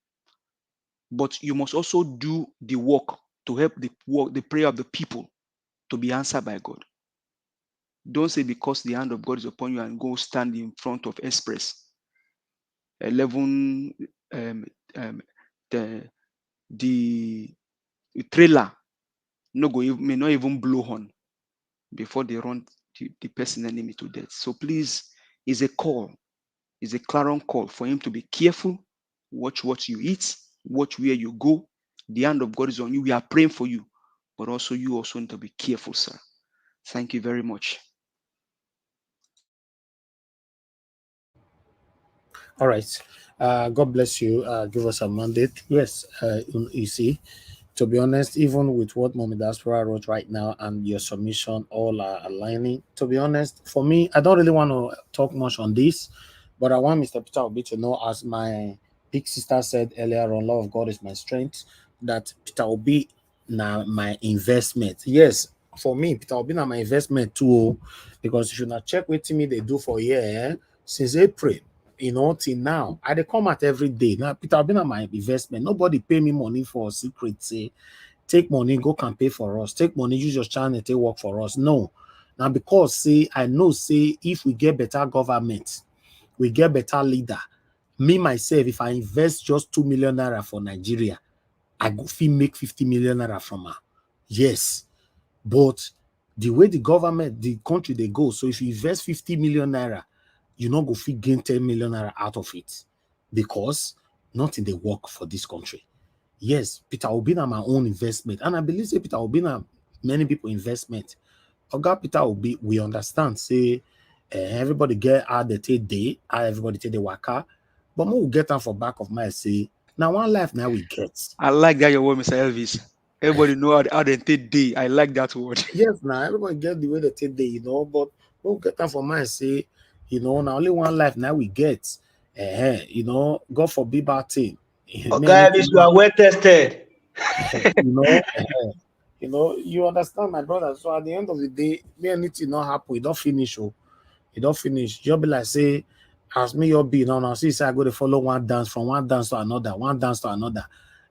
But you must also do the work to help the prayer of the people to be answered by God. Don't say because the hand of God is upon you and go stand in front of Express 11 the trailer may not even blow horn before they run the person enemy to death. So please, it's a call. It's a clarion call for him to be careful. Watch what you eat. Watch where you go. The hand of God is on you. We are praying for you. But also you also need to be careful, sir. Thank you very much. All right. God bless you. Give us a mandate. Yes, you see, to be honest, even with what Mommy Diaspora wrote right now and your submission all are aligning. To be honest, for me, I don't really want to talk much on this, but I want Mr. Peter Obi to know, as my big sister said earlier on, love of God is my strength, that Peter Obi now my investment. Yes, for me, Peter Obi now my investment too, because if you not check with me, they do for a year since April. Till now, I dey come out every day. Now, Peter Obi na my investment. Nobody pay me money for secret. Say, take money, go campaign for us. Take money, use your channel, take work for us. No. Now, because say I know, say if we get better government, we get better leader. Me myself, if I invest just 2 million naira for Nigeria, I go fit make 50 million naira from her. Yes, but the way the government, the country they go, so if you invest 50 million naira, you not go fit gain 10 million naira out of it, because nothing they work for this country. Yes, Peter Obi na my own investment, and I believe say Peter Obi na many people investment. Oga Peter Obi, we understand, say, everybody get how they take day, how everybody take the waka, but we will get them for back of my say, now one life now we get. I like that your word, Mr. Elvis. Everybody know how they take day. I like that word. Yes, now everybody get the way they take day, you know, but we'll get them for my say, you know, now only one life now we get. You know, God forbid bad thing. Guys, you are well tested. You know, you understand, my brother. So at the end of the day, me anything not happen, it don't finish. Oh, it don't finish. You'll be like, say, as me your be now. See, say I go to follow one dance from one dance to another, one dance to another.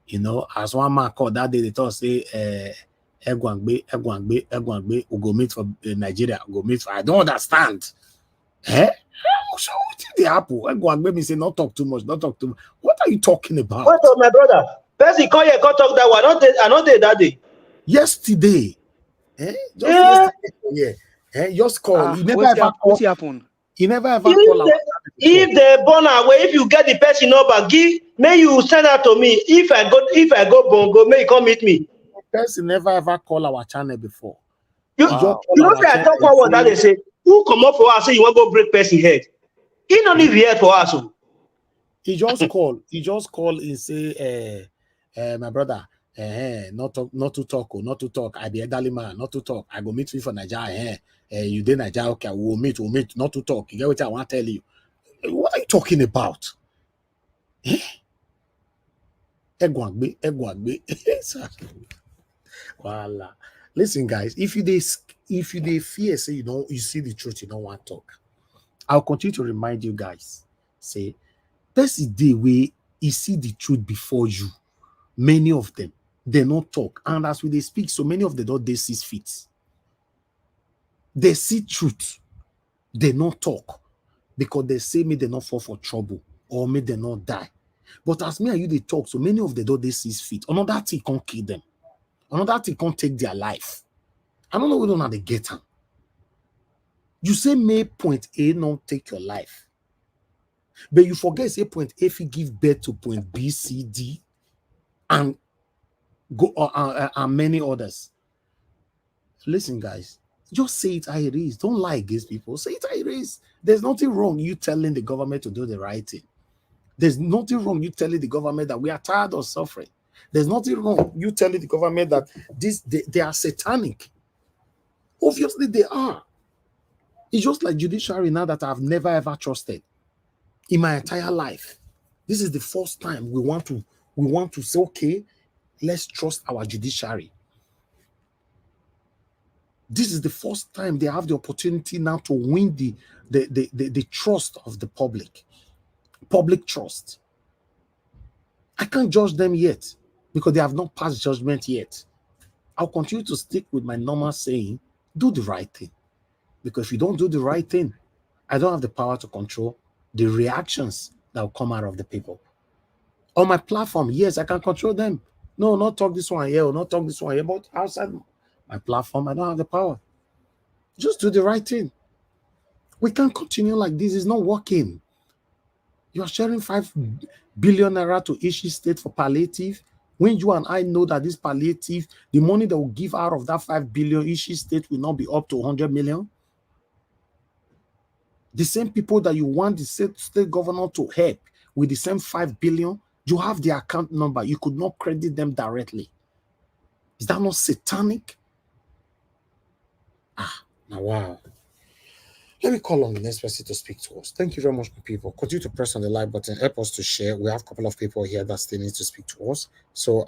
You know, as one man called that day, they thought say, Egwangbe, we go meet for Nigeria, go meet for. I don't understand. So what did they happen? Egwangbe me say, not talk too much, not talk too much. What are you talking about? What of my brother? Person come here, come talk that one. I not there that day. Yesterday. Just yesterday. Just call. He never ever call. What happened? He never ever call. If they born away, if you get the person number, may you send that to me. If I go bongo, may you come meet me. The person never ever call our channel before. You know say I talk what that they say. Who come up for us say you want to go break person head? He don't leave here for us. He just call. He just call and say, my brother, not to talk. I be elderly man, not to talk. I go meet you for Nigeria. You did Nigeria, okay, we'll meet, not to talk. You get what I want to tell you. What are you talking about? Egwangbe. Voila. Listen, guys, if you fear, say you see the truth, you don't want to talk. I'll continue to remind you guys. Say, that's the day where you see the truth before you. Many of them, they don't talk. And as they speak, so many of them don't they see fit. They see truth. They not talk. Because they say me they not fall for trouble or me they not die. But as me and you they talk, so many of them don't they see fit. Another thing can't kill them. Another thing can't take their life. I don't know whether or not they get them. You say may point A not take your life. But you forget say point A if you give birth to point B, C, D, and go and many others. Listen, guys, just say it how it is. Don't lie against people. Say it how it is. There's nothing wrong you telling the government to do the right thing. There's nothing wrong you telling the government that we are tired of suffering. There's nothing wrong you telling the government that they are satanic. Obviously, they are. It's just like judiciary now that I've never ever trusted in my entire life. This is the first time we want to say, okay, let's trust our judiciary. This is the first time they have the opportunity now to win the trust of the public trust. I can't judge them yet because they have not passed judgment yet. I'll continue to stick with my normal saying, do the right thing. Because if you don't do the right thing, I don't have the power to control the reactions that will come out of the people. On my platform, yes, I can control them. No, not talk this one here or not talk this one here, but outside my platform, I don't have the power. Just do the right thing. We can't continue like this. It's not working. You are sharing 5 billion naira to each state for palliative. When you and I know that this palliative, the money that will give out of that 5 billion each state will not be up to 100 million. The same people that you want the state governor to help with the same 5 billion, you have the account number. You could not credit them directly. Is that not satanic? Now, wow. Let me call on the next person to speak to us. Thank you very much, people. Continue to press on the like button. Help us to share. We have a couple of people here that still need to speak to us. So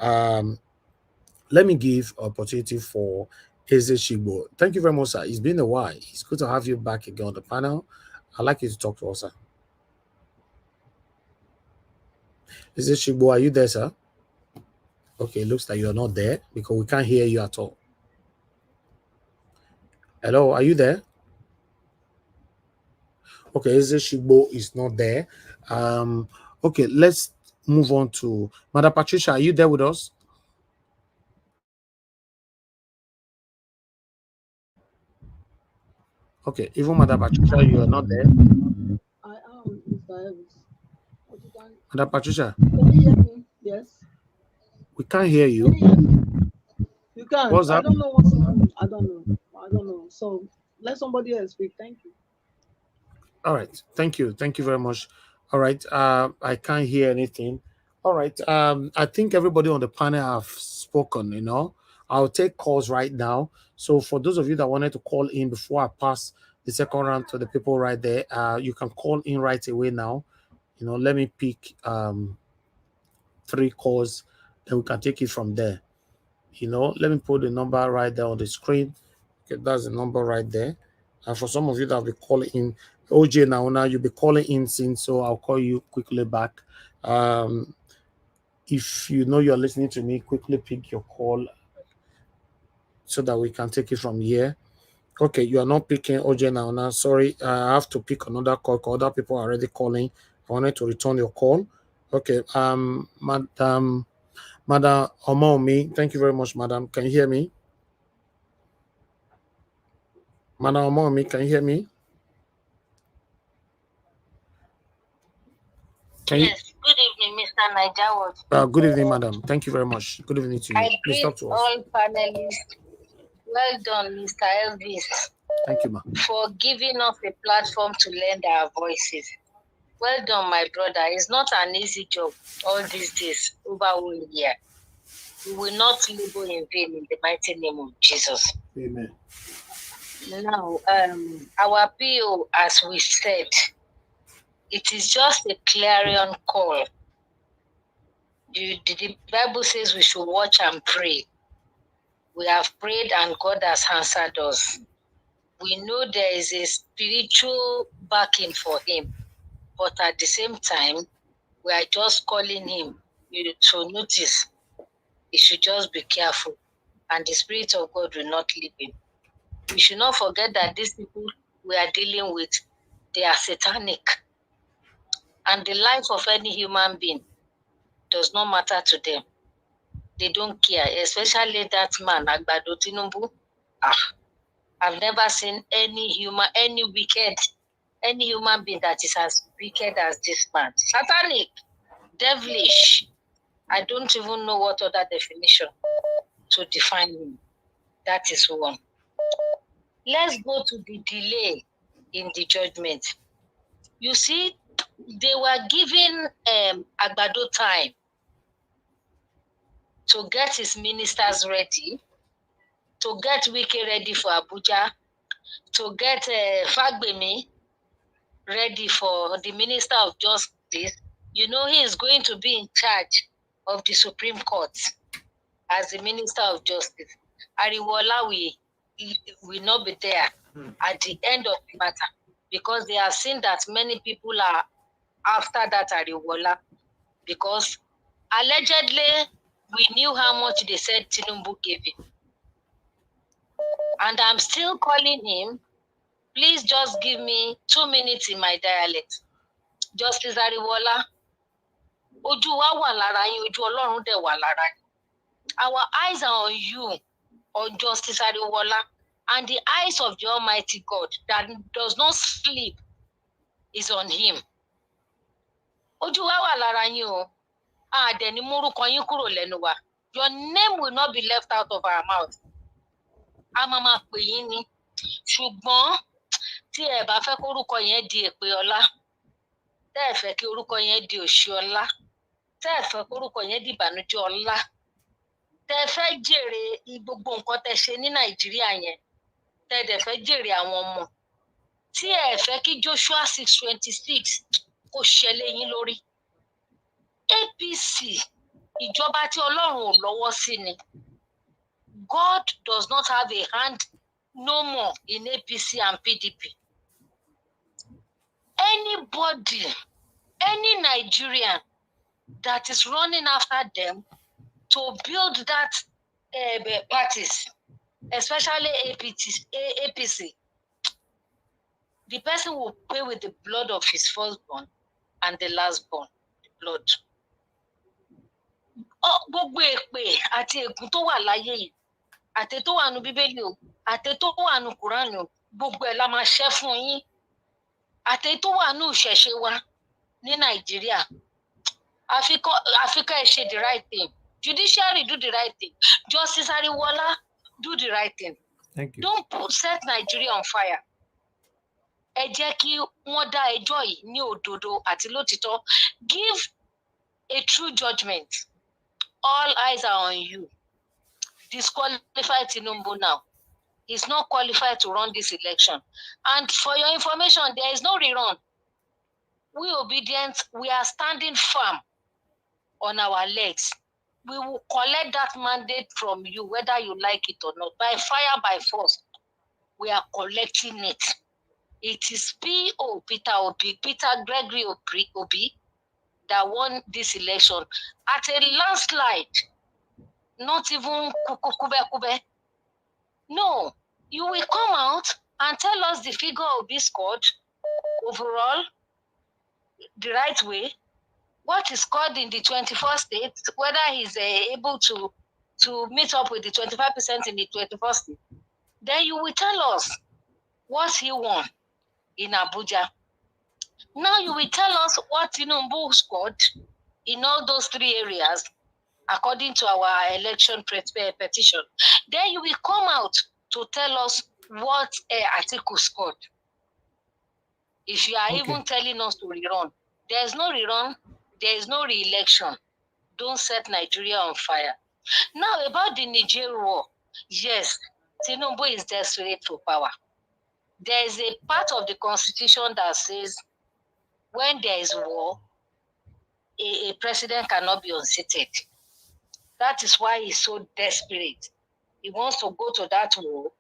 let me give opportunity for Eze Shigbo. Thank you very much, sir. It's been a while. It's good to have you back again on the panel. I'd like you to talk to us, sir. Eze Shigbo, are you there, sir? Okay, it looks like you're not there because we can't hear you at all. Hello, are you there? Okay, Eze Shigbo is not there. Okay, let's move on to Madam Patricia. Are you there with us? Okay, even Madam Patricia, you are not there. I am, Mr. Elvis. Madam Patricia. Can you hear me? Yes. We can't hear you. Can you hear me? You can. What's I that? don't know what's wrong. I don't know. I don't know. So let somebody else speak. Thank you. All right. Thank you. Thank you very much. All right. I can't hear anything. All right. I think everybody on the panel have spoken, you know. I'll take calls right now. So for those of you that wanted to call in before I pass the second round to the people right there, you can call in right away now. You know, let me pick 3 calls and we can take it from there. You know, let me put the number right there on the screen. Okay, that's the number right there. And for some of you that will be calling in, OJ now you'll be calling in soon, so I'll call you quickly back. If you know you're listening to me, quickly pick your call so that we can take it from here. Okay, you are not picking OJ now. Sorry, I have to pick another call because other people are already calling. I wanted to return your call. Okay, Madam Omomi, thank you very much, Madam. Can you hear me? Madam Omomi, can you hear me? Yes, good evening, Mr. Niger. Good evening, madam. Thank you very much. Good evening to you. I Please greet talk to us. all panelists. Well done, Mr. Elvis. Thank you, ma'am. For giving us a platform to lend our voices. Well done, my brother. It's not an easy job all these days, over 1 year. We will not labor in vain in the mighty name of Jesus. Amen. Now, our PO, as we said, it is just a clarion call. The Bible says we should watch and pray. We have prayed and God has answered us. We know there is a spiritual backing for him, but at the same time, we are just calling him to notice he should just be careful, and the Spirit of God will not leave him. We should not forget that these people we are dealing with, they are satanic, and the life of any human being does not matter to them. They don't care, especially that man, Agbado Tinubu. I've never seen any human being that is as wicked as this man. Satanic, devilish. I don't even know what other definition to define him. That is one. Let's go to the delay in the judgment. You see, they were given Agbado time to get his ministers ready, to get Wike ready for Abuja, to get Fagbemi ready for the Minister of Justice. You know, he is going to be in charge of the Supreme Court as the Minister of Justice. Ariwola will not be there at the end of the matter because they have seen that many people are after that Ariwola because allegedly we knew how much they said Tinubu gave him. And I'm still calling him. Please just give me 2 minutes in my dialect. Justice Ariwola, ojú wa wà lára yín, ojú Ọlọ́run dẹ̀ wà lára yín. Our eyes are on you, on Justice Ariwola, and the eyes of the Almighty God that does not sleep is on him. Ojú wa wà lára yín o. Dẹ̀ni múrúkọ yín kúrò lẹ́nu wa. Your name will not be left out of our mouth. A máa máa pè yín ni. Ṣùgbọ́n tí ẹ bá fẹ́ kórúkọ yẹn di èpè ọlá, tẹ́ ẹ fẹ́ kí orúkọ yẹn di òṣì ọlá, tẹ́ ẹ fẹ́ kórúkọ yẹn di ìbànújẹ́ ọlá, tẹ́ ẹ fẹ́ jèrè gbogbo nǹkan tẹ́ ṣe ní Nàìjíríà yẹn, tẹ́ ẹ dẹ̀ fẹ́ jèrè àwọn ọmọ, tí ẹ fẹ́ kí Joshua 6:26 kó ṣẹlẹ̀ yín lórí. APC, ìjọba tí Ọlọ́run ò lọ́wọ́ sí ni. God does not have a hand no more in APC and PDP. Anybody, any Nigerian that is running after them to build that parties, especially APC, the person will pay with the blood of his firstborn and the lastborn, the blood. Gbogbo èpè àti ègún tó wà láyé yìí, àti tó wà nù Bíbélì o, àti tó wà nù Kùránì o, gbogbo ẹ̀ la máa ṣẹ́ fún yín. Àti tó wà nù ìṣẹ̀ṣe wa ní Nàìjíríà. Africa ṣe the right thing. Judiciary do the right thing. Justice Ariwola do the right thing. Thank you. Don't set Nigeria on fire. Ẹ jẹ́ kí wọ́n dá ẹjọ́ yìí ní òdodo àti lótìtọ́. Give a true judgment. All eyes are on you. Disqualify Tinubu now. He's not qualified to run this election. And for your information, there is no rerun. We obedient, we are standing firm on our legs. We will collect that mandate from you, whether you like it or not. By fire, by force, we are collecting it. It is Peter Gregory Obi, that won this election at a landslide. Not even kube. No, you will come out and tell us the figure Obi scored overall, the right way, what is scored in the 24 states, whether he's able to meet up with the 25% in the 21st state. Then you will tell us what he won in Abuja. Now you will tell us what Tinubu scored in all those three areas, according to our election petition. Then you will come out to tell us what Atiku scored. If you are even telling us to rerun, there is no rerun, there is no re-election. Don't set Nigeria on fire. Now about the Niger war, yes, Tinubu is desperate for power. There is a part of the constitution that says when there is war, a president cannot be unseated. That is why he's so desperate. He wants to go to that war.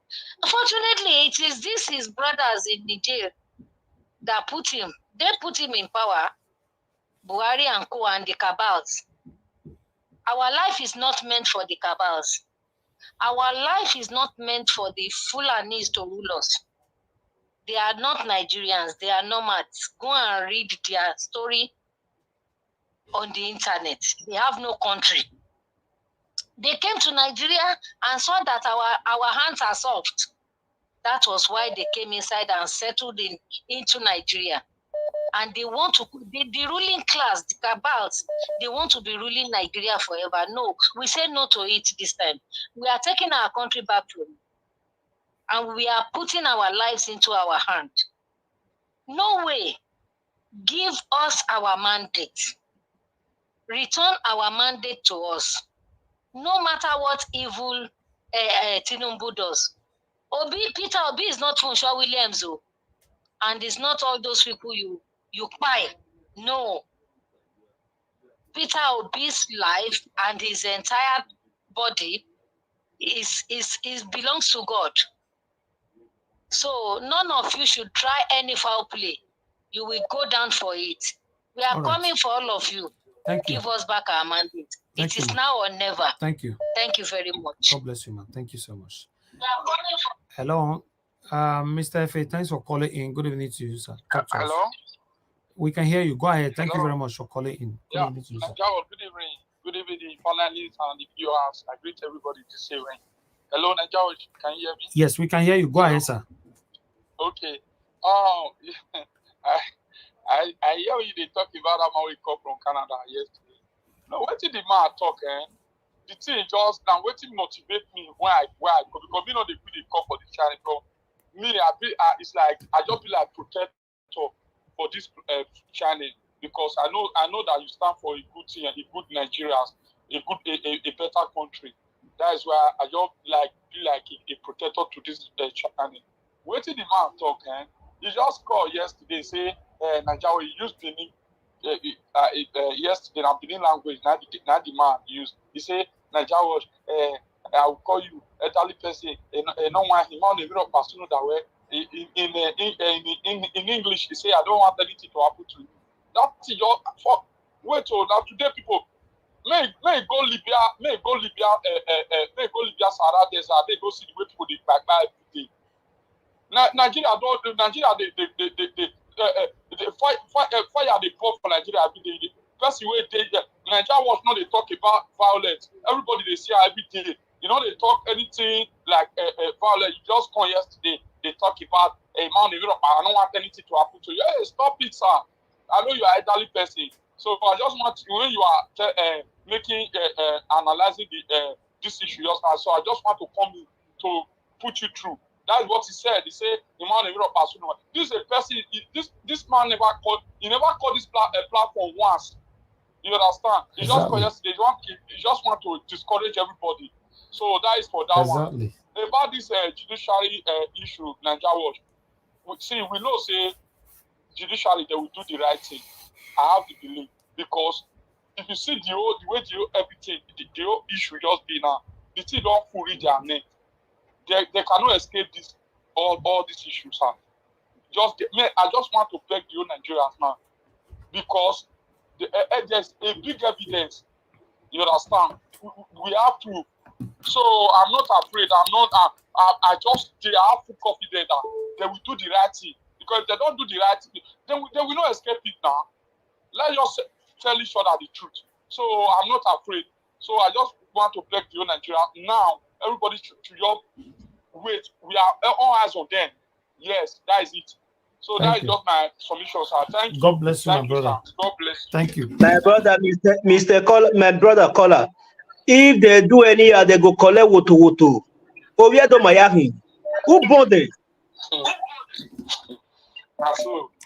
Unfortunately, it is his brothers in Niger that put him. They put him in power, Buhari and Co. and the cabals. Our life is not meant for the cabals. Our life is not meant for the Fulanis to rule us. They are not Nigerians. They are nomads. Go and read their story on the internet. They have no country. They came to Nigeria and saw that our hands are soft. That was why they came inside and settled into Nigeria. And they want to, the ruling class, the cabals, they want to be ruling Nigeria forever. No, we say no to it this time. We are taking our country back from it. And we are putting our lives into our hand. No way. Give us our mandate. Return our mandate to us. No matter what evil Tinubu does. Peter Obi is not Funshaw Williams, and it's not all those people you buy. No. Peter Obi's life and his entire body is belongs to God. So none of you should try any foul play. You will go down for it. We are coming for all of you. Thank you. Give us back our mandate. It is now or never. Thank you. Thank you very much. God bless you, man. Thank you so much. Hello, Mr. F.A. Thanks for calling in. Good evening to you, sir. Hello? We can hear you. Go ahead. Thank you very much for calling in. Good Yeah. evening to you, sir. Good evening. Good evening, panelists and the viewers. I greet everybody this evening. Hello, Niger. Can you hear me? Yes, we can hear you. Go ahead, sir. Okay. I hear you they talk about how we come from Canada yesterday. Now, what did the man talk? The thing just now, what motivate me when I go, because you know they call for the channel. Bro. Me, it's like I just feel like protector for this channel, because I know that you stand for a good thing, a good Nigerians, a better country. That is why I just feel like a protector to this channel. What did the man talk? He just called yesterday, say Nigeria used Benin yesterday. Now Benin language. Now the man used. He say Nigeria was. I will call you elderly person. No one him on the middle person that way. In English, he say I don't want anything to happen to you. That's your for. Wait till now today people. May go Libya, Sahara Desert. They go see the way people they back every day. Nigeria they fire the pop for Nigeria every day. That's the way Nigeria was not they talk about violence. Everybody they see every day. You know they talk anything like violence. You just come yesterday. They talk about a man in Europe. I don't want anything to happen to you. Hey, stop it, sir. I know you are an elderly person. So I just want you, when you are making analyzing this issue, so I just want to come to put you through. That's what he said. He said, this is a person, this man never called this platform once. You understand? He just called yesterday. He just want to discourage everybody. So that is for that one. About this judiciary issue, Niger Watch. We know, say, judiciary, they will do the right thing. I have the belief. Because if you see the way everything, the whole issue just be now, the thing don't fully their name. They cannot escape this all these issues. I just want to beg the whole Nigerians now, because there's a big evidence. You understand? We have to. So I'm not afraid. I have full confidence that they will do the right thing. Because if they don't do the right thing, they will not escape it now. Let's just tell each other the truth. So I'm not afraid. So I just want to beg the whole Nigeria now. Everybody should just wait. We are all eyes on them. Yes, that is it. So that is just my submission, sir. Thank you. God bless you, Thank my you, brother. sir. God bless you. Thank you. My brother, Mr. Caller, my brother caller. If they do any, they go collect woto. Oviedo Mayahi. Who bonded?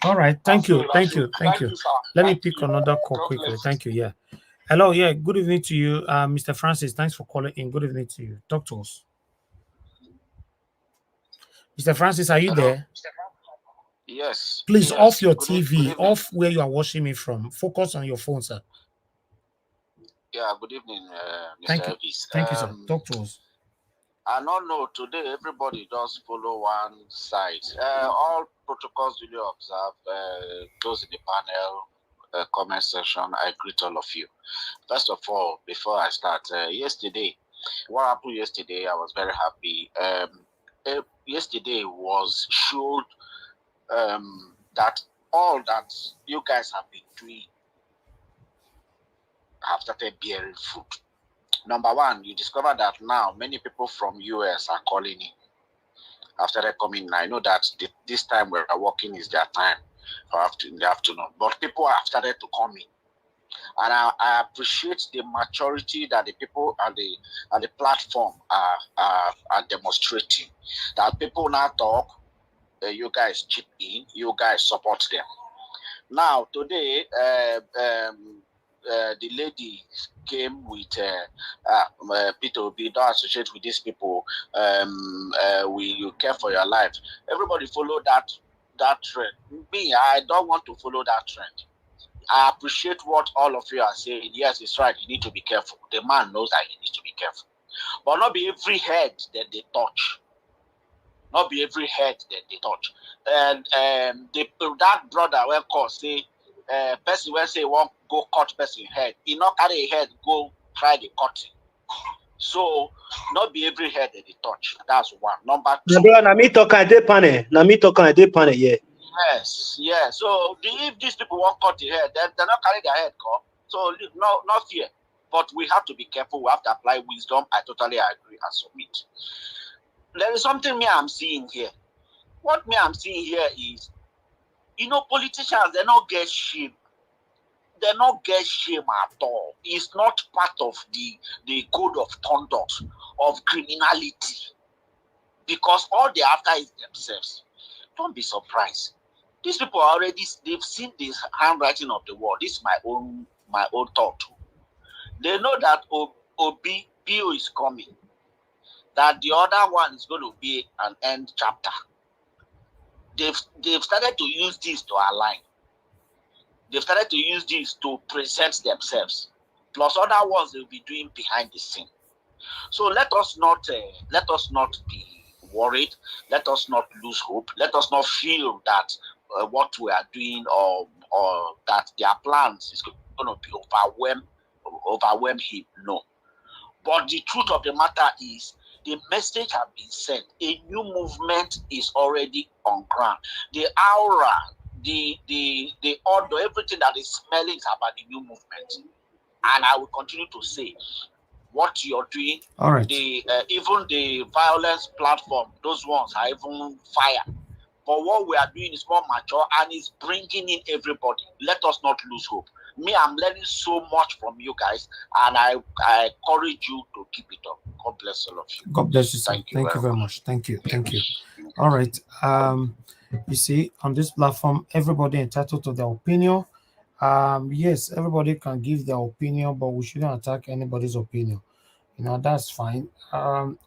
All right. Thank you. Let me pick another call quickly. Thank you. Yeah. Hello. Yeah. Good evening to you, Mr. Francis. Thanks for calling in. Good evening to you. Talk to us. Mr. Francis, are you there? Yes. Please yes. off your Good TV, off where you are watching me from. Focus on your phone, sir. Yeah, good evening, Mr. Thank you. Elvis. Thank you, sir. Talk to us. I don't know, today everybody does follow one side. All protocols duly observed, those in the panel, comment section, I greet all of you. First of all, before I start, yesterday, what happened yesterday, I was very happy. Yesterday showed that all that you guys have been doing have started bearing fruit. Number one, you discover that now many people from US are calling in after they're coming. I know that this time we're working is their time in the afternoon, but people have started to come in. And I appreciate the maturity that the people and the platform are demonstrating. That people now talk, you guys chip in, you guys support them. Now today, the lady came with Peter Obi, don't associate with these people. You care for your life. Everybody follow that trend. Me, I don't want to follow that trend. I appreciate what all of you are saying. Yes, it's right. You need to be careful. The man knows that he needs to be careful. But not be every head that they touch. Not be every head that they touch. And that brother will call say, person will say won't go cut person head. He not carry a head, go try the cutting. So not be every head that they touch. That's one. Number two. Na me talk at the panel. Yeah. Yes, yeah. So if these people won't cut the head, they're not carrying their head, call. So no fear. But we have to be careful. We have to apply wisdom. I totally agree and submit. There is something I'm seeing here. What I'm seeing here is, politicians, they not get shame. They not get shame at all. It's not part of the code of conduct of criminality. Because all they after is themselves. Don't be surprised. These people they've seen this handwriting of the wall. This is my own thought too. They know that PO is coming. That the other one is going to be an end chapter. They've started to use this to align. They've started to use this to present themselves. Plus other ones they'll be doing behind the scene. So let us not be worried. Let us not lose hope. Let us not feel that what we are doing or that their plans is going to be overwhelm him. No. But the truth of the matter is, the message has been sent. A new movement is already on ground. The aura, the order, everything that is smelling is about the new movement. And I will continue to say, what you're doing, all right. Even the violence platform, those ones are even fire. But what we are doing is more mature and is bringing in everybody. Let us not lose hope. Me, I'm learning so much from you guys, and I encourage you to keep it up. God bless all of you. God bless you, sir. Thank you Thank you very very much. much. Thank you. Thank you. All right. You see, on this platform, everybody entitled to their opinion. Yes, everybody can give their opinion, but we shouldn't attack anybody's opinion. You know, that's fine.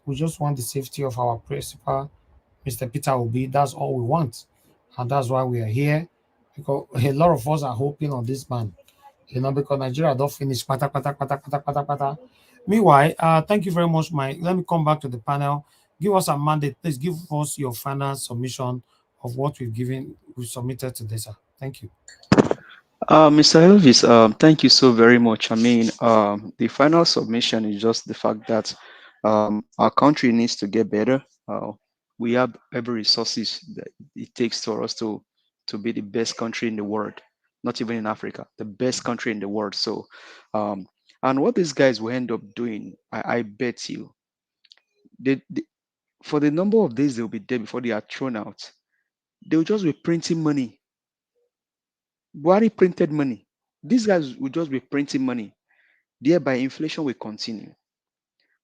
We just want the safety of our principal, Mr. Peter Obi. That's all we want. And that's why we are here. Because a lot of us are hoping on this man. You know, because Nigeria don't finish. Pata, pata, pata, pata, pata, pata. Meanwhile, thank you very much, Mike. Let me come back to the panel. Give us a mandate. Please give us your final submission of what we submitted today, sir. Thank you. Mr. Elvis, thank you so very much. I mean, the final submission is just the fact that our country needs to get better. We have every resources that it takes for us to be the best country in the world, not even in Africa, the best country in the world. So, and what these guys will end up doing, I bet you, they, for the number of days they'll be there before they are thrown out, they'll just be printing money. Buhari printed money. These guys will just be printing money. Thereby, inflation will continue.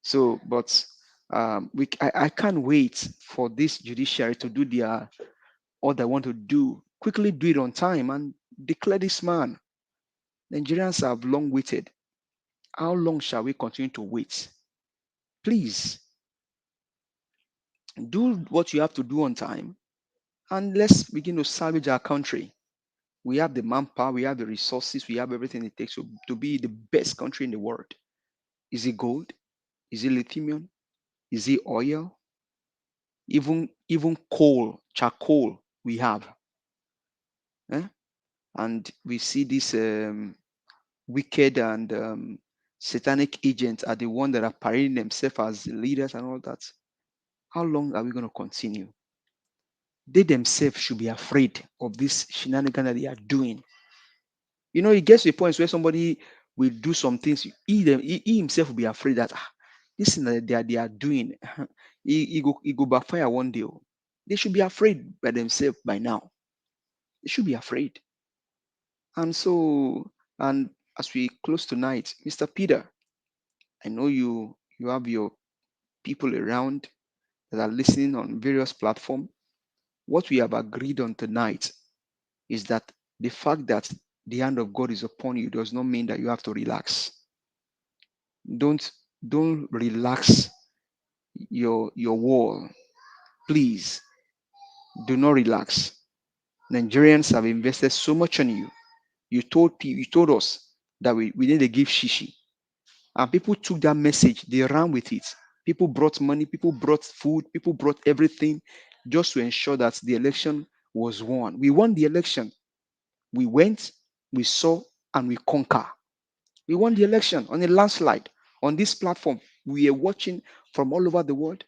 So, but I can't wait for this judiciary to do their all they want to do. Quickly do it on time and declare this man. Nigerians have long waited. How long shall we continue to wait? Please do what you have to do on time and let's begin to salvage our country. We have the manpower, we have the resources, we have everything it takes to be the best country in the world. Is it gold? Is it lithium? Is it oil? Even coal, charcoal we have. Eh? And we see these wicked and satanic agents are the ones that are parading themselves as the leaders and all that. How long are we going to continue? They themselves should be afraid of this shenanigan that they are doing. You know, it gets to a point where somebody will do some things. He himself will be afraid that this thing that they are doing, he go backfire one day. They should be afraid by themselves by now. They should be afraid. And so, and as we close tonight, Mr. Peter, I know you have your people around that are listening on various platforms. What we have agreed on tonight is that the fact that the hand of God is upon you does not mean that you have to relax. Don't relax your wall. Please do not relax. Nigerians have invested so much on you. You told us that we need to give shishi. And people took that message, they ran with it. People brought money, people brought food, people brought everything just to ensure that the election was won. We won the election. We went, we saw, and we conquer. We won the election on a landslide. On this platform, we are watching from all over the world.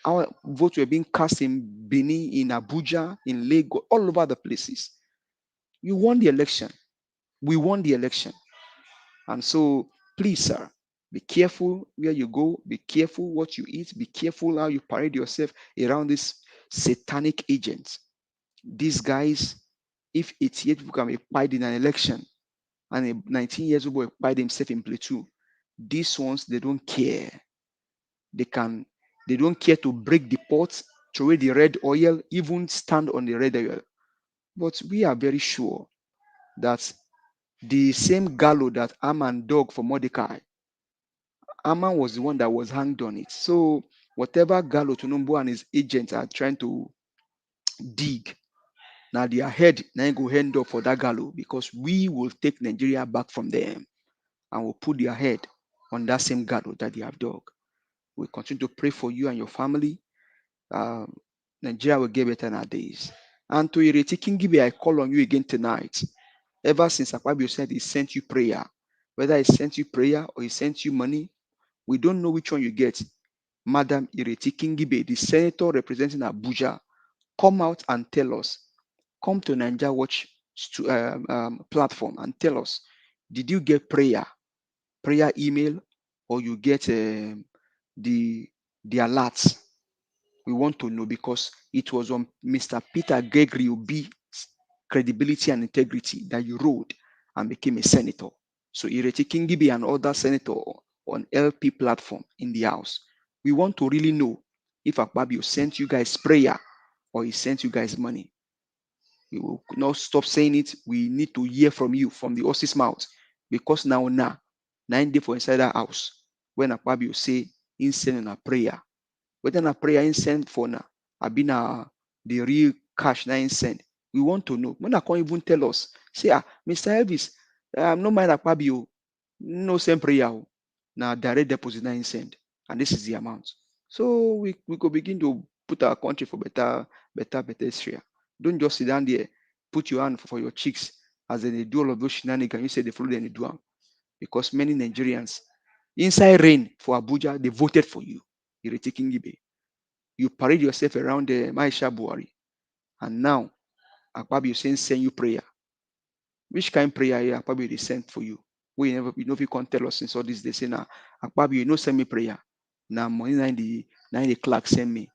Our votes were being cast in Benin, in Abuja, in Lagos, all over the places. You won the election. We won the election. And so, please, sir, be careful where you go. Be careful what you eat. Be careful how you parade yourself around these satanic agents. These guys, if 88 people can be pied in an election and a 19 years old boy pied himself in Plateau, these ones, they don't care. They don't care to break the pot, throw away the red oil, even stand on the red oil. But we are very sure that the same gallows that Haman dug for Mordecai, Haman was the one that was hanged on it. So whatever gallows Tunumbu and his agents are trying to dig, now their head now go hand up for that gallows because we will take Nigeria back from them and we'll put their head on that same gallows that they have dug. We continue to pray for you and your family. Nigeria will get better nowadays. And to Ireti Kingibe, I call on you again tonight. Ever since Akpabio said he sent you prayer, whether he sent you prayer or he sent you money, we don't know which one you get. Madam Ireti Kingibe, the senator representing Abuja, come out and tell us. Come to Niger Watch platform and tell us, did you get prayer email, or you get the alerts? We want to know because it was on Mr. Peter Gregory Obi's credibility and integrity that you rode and became a senator. So Ireti Kingibe and other senator on LP platform in the house, We want to really know if Akpabio sent you guys prayer or he sent you guys money. We will not stop saying it. We need to hear from you, from the horse's mouth. Because now, 9 days for inside that house, when Akpabio say, in sending a prayer, whether a prayer in send for na, I been the real cash na in send. We want to know. When I can't even tell us, say, Mr. Elvis, I'm not mind Akpabio, no send prayer. Now direct deposit na in send, and this is the amount. So we could begin to put our country for better sphere. Don't just sit down there, put your hand for your cheeks as they do all of those shenanigans. You say they follow them, they do them. Because many Nigerians inside rain for Abuja, they voted for you. You're taking Ibe. You parade yourself around the Maisha Buhari. And now, Akpabio saying send you prayer. Which kind of prayer here Akpabio they sent for you? We never, you know, if you can't tell us since all this, they say now, Akpabio, you know, send me prayer. Now money 90 clerk send me.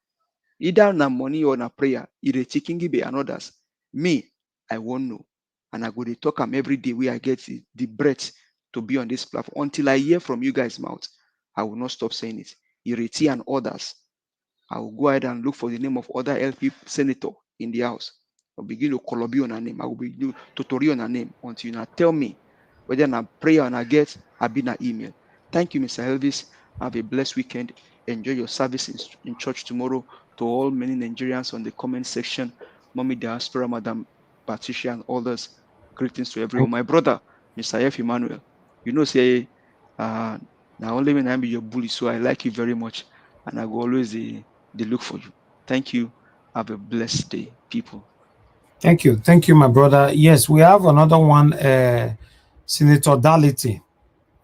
Either na money or na prayer, either taking Ibe and others. Me, I won't know. And I go to talk every day where I get the breath to be on this platform. Until I hear from you guys' mouth, I will not stop saying it. Ireti and others. I will go ahead and look for the name of other LP senator in the house. I'll begin to call on a name. I will begin to tutorial on a name until you now tell me whether I pray or I get a been an email. Thank you, Mr. Elvis. Have a blessed weekend. Enjoy your service in church tomorrow. To all many Nigerians on the comment section, Mommy Diaspora, Madam Patricia, and others, greetings to everyone. My brother, Mr. F. Emmanuel, you know, say, now only when I be your bully, so I like you very much, and I will always they look for you. Thank you. Have a blessed day, people. Thank you, my brother. Yes, we have another one, Senator Dality,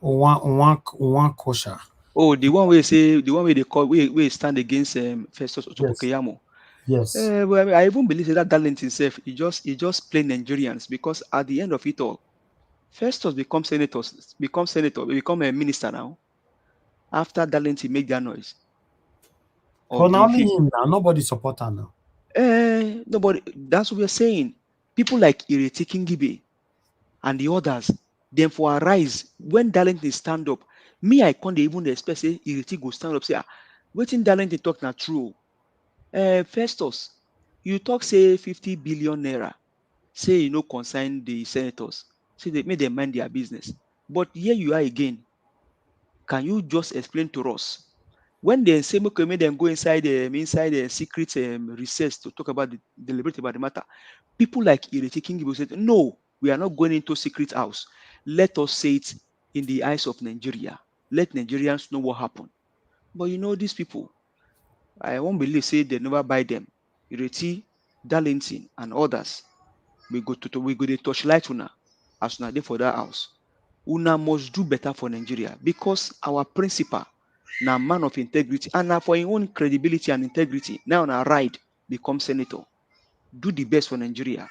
one kosher. Oh, the one where say the one where they call we stand against Festus Otokokeyamo. Yes. Well, I even believe that talent himself, he just play Nigerians, because at the end of it all, Festus become become a minister now. After talent, he make that noise. But not only him now, nobody support her now. Nobody. That's what we're saying. People like Ireti Kingibe and the others, then for arise when Darlington stand up. Me, I can't even expect say Ireti go stand up say, waiting Darlington talk na true. Festus, you talk say 50 billion naira. Say you know consign the senators. Say they make them mind their business. But here you are again. Can you just explain to us when they say make them go inside the secret recess to talk about deliberate about the matter? People like Ireti Kingibo said, no, we are not going into secret house. Let us say it in the eyes of Nigeria. Let Nigerians know what happened. But you know these people, I won't believe say they never buy them. Ireti, Darlington, and others. We go to torchlight una as una dey for that house. Una must do better for Nigeria, because our principal na man of integrity, and na for him own credibility and integrity. Now na ride become senator. Do the best for Nigeria.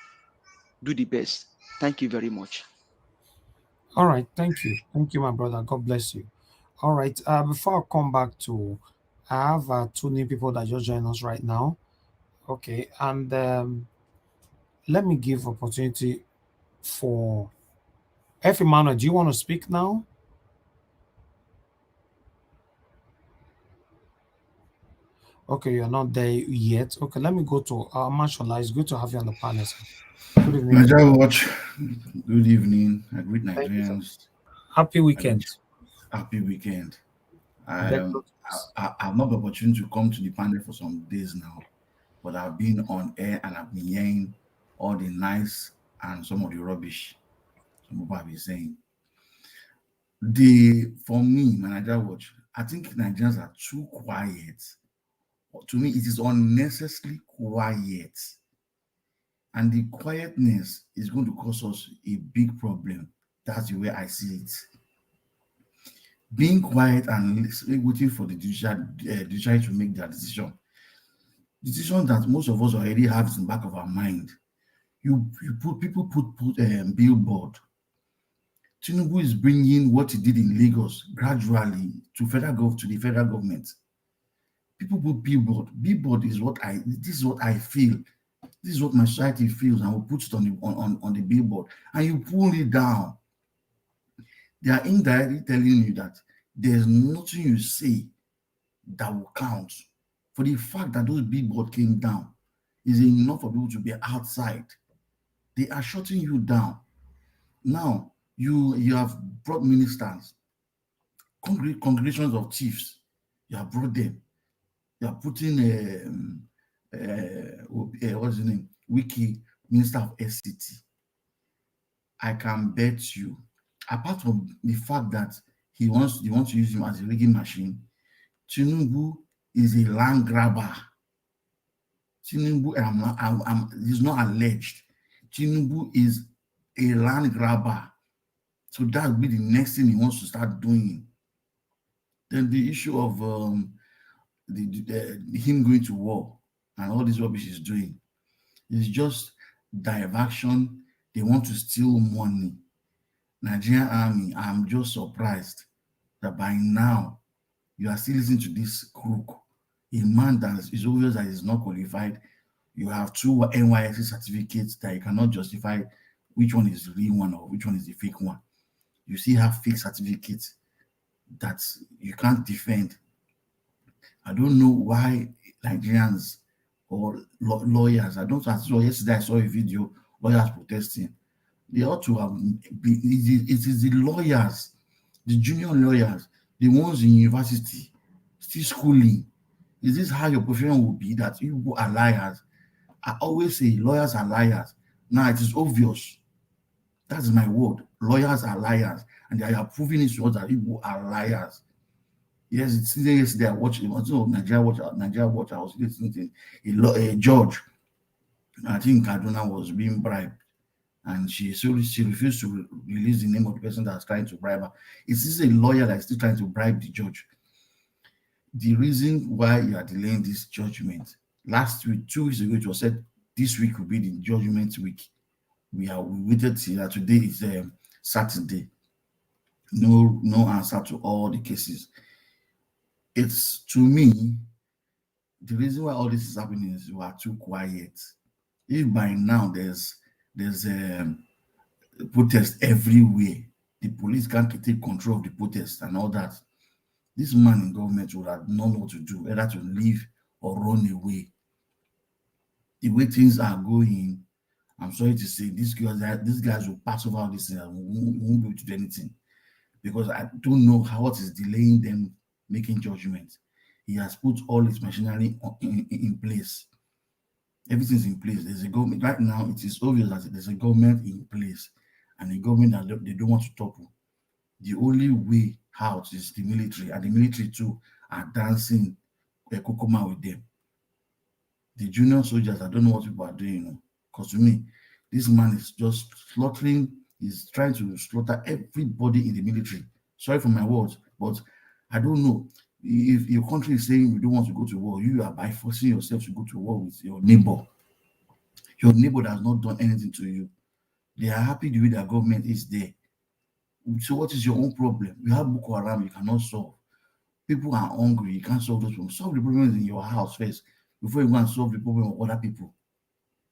Do the best. Thank you very much. All right, thank you, my brother. God bless you. All right, before I come back to, I have 2 new people that just joined us right now. Okay, and let me give opportunity for F. Emmanuel. Do you want to speak now? Okay, you're not there yet. Okay, let me go to Mashallah. It's good to have you on the panel, sir. Good evening. Niger Watch, good evening. I greet Nigerians. Happy weekend. Happy weekend. I've not the opportunity to come to the panel for some days now, but I've been on air and I've been hearing all the nice and some of the rubbish some people have been saying. For me, my Niger Watch, I think Nigerians are too quiet. To me, it is unnecessarily quiet. And the quietness is going to cause us a big problem. That's the way I see it. Being quiet and waiting for the judiciary to make their decision that most of us already have in the back of our mind. People put billboard. Tinubu is bringing what he did in Lagos gradually to the federal government. People put billboard. Billboard is this is what I feel. This is what my society feels, and we'll put it on the billboard, and you pull it down. They are indirectly telling you that there's nothing you say that will count. For the fact that those billboards came down is enough for people to be outside. They are shutting you down. Now, you have brought ministers, congregations of chiefs. You have brought them. You are putting what's his name? Wiki, Minister of SCT. I can bet you, apart from the fact that he wants to use him as a rigging machine, Tinubu is a land grabber. Tinubu, he's not alleged. Tinubu is a land grabber. So that will be the next thing he wants to start doing. Then the issue of him going to war and all this rubbish he's doing is just diversion. They want to steal money. Nigerian army, I'm just surprised that by now you are still listening to this crook, a man that is obvious that is not qualified. You have 2 NYSC certificates that you cannot justify which one is the real one or which one is the fake one. You still have fake certificates that you can't defend. I don't know why Nigerians or lawyers, yesterday I saw a video, lawyers protesting. They ought to have, it is the lawyers, the junior lawyers, the ones in university, still schooling. Is this how your profession will be, that you are liars? I always say lawyers are liars. Now it is obvious. That's my word. Lawyers are liars. And they are proving it to us that people are liars. Yes, it's yesterday I watched Nigeria Watch. I was listening to a judge. I think Kaduna was being bribed. And she refused to release the name of the person that's trying to bribe her. Is this a lawyer that is still trying to bribe the judge? The reason why you are delaying this judgment, last week, 2 weeks ago, it was said this week will be the judgment week. We waited till today is Saturday. No answer to all the cases. It's, to me, the reason why all this is happening is you are too quiet. If by now there's protest everywhere, the police can't take control of the protest and all that, this man in government would have known what to do, either to leave or run away. The way things are going, I'm sorry to say, these guys will pass over this and won't be able to do anything, because I don't know what is delaying them making judgment. He has put all his machinery in place. Everything's in place. There's a government right now. It is obvious that there's a government in place, and a government that they don't want to topple. The only way out is the military, and the military too are dancing a kokoma with them. The junior soldiers, I don't know what people are doing, because to me, this man is just slaughtering. He's trying to slaughter everybody in the military. Sorry for my words, but I don't know. If your country is saying you don't want to go to war, you are by forcing yourself to go to war with your neighbor. Your neighbor has not done anything to you. They are happy the way their government is there. So what is your own problem? You have Boko Haram, you cannot solve. People are hungry, you can't solve those problems. Solve the problems in your house first before you go and solve the problem of other people.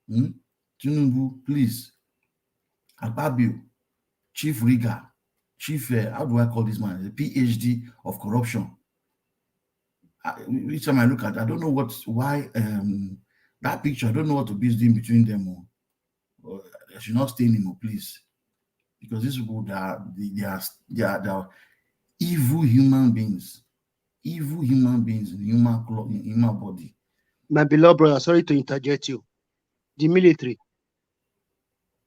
Tinubu, please. Akpabio, Chief Rigger, Chief, how do I call this man? The PhD of corruption. Each time I look at it, I don't know why that picture, I don't know what to be doing between them. Or I should not stay anymore, please. Because these people, they are evil human beings. Evil human beings in human body. My beloved brother, sorry to interject you. The military,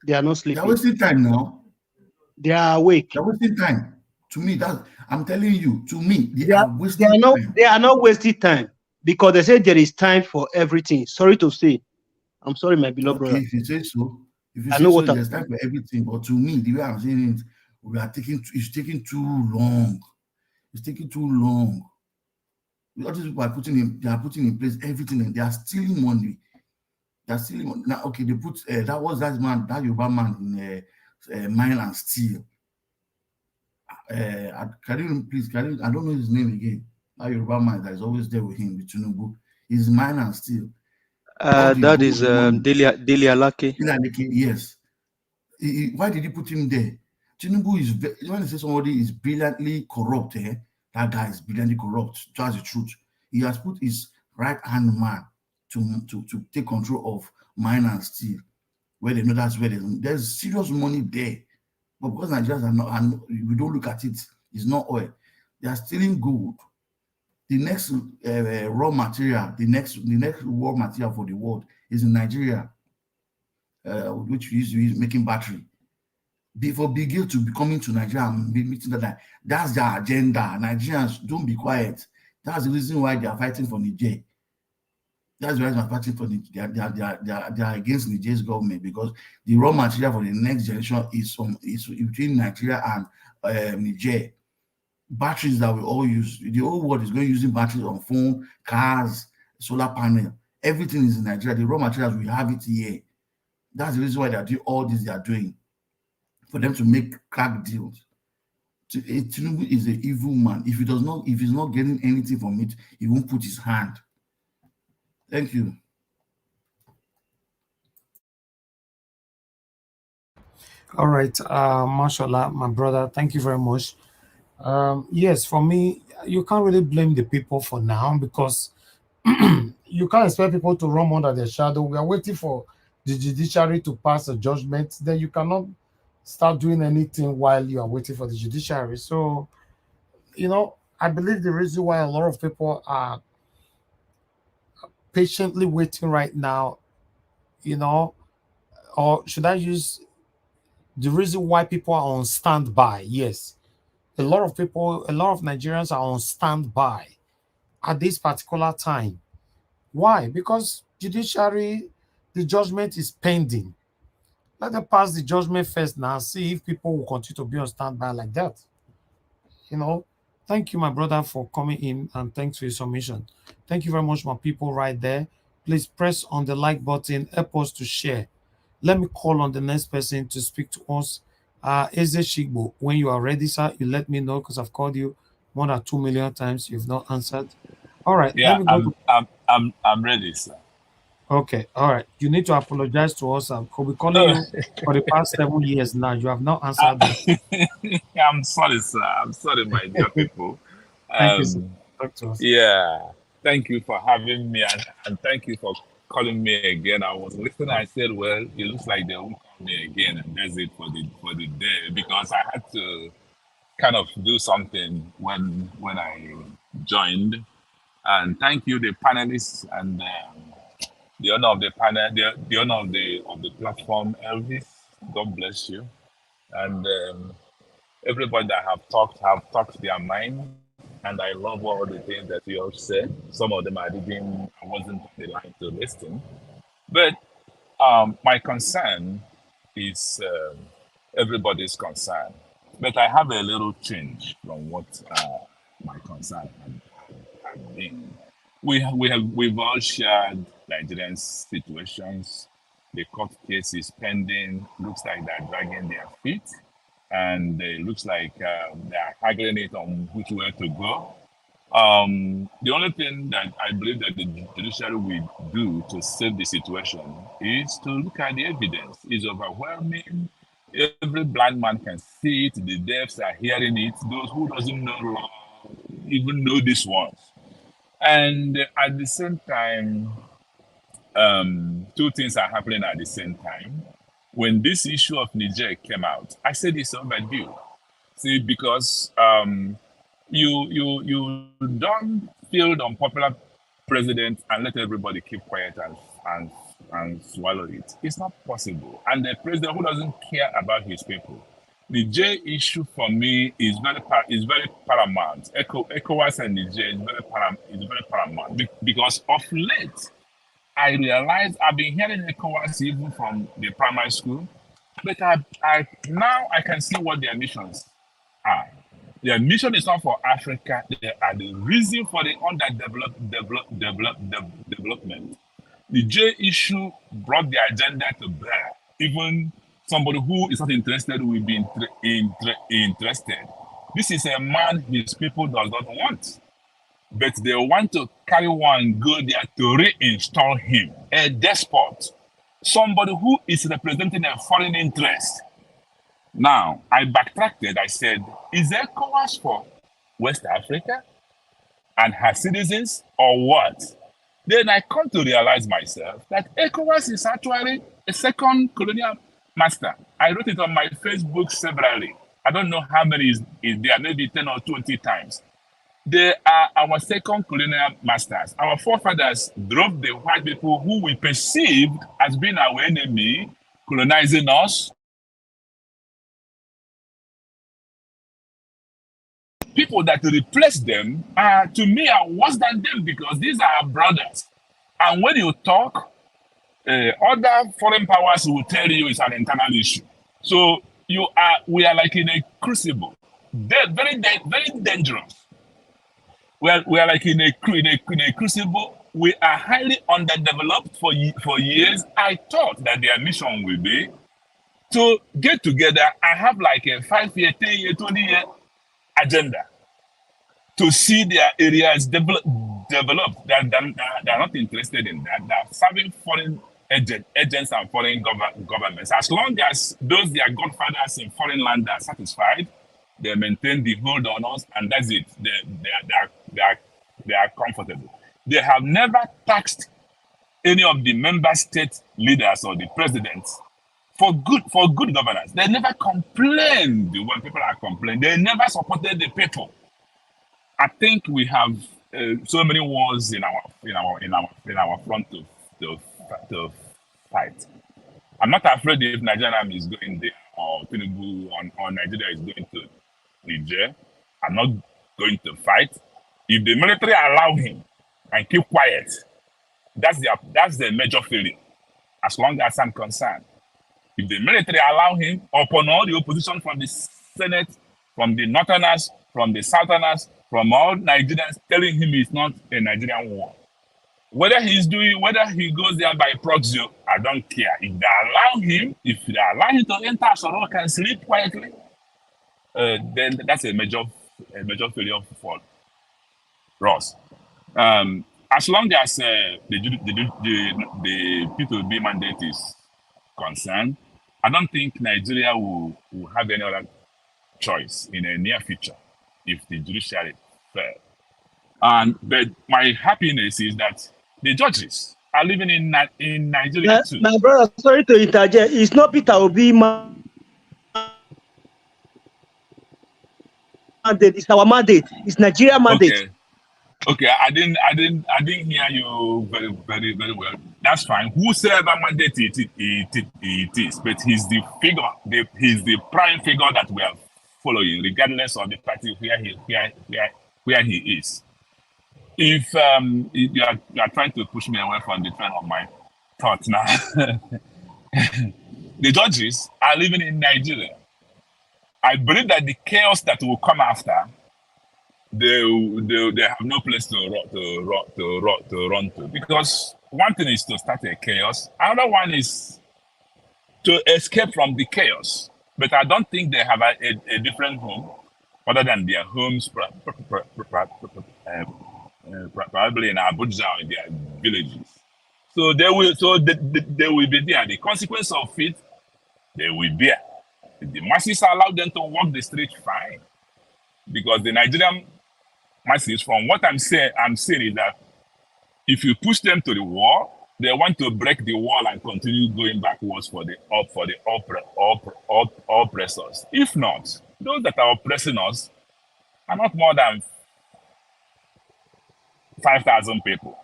they are not sleeping. They are wasting time now. They are awake. They are wasting time. To me, I'm telling you, to me, they are wasting time. They are not wasting time, because they say there is time for everything. Sorry to say. I'm sorry, my beloved brother. If you say so, there's time for everything. But to me, the way I'm saying it, it's taking too long. It's taking too long. All these people are putting in place everything, and they are stealing money. They are stealing money. Now, okay, they put that Yoruba man in mine and steel. I don't know his name again. That Yoruba man that is always there with him, with Tinubu. He's mine and steel. That is Dele Alake. Yes. Why did he put him there? Tinubu is, when he says somebody is brilliantly corrupt, that guy is brilliantly corrupt. That's the truth. He has put his right-hand man to take control of mine and steel, where they know that's where there's serious money there. But because Nigerians are not, and we don't look at it, it's not oil. They are stealing gold. The next raw material, the next raw material for the world is in Nigeria, which we use making battery. Before Big Gill to be coming to Nigeria and be meeting that's their agenda. Nigerians, don't be quiet. That's the reason why they are fighting for Niger. That's why they are fighting for they are against Niger's government, because the raw material for the next generation is between Nigeria and Niger. Batteries that we all use. The whole world is going using batteries on phone, cars, solar panel. Everything is in Nigeria. The raw materials, we have it here. That's the reason why they are doing all this they are doing, for them to make crack deals. Tinubu is an evil man. If he's not getting anything from it, he won't put his hand. Thank you. All right, mashallah, my brother, thank you very much. Yes, for me, you can't really blame the people for now, because you can't expect people to run under their shadow. We are waiting for the judiciary to pass a judgment. Then you cannot start doing anything while you are waiting for the judiciary. So, I believe the reason why a lot of people are patiently waiting right now, or should I use the reason why people are on standby? Yes, a lot of Nigerians are on standby at this particular time. Why? Because judiciary, the judgment is pending. Let them pass the judgment first now, see if people will continue to be on standby like that. Thank you, my brother, for coming in, and thanks for your submission. Thank you very much, my people right there. Please press on the like button, help us to share. Let me call on the next person to speak to us. Eze Shigbo, when you are ready, sir, you let me know, because I've called you more than 2 million times. You've not answered. All right, Yeah, let me go. I'm ready, sir. Okay, all right. You need to apologize to us. I've been calling you for the past 7 years now. You have not answered me. I'm sorry, sir. I'm sorry, my dear people. Thank you, sir. Talk to us. Yeah, thank you for having me, and thank you for calling me again. I was listening. I said, well, it looks like they will call me again, and that's it for the day, because I had to kind of do something when I joined. And thank you, the panelists, and the owner of the panel, the owner of the platform, Elvis. God bless you, and everybody that have talked their mind, and I love all the things that you all said. Some of them I wasn't on the line to listen, but my concern is everybody's concern. But I have a little change from what my concern had been. We've all shared Nigerian situations. The court case is pending. Looks like they're dragging their feet, and it looks like they're haggling it on which way to go. The only thing that I believe that the judiciary will do to save the situation is to look at the evidence. It's overwhelming. Every blind man can see it. The deafs are hearing it. Those who doesn't know law even know these ones. And at the same time, two things are happening at the same time. When this issue of Niger came out, I said it's overdue. See, because you don't field unpopular president and let everybody keep quiet and swallow it. It's not possible. And the president who doesn't care about his people. The Niger issue for me is very paramount. ECOWAS and Niger is very paramount because of late, I realized I've been hearing ECOWAS even from the primary school, but I now I can see what their missions are. Their mission is not for Africa. They are the reason for the underdeveloped development. The J issue brought the agenda to bear. Even somebody who is not interested will be interested. This is a man his people does not want. But they want to carry one go there to reinstall him, a despot, somebody who is representing a foreign interest. Now, I backtracked. I said, is ECOWAS for West Africa? and her citizens, or what? Then I come to realize myself that ECOWAS is actually a second colonial master. I wrote it on my Facebook severally. I don't know how many is there, maybe 10 or 20 times. They are our second colonial masters. Our forefathers drove the white people who we perceived as being our enemy, colonizing us. People that replace them to me are worse than them because these are our brothers. And when you talk, other foreign powers will tell you it's an internal issue. So we are like in a crucible. They're very dangerous. We are like in a crucible. We are highly underdeveloped for years. I thought that their mission will be to get together and have like a 5-year, 10-year, 20-year agenda to see their areas developed. They're not interested in that. They're serving foreign agents and foreign governments. As long as those their godfathers in foreign land are satisfied, they maintain the hold on us, and that's it. They are comfortable. They have never taxed any of the member state leaders or the presidents for good governance. They never complained when people are complaining. They never supported the people. I think we have so many wars in our front to fight. I'm not afraid if Nigerian army is going there or Tinubu or Nigeria is going to Niger. I'm not going to fight. If the military allow him and keep quiet, that's the major failure. As long as I'm concerned, if the military allow him, upon all the opposition from the Senate, from the Northerners, from the Southerners, from all Nigerians telling him it's not a Nigerian war. Whether he goes there by proxy, I don't care. If they allow him to enter Sorok and sleep quietly, then that's a major failure for Ross. As long as the P2B mandate is concerned, I don't think Nigeria will have any other choice in the near future if the judiciary fails. But my happiness is that the judges are living in Nigeria too. My brother, sorry to interject. It's not Peter Obi mandate. It's our mandate. It's Nigeria mandate. Okay. I didn't hear you very, very, very well. That's fine. Whosoever mandate it is, but he's the figure. He's the prime figure that we are following, regardless of the party where he is. If you are trying to push me away from the train of my thought now, the judges are living in Nigeria. I believe that the chaos that will come after, they have no place to run to, because one thing is to start a chaos, another one is to escape from the chaos. But I don't think they have a different home other than their homes, probably in Abuja or in their villages. So they will be there. The consequence of it, they will bear. If the masses allow them to walk the street, fine. Because the Nigerian masses, from what I'm saying is that if you push them to the wall, they want to break the wall and continue going backwards for the oppressors. If not, those that are oppressing us are not more than 5,000 people,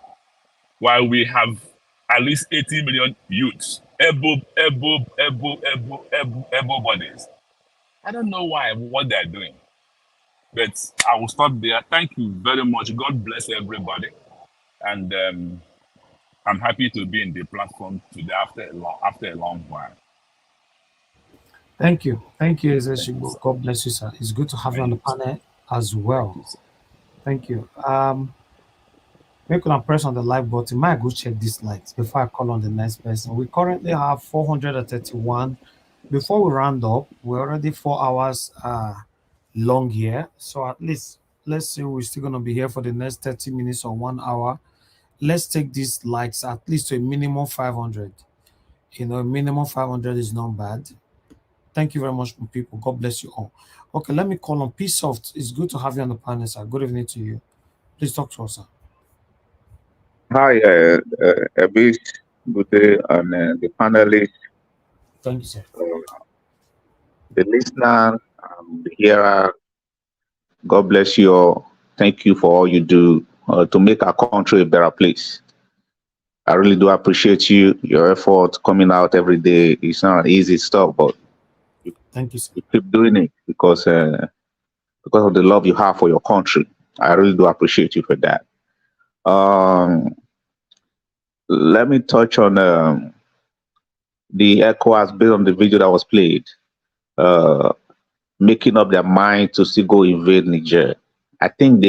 while we have at least 80 million youths, able bodies. I don't know what they're doing, but I will stop there. Thank you very much. God bless everybody, and I'm happy to be in the platform today after a long while. Thank you, Ezeshibo. God bless you, sir. It's good to have you on the panel as well. Thank you. Make una press on the like button. Might go check these likes before I call on the next person. We currently have 431. Before we round up, we're already 4 hours long here. So at least let's say we're still gonna be here for the next 30 minutes or 1 hour. Let's take these likes at least to a minimum 500. You know, minimum 500 is not bad. Thank you very much, people. God bless you all. Okay, let me call on P-Soft. It's good to have you on the panel, sir. Good evening to you. Please talk to us, sir. Hi, Abis, good day, and the panelists, Thank you, sir. the listener, the hearer. God bless you all. Thank you for all you do to make our country a better place. I really do appreciate you, your effort coming out every day. It's not easy stuff, but Thank you, sir. you keep doing it because of the love you have for your country. I really do appreciate you for that. Let me touch on the ECOWAS based on the video that was played, making up their mind to still go invade Niger. I think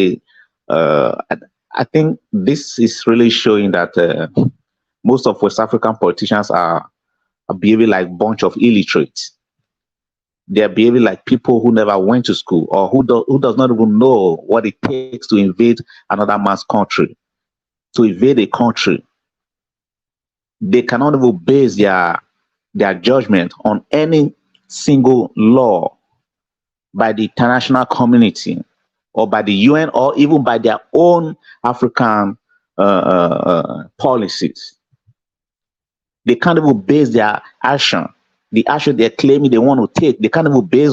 I think this is really showing that most of West African politicians are behaving like bunch of illiterates. They're behaving like people who never went to school or who does not even know what it takes to invade another man's country. To invade a country, they cannot even base their judgment on any single law by the international community or by the UN or even by their own African policies. They can't even base their action, the action they're claiming they want to take, they can't even base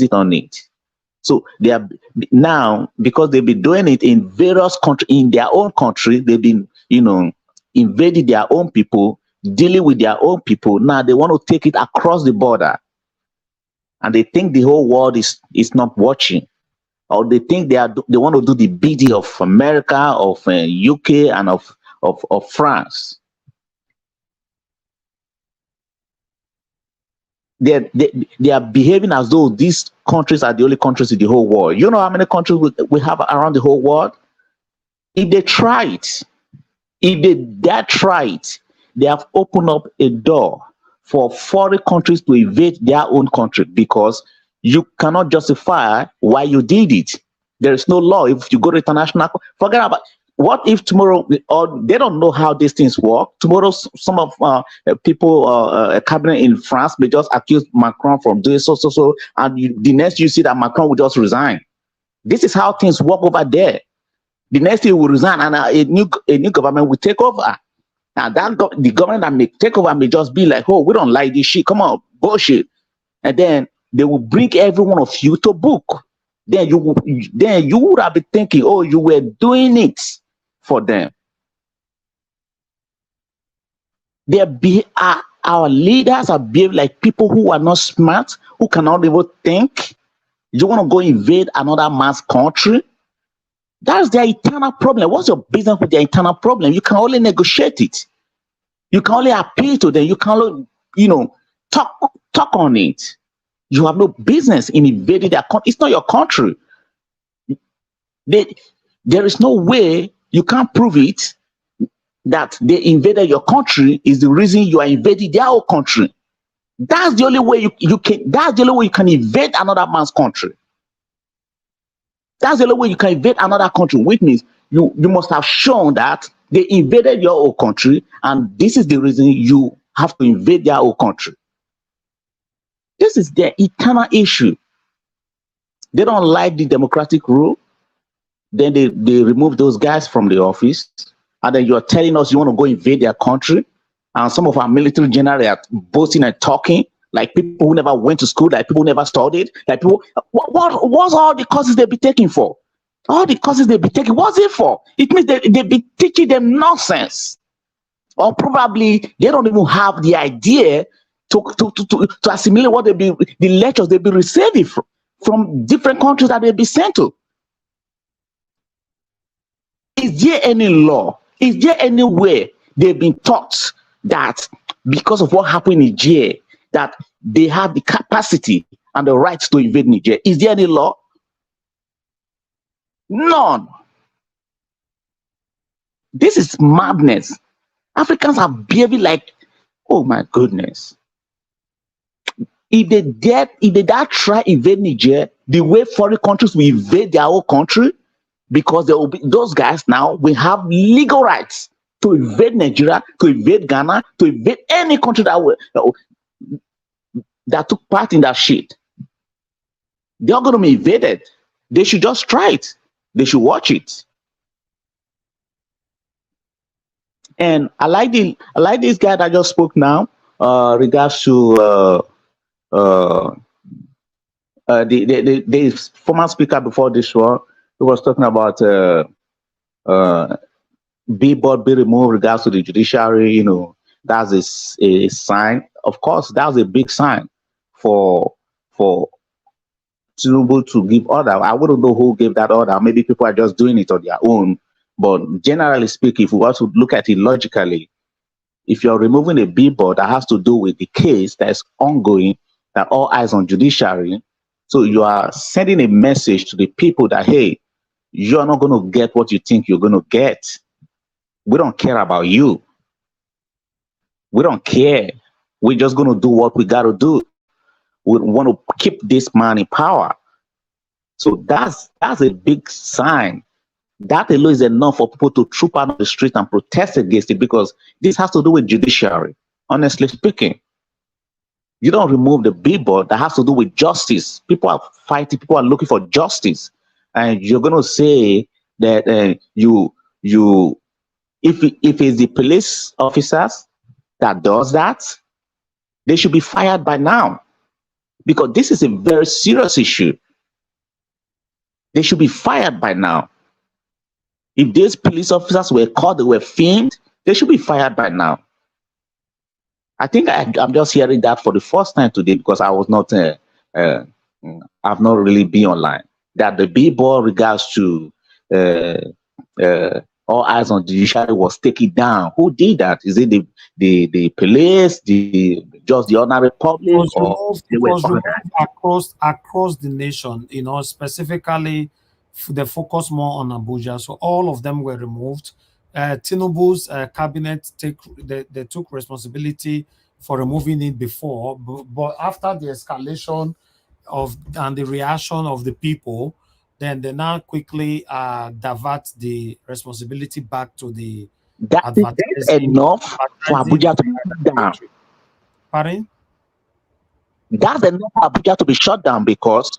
it on it. So they are now, because they've been doing it in various countries, in their own country, they've been, invading their own people, dealing with their own people. Now they want to take it across the border. And they think the whole world is not watching. Or they think they want to do the bidding of America, of UK, and of France. They are behaving as though these countries are the only countries in the whole world. You know how many countries we have around the whole world? If they try it, if they dare try it, they have opened up a door for foreign countries to invade their own country, because you cannot justify why you did it. There is no law. If you go to international, forget about. What if tomorrow, or they don't know how these things work? Tomorrow, some of people, a cabinet in France may just accuse Macron from doing so, and the next you see that Macron will just resign. This is how things work over there. The next thing will resign, and a new government will take over. And the government that may take over may just be like, oh, we don't like this shit. Come on, bullshit. And then they will bring every one of you to book. Then you would have been thinking, oh, you were doing it for them. Our leaders are behaving like people who are not smart, who cannot even think. You want to go invade another man's country? That's their internal problem. What's your business with their internal problem? You can only negotiate it. You can only appeal to them. You can only, talk on it. You have no business in invading their country. It's not your country. There is no way you can't prove it that they invaded your country is the reason you are invading their own country. That's the only way you can. That's the only way you can invade another man's country. That's the only way you can invade another country, which means you must have shown that they invaded your own country, and this is the reason you have to invade their own country. This is their eternal issue. They don't like the democratic rule. Then they remove those guys from the office, and then you're telling us you want to go invade their country, and some of our military generals are boasting and talking like people who never went to school, like people who never studied, like people. What's all the courses they be taking for? All the courses they be taking, what's it for? It means they be teaching them nonsense, or probably they don't even have the idea to assimilate what the lectures they be receiving from different countries that they be sent to. Is there any law? Is there any way they've been taught that because of what happened in Niger, that they have the capacity and the rights to invade Niger? Is there any law? None. This is madness. Africans are behaving like, oh my goodness. If they dare try invade Niger, the way foreign countries will invade their own country, because there will be those guys now will have legal rights to invade Nigeria, to invade Ghana, to invade any country that took part in that shit. They're going to be invaded. They should just try it. They should watch it. And I like this guy that just spoke now, regards to the former speaker before this one, who was talking about billboard be removed regards to the judiciary. That's a sign. Of course, that's a big sign for Tinubu to give order. I wouldn't know who gave that order. Maybe people are just doing it on their own. But generally speaking, if we want to look at it logically, if you're removing a billboard that has to do with the case that is ongoing, that all eyes on judiciary, so you are sending a message to the people that, hey, you're not going to get what you think you're going to get. We don't care about you. We don't care. We're just going to do what we got to do. We want to keep this man in power. So that's a big sign. That alone is enough for people to troop out on the street and protest against it, because this has to do with judiciary, honestly speaking. You don't remove the billboard that has to do with justice. People are fighting, people are looking for justice. And you're going to say that if it's the police officers that does that, they should be fired by now, because this is a very serious issue. They should be fired by now. If these police officers were caught, they were filmed, they should be fired by now. I think I'm just hearing that for the first time today, because I was not, I've not really been online. That the billboard regards to all eyes on judiciary was taken down. Who did that? Is it the police, just the ordinary public, or they were removed across the nation? Specifically, they focus more on Abuja, so all of them were removed. Tinubu's cabinet they took responsibility for removing it before, but after the escalation and the reaction of the people, then they now quickly divert the responsibility back to the advertising. That's enough for Abuja to be shut down. Pardon? That's enough for Abuja to be shut down, because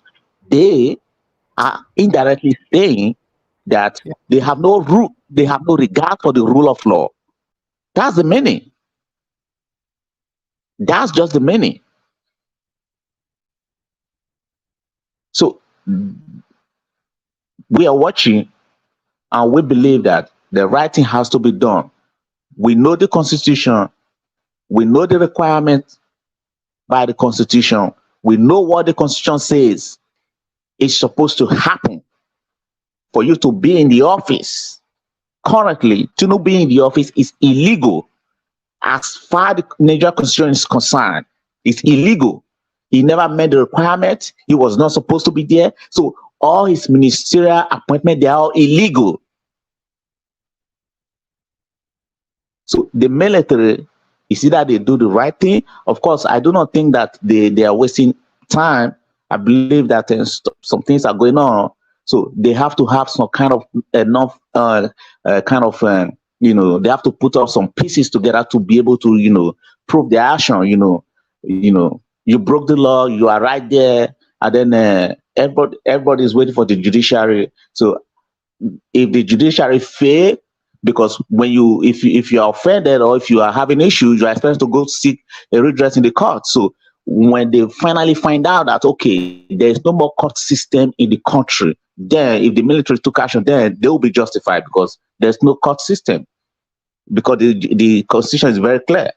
they are indirectly saying that they have no regard for the rule of law. That's the meaning. That's just the meaning. So we are watching, and we believe that the right thing has to be done. We know the Constitution. We know the requirements by the Constitution. We know what the Constitution says is supposed to happen for you to be in the office. Currently, to not be in the office is illegal. As far as the Niger Constitution is concerned, it's illegal. He never met the requirement. He was not supposed to be there. So all his ministerial appointments, they are all illegal. So the military, is either they do the right thing. Of course, I do not think that they are wasting time. I believe that some things are going on. So they have to have some kind of enough they have to put up some pieces together to be able to, prove their action. You broke the law, you are right there, and then everybody is waiting for the judiciary. So if the judiciary fail, because if you are offended or if you are having issues, you are expected to go seek a redress in the court. So when they finally find out that, okay, there is no more court system in the country, then if the military took action, then they will be justified, because there's no court system. Because the Constitution is very clear.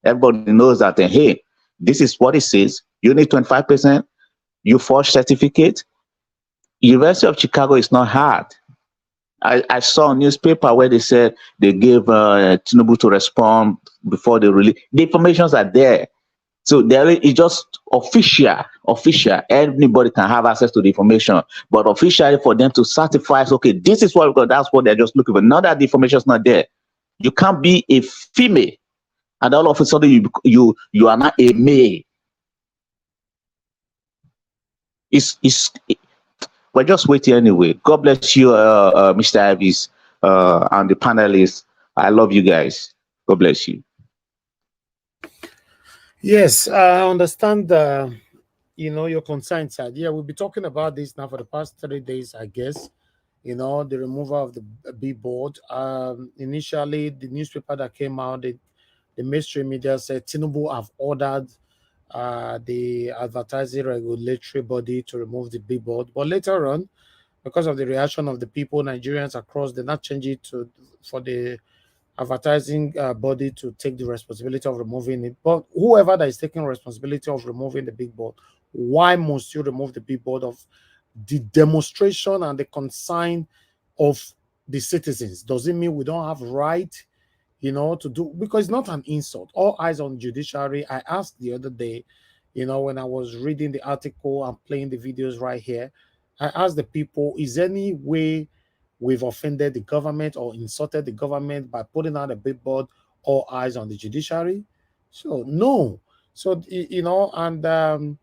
Everybody knows that, hey, this is what it says. You need 25%. You forge certificate. University of Chicago is not hard. I saw a newspaper where they said they gave Tinubu to respond before they release. The informations are there. So there is just official. Anybody can have access to the information, but officially for them to certify, okay, this is what we got. That's what they're just looking for. Now that the information is not there, you can't be a female, and all of a sudden you are not a male. We're just waiting anyway. God bless you, Mr. Ives, and the panelists. I love you guys. God bless you. Yes, I understand your concerns, sir. Yeah, we'll be talking about this now for the past 3 days, I guess. you know, the removal of the billboard. Initially, the newspaper that came out, the mainstream media said Tinubu have ordered the advertising regulatory body to remove the billboard. But later on, because of the reaction of the people, Nigerians across, they not change it to for the advertising body to take the responsibility of removing it. But whoever that is taking responsibility of removing the billboard, why must you remove the billboard of the demonstration and the consign of the citizens? Does it mean we don't have right, you know, to do? Because it's not an insult. All eyes on judiciary. I asked the other day, you know, when I was reading the article and playing the videos right here, I asked the people, is any way we've offended the government or insulted the government by putting out a billboard, all eyes on the judiciary? So no. So you know, and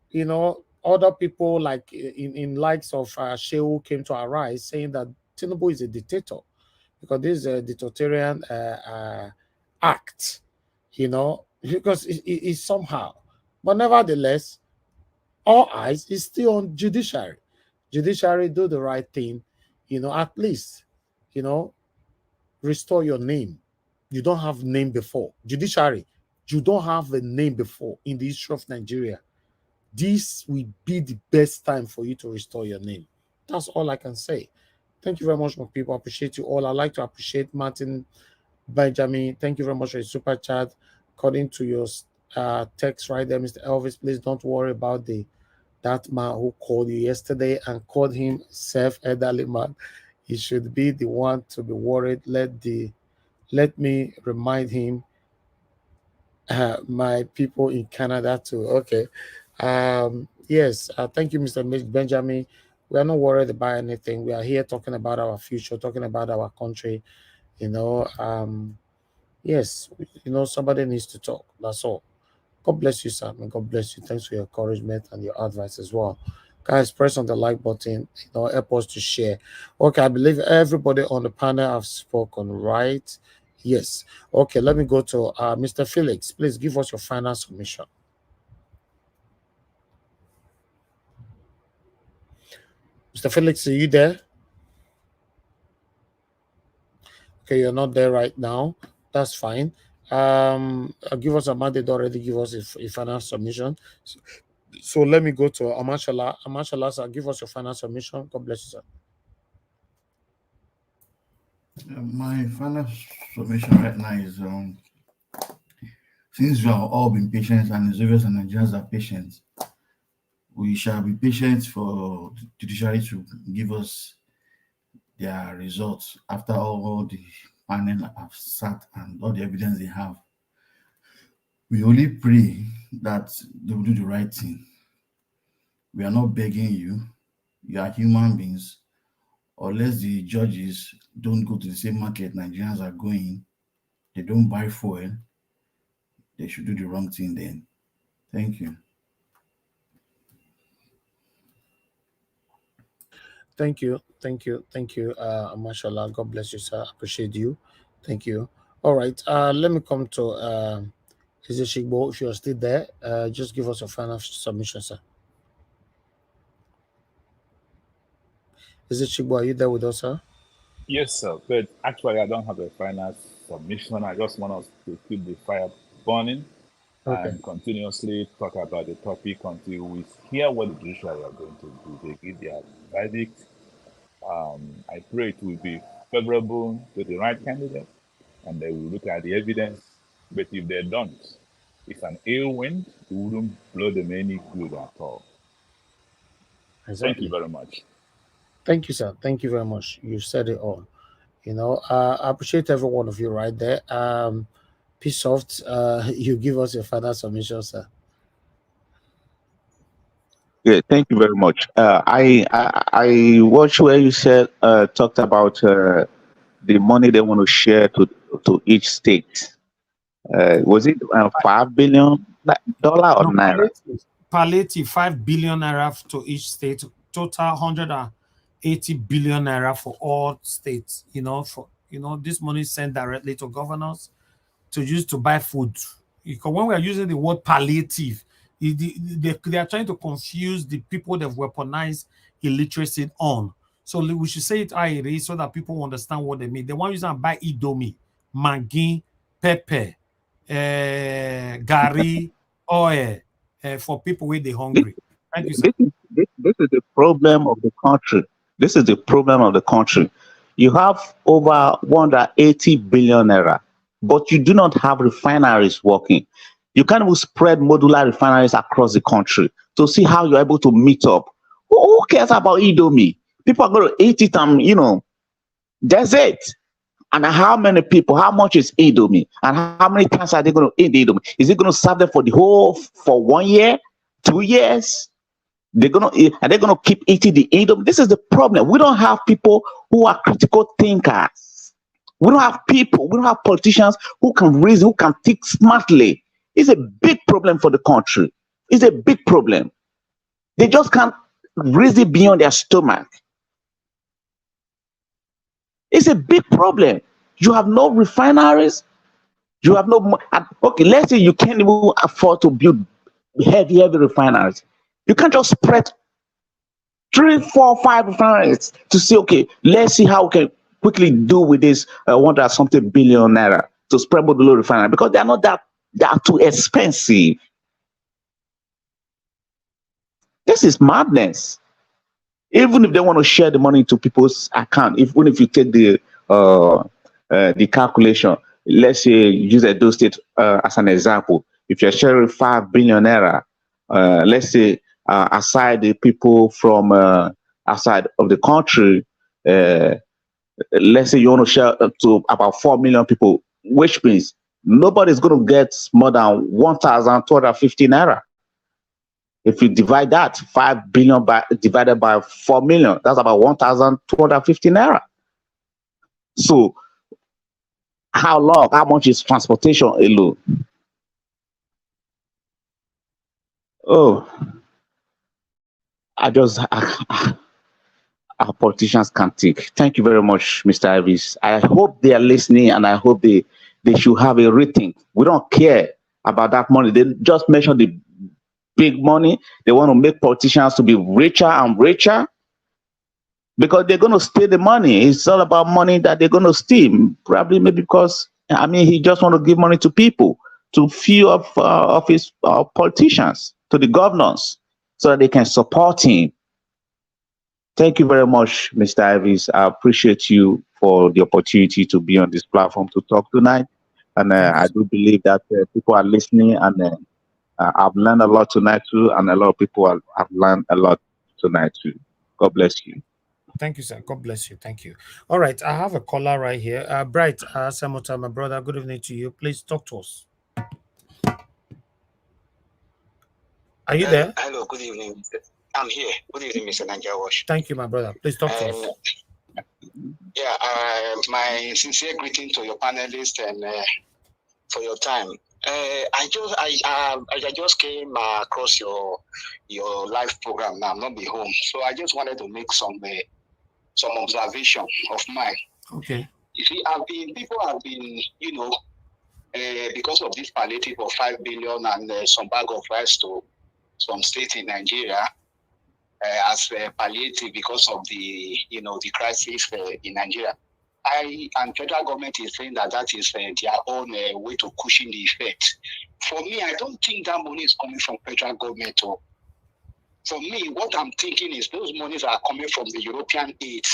you know, other people like in likes of Shehu came to arise saying that Tinubu is a dictator because this is a dictatorial act, you know, because it somehow. But nevertheless, all eyes is still on judiciary. Judiciary do the right thing, you know, at least, you know, restore your name. You don't have name before. Judiciary, you don't have a name before in the history of Nigeria. This will be the best time for you to restore your name. That's all I can say. Thank you very much, my people. I appreciate you all. I'd like to appreciate Martin Benjamin. Thank you very much for your super chat. According to your text right there, Mr. Elvis, please don't worry about that man who called you yesterday and called him self-elderly man. He should be the one to be worried. Let me remind him, my people in Canada too. Okay. Yes. Thank you, Mr. Benjamin. We are not worried about anything. We are here talking about our future, talking about our country. You know, yes, you know, somebody needs to talk. That's all. God bless you, Sam, and God bless you. Thanks for your encouragement and your advice as well. Guys, press on the like button, you know, help us to share. Okay, I believe everybody on the panel have spoken, right? Yes. Okay, let me go to Mr. Felix. Please give us your final submission. Mr. Felix, are you there? Okay, you're not there right now. That's fine. Give us a mandate already. Give us a final submission. So let me go to Amashala. Amashala, sir, give us your final submission. God bless you, sir. My final submission right now is since we have all been patient and it's obvious and Nigerians are patient, we shall be patient for the judiciary to give us their results after all the panel have sat and all the evidence they have. We only pray that they will do the right thing. We are not begging you. You are human beings. Unless the judges don't go to the same market Nigerians are going, they don't buy fuel, they should do the wrong thing then. Thank you. Thank you. Mashallah. God bless you, sir. Appreciate you. Thank you. All right. Let me come to Shigbo. If you're still there, just give us a final submission, sir. Shigbo, are you there with us, sir? Yes, sir. But actually, I don't have a final submission. I just want us to keep the fire burning and continuously talk about the topic until we hear what the judiciary are going to do. They give their verdict. I pray it will be favorable to the right candidate, and they will look at the evidence. But if they don't, it's an ill wind. It wouldn't blow them any good at all. Exactly. Thank you very much. Thank you, sir. Thank you very much. You said it all. You know, I appreciate every one of you right there. Peace off. You give us your final submission, sir. Yeah, thank you very much. I watched where you said talked about the money they want to share to each state. Was it $5 billion or naira? Palliative 5 billion naira to each state, total 180 billion naira for all states. You know, this money is sent directly to governors to use to buy food. Because when we are using the word palliative, they are trying to confuse the people they've weaponized illiteracy on. So we should say it how it is so that people understand what they mean. They want to use and buy Indomie, Maggi, pepper, gari, oil for people with the hungry. Thank you, sir. This is the problem of the country. This is the problem of the country. You have over 180 billion naira, but you do not have refineries working. You can't even spread modular refineries across the country to see how you're able to meet up. Who cares about Indomie? People are going to eat it and, that's it. And how many people, how much is Indomie? And how many times are they going to eat the Indomie? Is it going to serve them for 1 year, 2 years? They're gonna keep eating the Indomie. This is the problem. We don't have people who are critical thinkers. We don't have politicians who can reason, who can think smartly. It's a big problem for the country. It's a big problem. They just can't reason beyond their stomach. It's a big problem. You have no refineries. You have no. Okay, let's say you can't even afford to build heavy refineries. You can't just spread 3, 4, 5 refineries to say, okay, let's see how we can quickly do with this 100-something billion naira to spread modular refinery, because they are not that too expensive. This is madness. Even if they want to share the money to people's account, even if you take the calculation, let's say use Edo State as an example. If you're sharing 5 billion naira, let's say aside the people from outside of the country, let's say you want to share to about 4 million people, which means nobody's going to get more than 1,250 naira. If you divide that 5 billion divided by 4 million, that's about 1,250 naira. So how much is transportation alone? Oh, our politicians can't take. Thank you very much, Mr. Ivis. I hope they are listening, and I hope they should have a rethink. We don't care about that money. They just mention the big money. They want to make politicians to be richer and richer because they're going to steal the money. It's all about money that they're going to steal. Probably maybe because, he just want to give money to people, to few of his politicians, to the governors, so that they can support him. Thank you very much, Mr. Ivis. I appreciate you for the opportunity to be on this platform to talk tonight. And I do believe that people are listening, and I've learned a lot tonight too, and a lot of people have learned a lot tonight too. God bless you. Thank you, sir. God bless you. Thank you. All right, I have a caller right here. Bright Samota, my brother. Good evening to you. Please talk to us. Are you there? Hello, good evening. I'm here. Good evening, Mr. Niger Wash. Thank you, my brother. Please talk to us. Yeah, my sincere greeting to your panelists and for your time. I just came across your live program. Now I'm not be home, so I just wanted to make some observation of mine. Okay. You see, people have been, because of this palliative of 5 billion and some bag of rice to some states in Nigeria as palliative because of the crisis in Nigeria. And federal government is saying that is their own way to cushion the effect. For me, I don't think that money is coming from federal government. For me, what I'm thinking is those monies are coming from the European aid.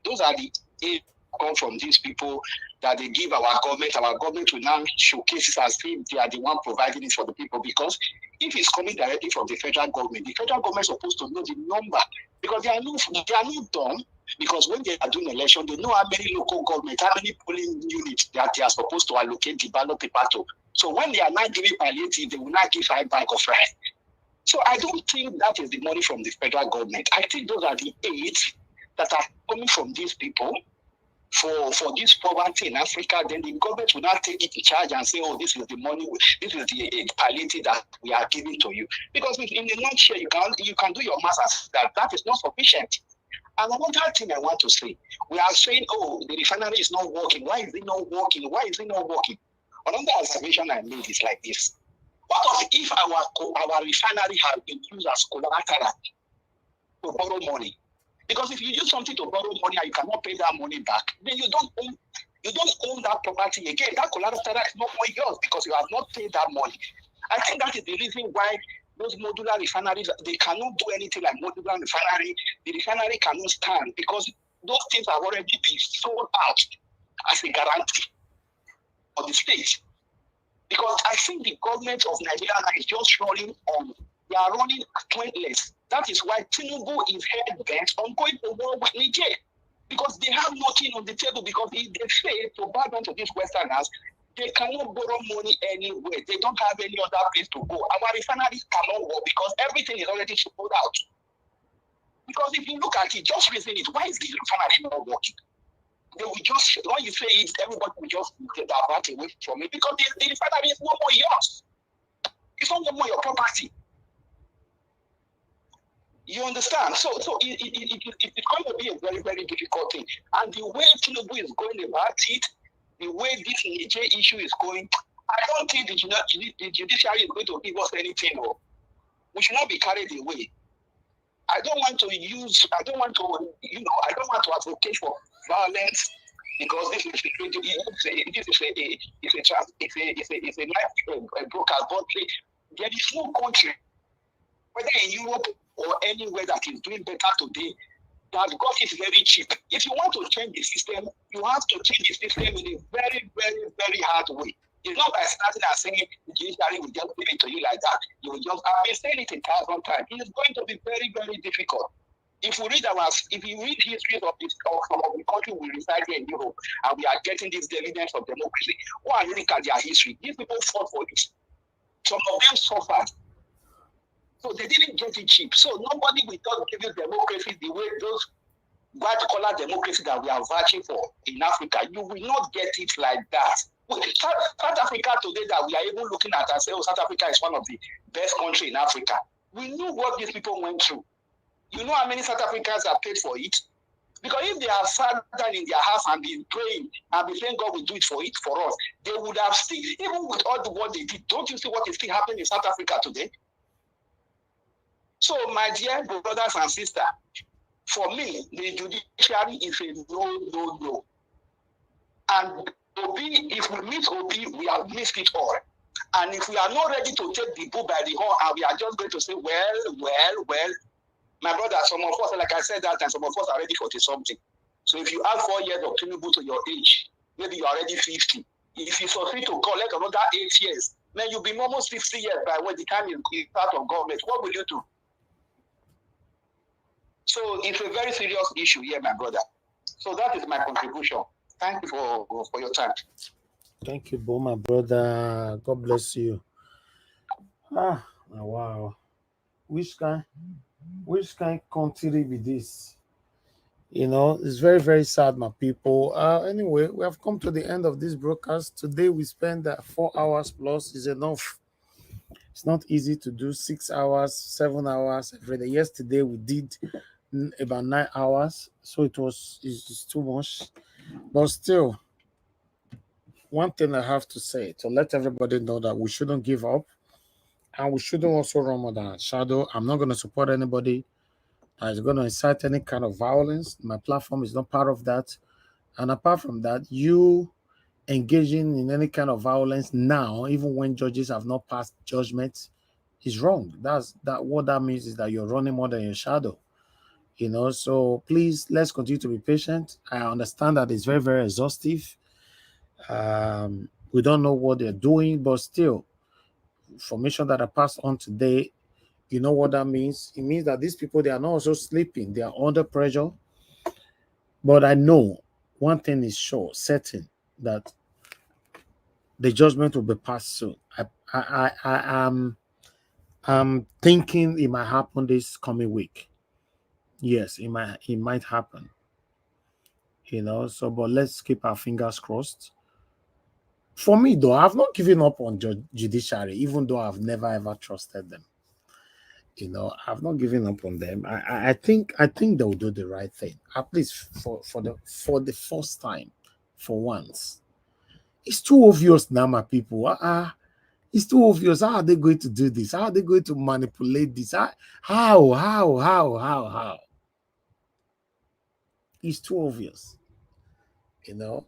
Those are the aid come from these people that they give our government. Our government will now showcase it as if they are the one providing it for the people. Because if it's coming directly from the federal government is supposed to know the number, because they are not dumb. Because when they are doing election, they know how many local government, how many polling units that they are supposed to allocate the ballot paper to. So when they are not giving palliative, they will not give 5 bags of rice. So I don't think that is the money from the federal government. I think those are the aids that are coming from these people for this poverty in Africa. Then the government will not take it in charge and say, oh, this is the money, this is the palliative that we are giving to you. Because in a nutshell, you can do your math that is not sufficient. And another thing I want to say, we are saying, oh, the refinery is not working. Why is it not working? Why is it not working? Another observation I made is like this. What if our refinery has been used as collateral to borrow money? Because if you use something to borrow money and you cannot pay that money back, then you don't own that property again. That collateral is not more yours because you have not paid that money. I think that is the reason why those modular refineries, they cannot do anything like modular refinery. The refinery cannot stand because those things have already been sold out as a guarantee for the state. Because I think the government of Nigeria is just running on, they are running pointless. That is why Tinubu is head bent on going to war with Niger. Because they have nothing on the table, because if they say to bow down to these Westerners, they cannot borrow money anywhere. They don't have any other place to go. Our refineries cannot work because everything is already sold out. Because if you look at it, just reason it, why is the refinery not working? They will just, when you say it, everybody will just divert away from it because the refinery is no more yours. It's no more your property. You understand? So it's going to be a very, very difficult thing. And the way Tinubu is going about it, the way this Niger issue is going, I don't think the judiciary is going to give us anything. We should not be carried away. I don't want to advocate for violence because this is a broker. But there is no country, whether in Europe or anywhere, that is doing better today, that got it very cheap. If you want to change the system, you have to change the system in a very, very, very hard way. It's not by starting and saying the judiciary will just give it to you like that. You will just, I've been saying it 1,000 times. It's going to be very, very difficult. If you read histories of some of the countries we reside here in Europe, and we are getting this evidence of democracy, go and look at their history. These people fought for it. Some of them suffered. So they didn't get it cheap. So nobody will just give you democracy the way those white-collar democracy that we are vouching for in Africa. You will not get it like that. South Africa today, that we are even looking at and say, oh, South Africa is one of the best countries in Africa. We knew what these people went through. You know how many South Africans have paid for it? Because if they have sat down in their house and been praying and been saying God will do it for us, they would have still, even with all the work they did, don't you see what is still happening in South Africa today? So, my dear brothers and sisters, for me, the judiciary is a no. And Obi, if we miss Obi, we have missed it all. And if we are not ready to take the bull by the horn, and we are just going to say, well, my brother, some of us, like I said that time, some of us are ready for something. So if you add 4 years of Tinubu to your age, maybe you are already 50. If you succeed to collect another 8 years, then you'll be almost 50 years by when the time you start of government. What will you do? So it's a very serious issue here, my brother. So that is my contribution. Thank you for your time. Thank you, Bo, my brother. God bless you. Wow. Which kind country be this? You know, it's very, very sad, my people. Anyway, we have come to the end of this broadcast. Today we spend 4 hours plus is enough. It's not easy to do 6 hours, 7 hours every day. Yesterday we did about 9 hours, so it's too much. But still, one thing I have to say to let everybody know that we shouldn't give up, and we shouldn't also run more than shadow. I'm not going to support anybody that is going to incite any kind of violence. My platform is not part of that. And apart from that, you engaging in any kind of violence now, even when judges have not passed judgment, is wrong. What that means is that you're running more than your shadow. You know, so please, let's continue to be patient. I understand that it's very, very exhaustive. We don't know what they're doing, but still, information that I passed on today, you know what that means? It means that these people, they are not also sleeping. They are under pressure. But I know one thing is sure, certain, that the judgment will be passed soon. I'm thinking it might happen this coming week. Yes, it might happen. You know, so but let's keep our fingers crossed. For me, though, I've not given up on judiciary, even though I've never ever trusted them. You know, I've not given up on them. I think they'll do the right thing, at least for the first time, for once. It's too obvious now, my people. It's too obvious. How are they going to do this? How are they going to manipulate this? How? It's too obvious, you know.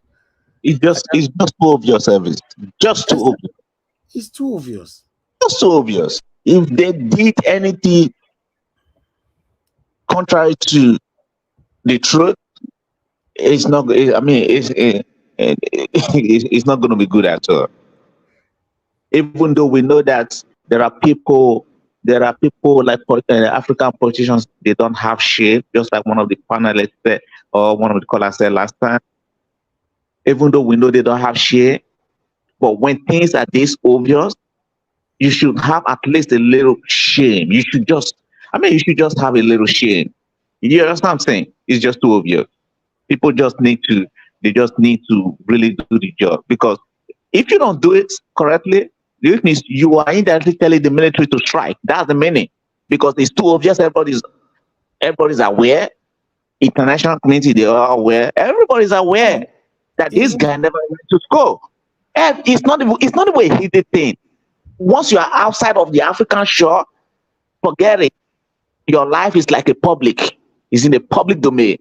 It's just too obvious, service. Just too obvious. It's too obvious. Just too obvious. If they did anything contrary to the truth, it's not. I mean, it's not going to be good at all. Even though we know that there are people like African politicians. They don't have shame, just like one of the panelists said, or one of the callers said last time. Even though we know they don't have shame, but when things are this obvious, you should have at least a little shame. You should just have a little shame. You understand what I'm saying? It's just too obvious. People they just need to really do the job, because if you don't do it correctly, it means you are indirectly telling the military to strike. That's the meaning, because it's too obvious. Everybody's aware. International community, they are aware. Everybody's aware that this guy never went to school. And it's not even a hidden thing. Once you are outside of the African shore, forget it. Your life is like a public. It's in the public domain.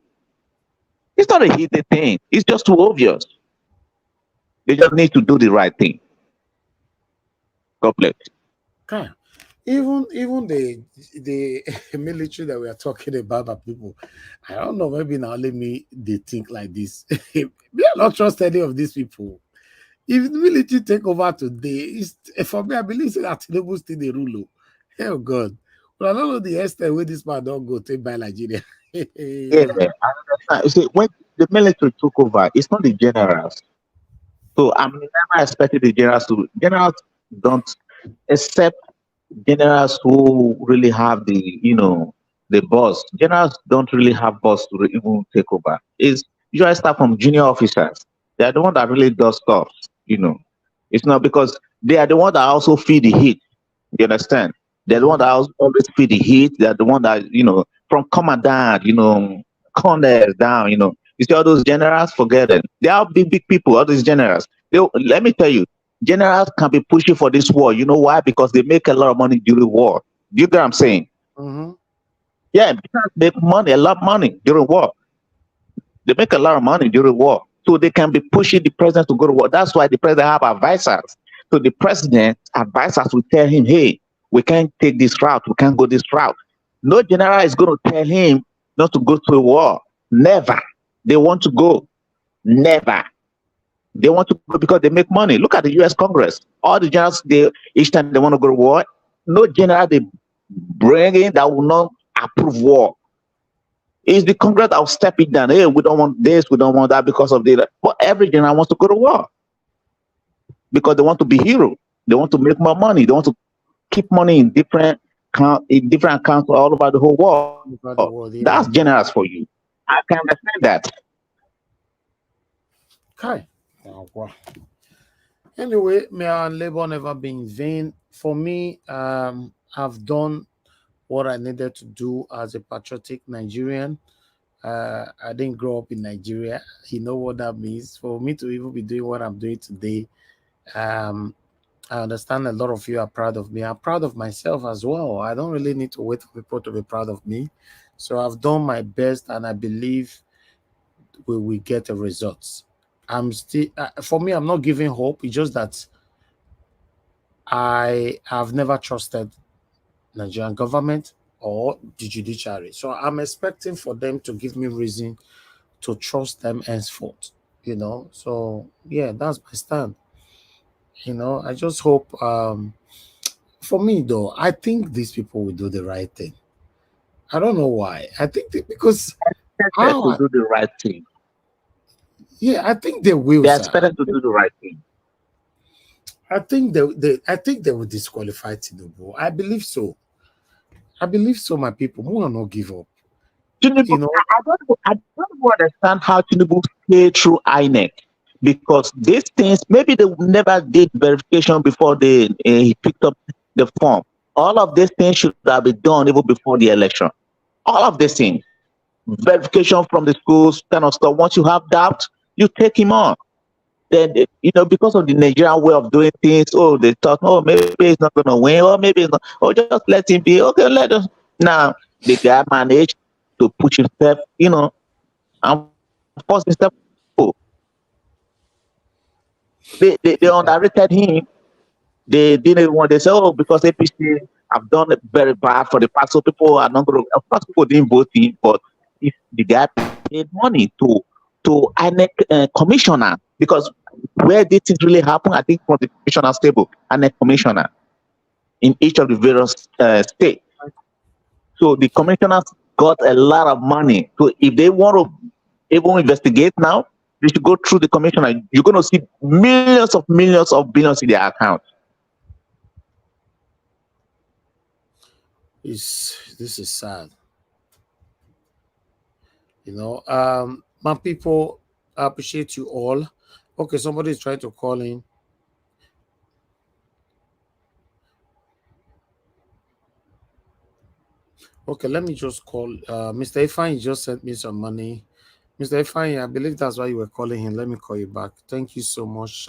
It's not a hidden thing. It's just too obvious. They just need to do the right thing. God bless. Okay. Even the military that we are talking about, people, I don't know, maybe now let me they think like this. We are not trust any of these people. If the military take over today, for me, I believe that Tinubu still the rule. Oh God. But I don't know the extent where this man don't go take by Nigeria. Yeah, I understand. You see, when the military took over, it's not the generals. So I'm never expecting the generals don't, except generals who really have the boss. Generals don't really have boss to even take over. It's usually start from junior officers. They are the one that really does stuff. It's not, because they are the one that also feed the heat. You understand? They're the one that always feed the heat. They're the one that from commandant, colonels down. You see all those generals, forget it. They are big people. All these generals. Let me tell you, generals can be pushing for this war. You know why? Because they make a lot of money during war. Do you get what I'm saying? Mm-hmm. Yeah, because they make money, a lot of money during war. They make a lot of money during war. So they can be pushing the president to go to war. That's why the president have advisors. So the president advisors will tell him, hey, we can't take this route. We can't go this route. No general is going to tell him not to go to a war. Never. They want to go. Never. They want to go because they make money. Look at the U.S. Congress. All the generals, each time they want to go to war, no general they bring in that will not approve war. It's the Congress that will step it down. Hey, we don't want this, we don't want that because of the. But every general wants to go to war because they want to be hero. They want to make more money. They want to keep money in different accounts all over the whole world. Yeah. That's generous for you. I can understand that. Okay. Oh, wow. Anyway, may our labor never be in vain. For me, I've done what I needed to do as a patriotic Nigerian. I didn't grow up in Nigeria. You know what that means. For me to even be doing what I'm doing today, I understand a lot of you are proud of me. I'm proud of myself as well. I don't really need to wait for people to be proud of me. So I've done my best, and I believe we will get the results. I'm still, for me, I'm not giving hope. It's just that I have never trusted Nigerian government or the judiciary. So I'm expecting for them to give me reason to trust them henceforth. So yeah, that's my stand. I just hope, for me though, I think these people will do the right thing. I don't know why. I think because to do the right thing. Yeah, I think they will. They expect to do the right thing. I think they will disqualify Tinubu. I believe so. My people. We will not give up. Tinubu, I don't understand how Tinubu play through INEC, because these things, maybe they never did verification before he picked up the form. All of these things should have been done even before the election. All of these things. Verification from the schools, kind of stuff. Once you have doubt, you take him on. Then, because of the Nigerian way of doing things, they thought, maybe he's not going to win, or maybe it's not, just let him be. Okay, let us. Now, the guy managed to push himself, And of course, Mr. They underrated him. They didn't even want. They say, oh, because APC have done it very bad for the past, so people are not going to. Of course, people didn't vote him, but if the guy paid money to INEC commissioner, because where did it really happen? I think from the commissioner's table, INEC commissioner in each of the various states. So the commissioners got a lot of money. So if they want to even investigate now, they should go through the commissioner. You're going to see millions of billions in their account. This is sad. You know, my people, I appreciate you all. Okay, somebody is trying to call in. Okay, let me just call. Mr. Ifeanyi just sent me some money. Mr. Ifeanyi, I believe that's why you were calling him. Let me call you back. Thank you so much.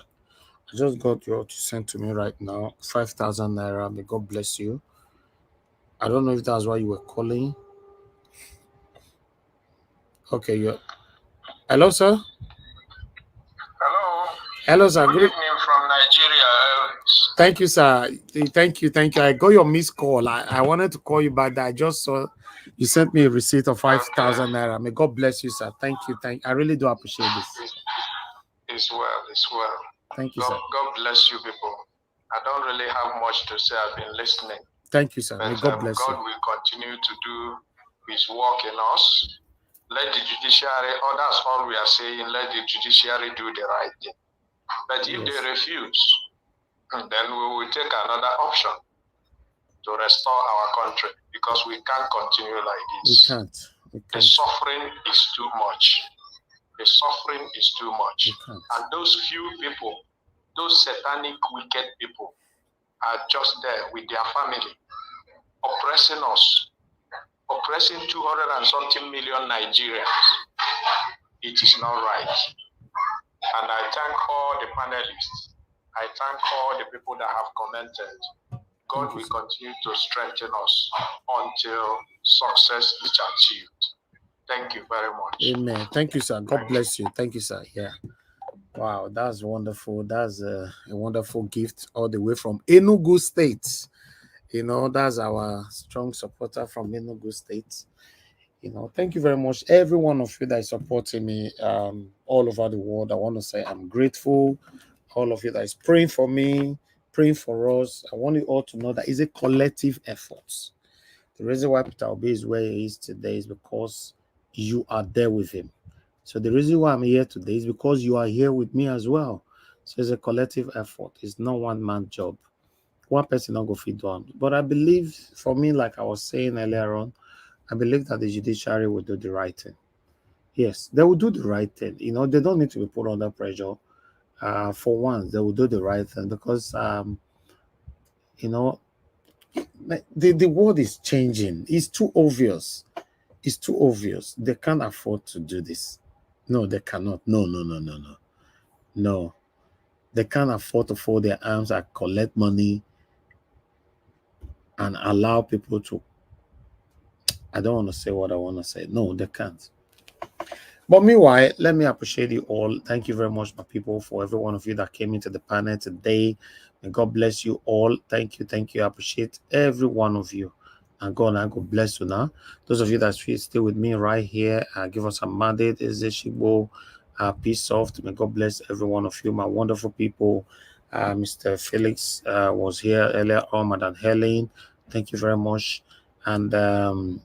I just got your to send to me right now. 5,000 naira. May God bless you. I don't know if that's why you were calling. Okay, you. Hello, sir. Hello. Hello, sir. Good evening from Nigeria. Thank you, sir. Thank you. I got your missed call. I wanted to call you back. I just saw you sent me a receipt of 5,000 naira. May God bless you, sir. Thank you. I really do appreciate this. It's well. It's well. Thank you, sir. God bless you, people. I don't really have much to say. I've been listening. Thank you, sir. May God bless you. God will continue to do His work in us. Let the judiciary, that's all we are saying, let the judiciary do the right thing. But if they refuse, then we will take another option to restore our country, because we can't continue like this. We can't. The suffering is too much. The suffering is too much. And those few people, those satanic, wicked people, are just there with their family, oppressing us, oppressing 200 and something million Nigerians. It is not right. And I thank all the panelists. I thank all the people that have commented. God will continue to strengthen us until success is achieved. Thank you very much. Amen. Thank you, sir. God bless you. Thank you, sir. Yeah. Wow, that's wonderful. That's a wonderful gift all the way from Enugu State. You know, that's our strong supporter from Enugu State. You know, thank you very much, every one of you that is supporting me all over the world. I want to say I'm grateful. All of you that is praying for me, praying for us. I want you all to know that it's a collective effort. The reason why Peter Obi is where he is today is because you are there with him. So the reason why I'm here today is because you are here with me as well. So it's a collective effort. It's not one man job. One person not go feed one. But I believe, for me, like I was saying earlier on, I believe that the judiciary will do the right thing. Yes, they will do the right thing. You know, they don't need to be put under pressure. For once, they will do the right thing because, you know, the world is changing. It's too obvious. It's too obvious. They can't afford to do this. No, they cannot. No. They can't afford to fold their arms and collect money and allow people to. I don't want to say what I want to say. No, they can't. But meanwhile, let me appreciate you all. Thank you very much, my people, for every one of you that came into the panel today. May God bless you all. Thank you. I appreciate every one of you. And God bless you now. Those of you that stay with me right here, give us a mandate. Ezeshigbo, peace off. May God bless every one of you, my wonderful people. Mr. Felix was here earlier on, Madam Helen. Thank you very much. And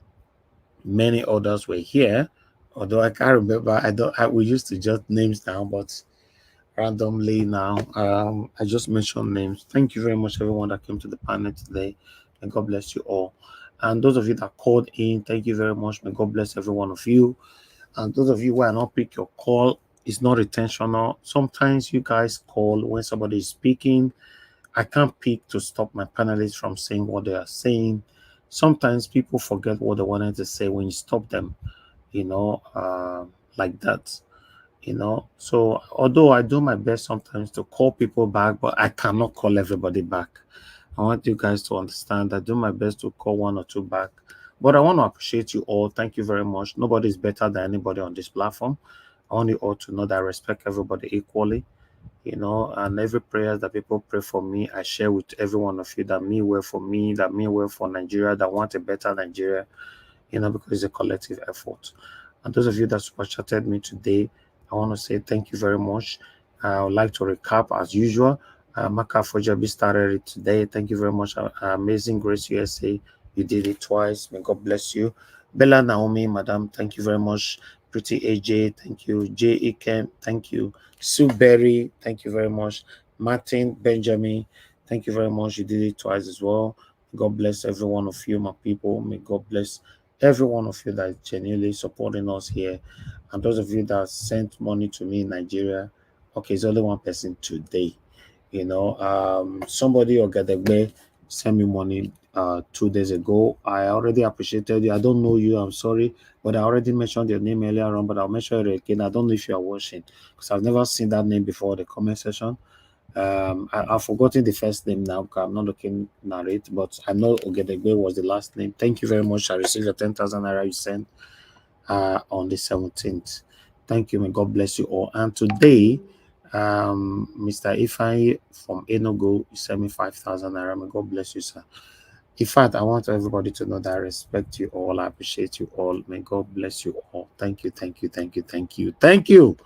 many others were here. Although I can't remember, we used to jot names down, but randomly now, I just mentioned names. Thank you very much, everyone that came to the panel today, and God bless you all. And those of you that called in, thank you very much. May God bless every one of you. And those of you who are not pick your call, it's not intentional. Sometimes you guys call when somebody is speaking. I can't pick to stop my panelists from saying what they are saying. Sometimes people forget what they wanted to say when you stop them. You know, like that, you know. So although I do my best sometimes to call people back, but I cannot call everybody back. I want you guys to understand I do my best to call one or two back, But I want to appreciate you all. Thank you very much. Nobody is better than anybody on this platform. I want you all to know that I respect everybody equally, you know, and every prayer that people pray for me, I share with every one of you, that mean well for me, that mean well for Nigeria, that want a better Nigeria, you know, because it's a collective effort. And those of you that super chatted me today, I want to say thank you very much. I would like to recap as usual. Maka Fojabi started it today. Thank you very much. Amazing Grace USA, you did it twice. May God bless you. Bella Naomi, Madam, thank you very much. Pretty AJ, thank you. J. Ikem, thank you. Sue Berry, thank you very much. Martin Benjamin, thank you very much. You did it twice as well. God bless every one of you, my people. May God bless every one of you that is genuinely supporting us here. And those of you that sent money to me in Nigeria, okay, it's only one person today. You know, somebody or Gadegbe sent me money 2 days ago. I already appreciated you. I don't know you, I'm sorry, but I already mentioned your name earlier on, but I'll mention it again. I don't know if you are watching, because I've never seen that name before the comment section. I've forgotten the first name now because I'm not looking at it, but I know Ogedegbe was the last name. Thank you very much. I received your 10,000 naira you sent on the 17th. Thank you. May God bless you all. And today, Mr. Ifeanyi from Enugu, you sent me 5,000 naira. May God bless you, sir. In fact, I want everybody to know that I respect you all. I appreciate you all. May God bless you all. Thank you, thank you, thank you, thank you, thank you.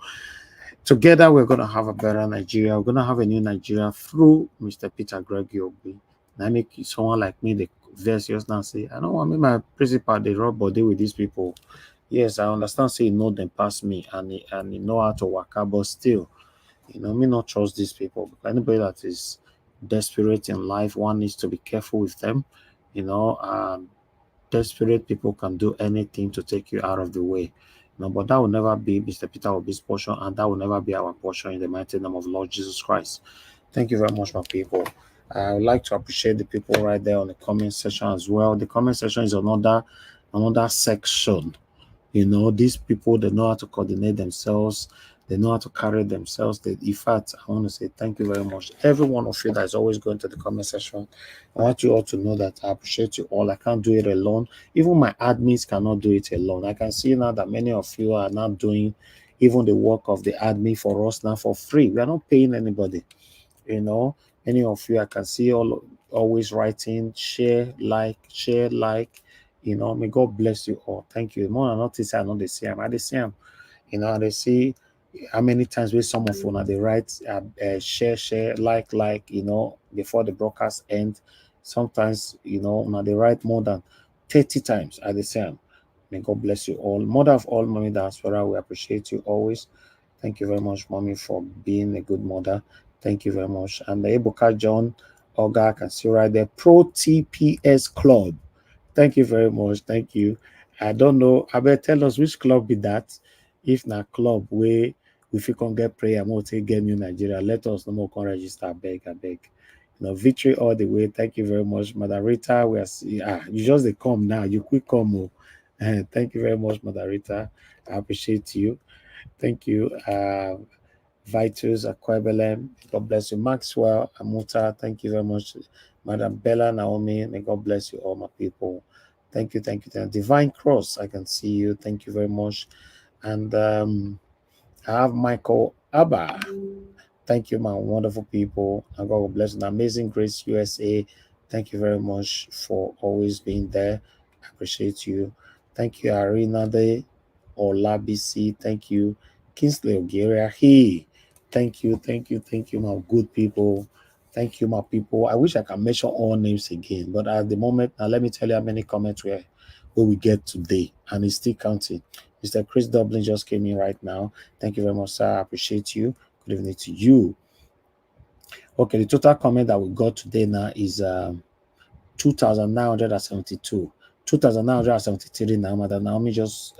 Together, we're going to have a better Nigeria. We're going to have a new Nigeria through Mr. Peter Gregory Obi. And I make someone like me, the versus now say, I don't want me, my principal, they rub body with these people. Yes, I understand, say, you know them past me and you know how to work out, but still, you know, me not trust these people. Because anybody that is desperate in life, one needs to be careful with them. You know, desperate people can do anything to take you out of the way. No, but that will never be Mr. Peter Obi's portion, and that will never be our portion in the mighty name of Lord Jesus Christ. Thank you very much, my people. I would like to appreciate the people right there on the comment section as well. The comment section is another section. You know, these people, they know how to coordinate themselves. They know how to carry themselves. In fact, I want to say thank you very much. Every one of you that is always going to the comment section, I want you all to know that I appreciate you all. I can't do it alone. Even my admins cannot do it alone. I can see now that many of you are now doing even the work of the admin for us now for free. We are not paying anybody. You know, many of you I can see always writing, share, like. You know, may God bless you all. Thank you. More than notice, I know they see him. I see him. You know, they see how many times we some of you they write share, like, you know, before the broadcast end. Sometimes, you know, now they write more than 30 times at the same. May God bless you all. Mother of all, Mommy Diaspora, we appreciate you always. Thank you very much, Mommy, for being a good mother. Thank you very much. And the Ebuka John Oga, I can see right there, Pro TPS Club. Thank you very much. Thank you. I don't know. I better tell us which club be that. If not club where if you can get prayer, more take get new Nigeria. Let us know more can register. I beg. You know, victory all the way. Thank you very much, Mother Rita. We are you just they come now. You quick come. Thank you very much, Mother Rita. I appreciate you. Thank you. Vitus Akwebelem, God bless you. Maxwell Amuta, thank you very much. Madam Bella Naomi, may God bless you all, my people. Thank you. Divine Cross, I can see you. Thank you very much. And I have Michael Abba. Thank you, my wonderful people. And God will bless you. Amazing Grace USA. Thank you very much for always being there. I appreciate you. Thank you, Arena Day or Labisi. Thank you, Kingsley Ogeria. Hey, thank you, my good people. Thank you, my people. I wish I can mention all names again, but at the moment, now let me tell you how many comments where we get today, and it's still counting. Mr. Chris Dublin just came in right now. Thank you very much, sir. I appreciate you. Good evening to you. Okay, the total comment that we got today now is 2,972. 2,973 now. Madam Naomi just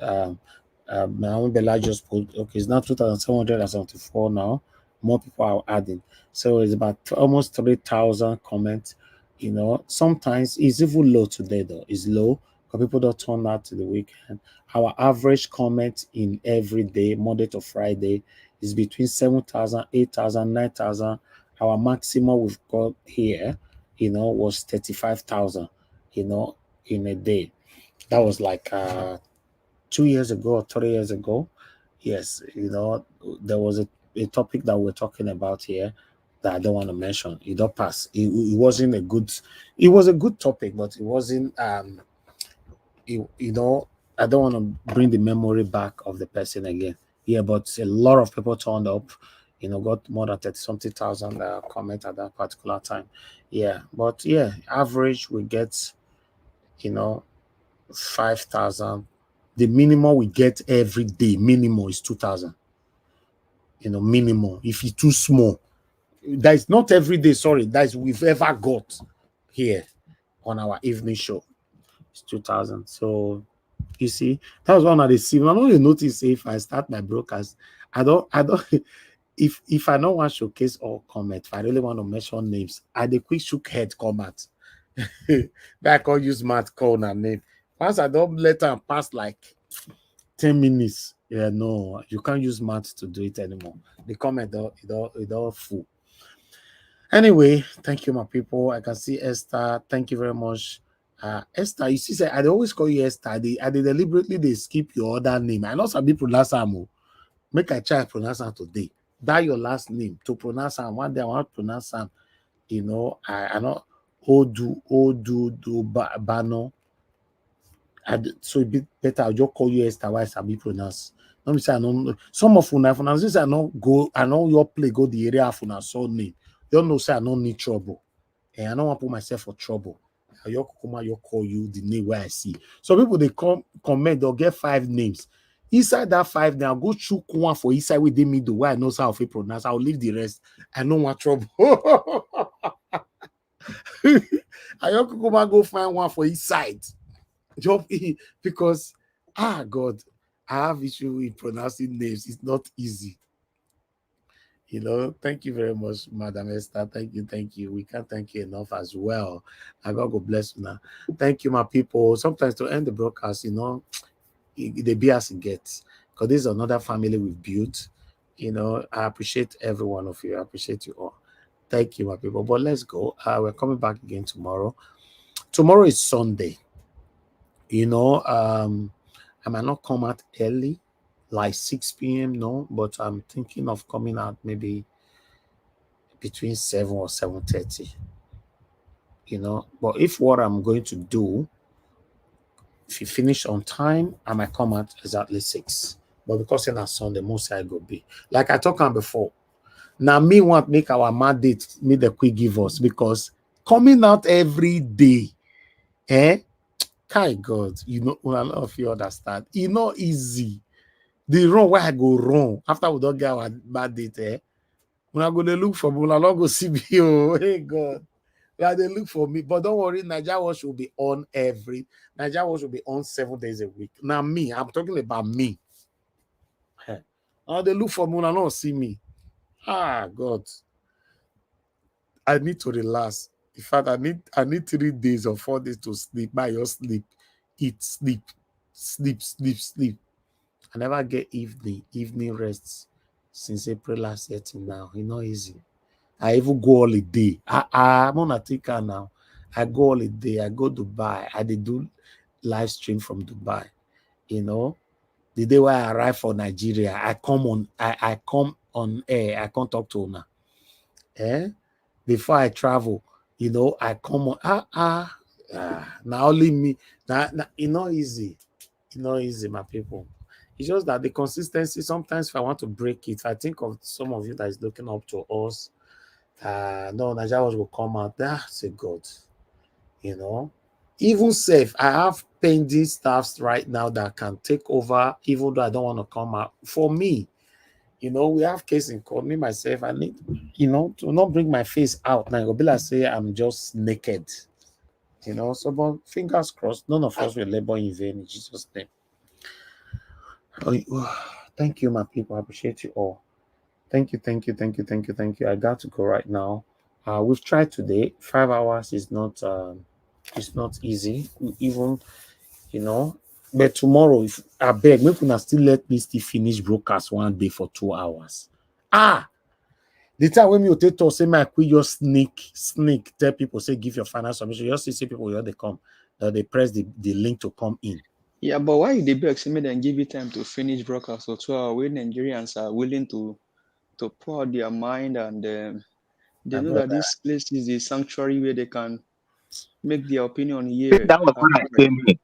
Naomi Bella just put, okay, it's now 2,774 now. More people are adding. So it's about almost 3,000 comments. You know, sometimes it's even low today though. It's low because people don't turn out to the weekend. Our average comment in every day, Monday to Friday, is between 7,000, 8,000, 9,000. Our maximum we've got here, you know, was 35,000, you know, in a day. That was like 2 years ago or 3 years ago. Yes, there was a topic that we're talking about here that I don't want to mention. It don't pass. It wasn't a good. It was a good topic, but it wasn't. I don't want to bring the memory back of the person again. Yeah, but a lot of people turned up. Got more than 30-something thousand comment at that particular time. Yeah, but yeah, average we get 5,000. The minimum we get every day, minimum is 2,000. Minimum. If it's too small, that is not every day. Sorry, that is we've ever got here on our evening show. It's 2,000. So you see, that was one of the things. I know you notice if I start my broadcast, I don't. If I don't want to showcase or comment, if I really want to mention names, I the quick shook head comment. That I can't use math call and name. Once I don't let them pass like 10 minutes, yeah, no, you can't use math to do it anymore. The comment it all full. Anyway, thank you, my people. I can see Esther. Thank you very much. Esther, you see, I always call you Esther. I deliberately they skip your other name. I know some people pronounce them. Make I try to pronounce them today. That your last name to pronounce them. One day I want to pronounce them. I know Bano. So it be better. I'll just call you Esther. Why I be pronounced? Let me say I know some of una since I know go. I know your play go the area of una so name. You don't know say I don't need trouble. And I don't want to put myself for trouble. You call you the name where I see. So people they comment, they'll get 5 names. Inside that 5, now go choose one for inside with the middle where I know how to pronounce. I'll leave the rest. I don't want trouble. I go find one for inside. Because God, I have issue with pronouncing names. It's not easy. Thank you very much, Madam Esther. Thank you. We can't thank you enough as well. I God bless you now. Thank you, my people. Sometimes to end the broadcast, they be as it gets. Because this is another family we've built. I appreciate every one of you. I appreciate you all. Thank you, my people. But let's go. We're coming back again tomorrow. Tomorrow is Sunday. I might not come out early, like 6 p.m. No, but I'm thinking of coming out maybe between 7 or 7:30. But if what I'm going to do, if you finish on time, I might come out exactly 6. But because it's not Sunday, most I go be like I talked about before. Now me want make our mandate make the quick give us because coming out every day, Kai God, a lot of you understand. It's not easy. The wrong where I go wrong after we don't get our bad date. When I go to look for me, when I don't go see me. Oh, hey God. They look for me. But don't worry, Niger Watch will be on Niger Watch will be on 7 days a week. Now me, I'm talking about me. They look for me when I don't see me. God. I need to relax. In fact, I need 3 days or 4 days to sleep. By your sleep, eat, sleep. I never get evening rests since April last year till now. It's not easy. I even go holiday. I'm on a ticker now. I go holiday. I go Dubai. I did do live stream from Dubai. The day where I arrive for Nigeria, I come on air. I can't talk to her. Before I travel, I come on. Now only me. Now it's not easy. It's not easy, my people. It's just that the consistency, sometimes if I want to break it, if I think of some of you that is looking up to us, no, Nigeria will come out. That's a God. Even safe, I have pending staffs right now that can take over, even though I don't want to come out. For me, we have case in court. Me, myself, I need, to not bring my face out. Now, it'll be like say I'm just naked. So, but fingers crossed, none of us will labor in vain in Jesus' name. Thank you, my people. I appreciate you all. Thank you. I got to go right now. We've tried today. 5 hours is not it's not easy. Even but tomorrow, if I beg, maybe you still let me still finish broadcast one day for 2 hours. The time when you say my quit just sneak, tell people say give your final submission. You just see people here they come. they press the link to come in. Yeah, but why they beg me and give you time to finish broadcast for 2 hours when Nigerians are willing to pour out their mind and they know that this place is a sanctuary where they can make their opinion here. That was what I came in.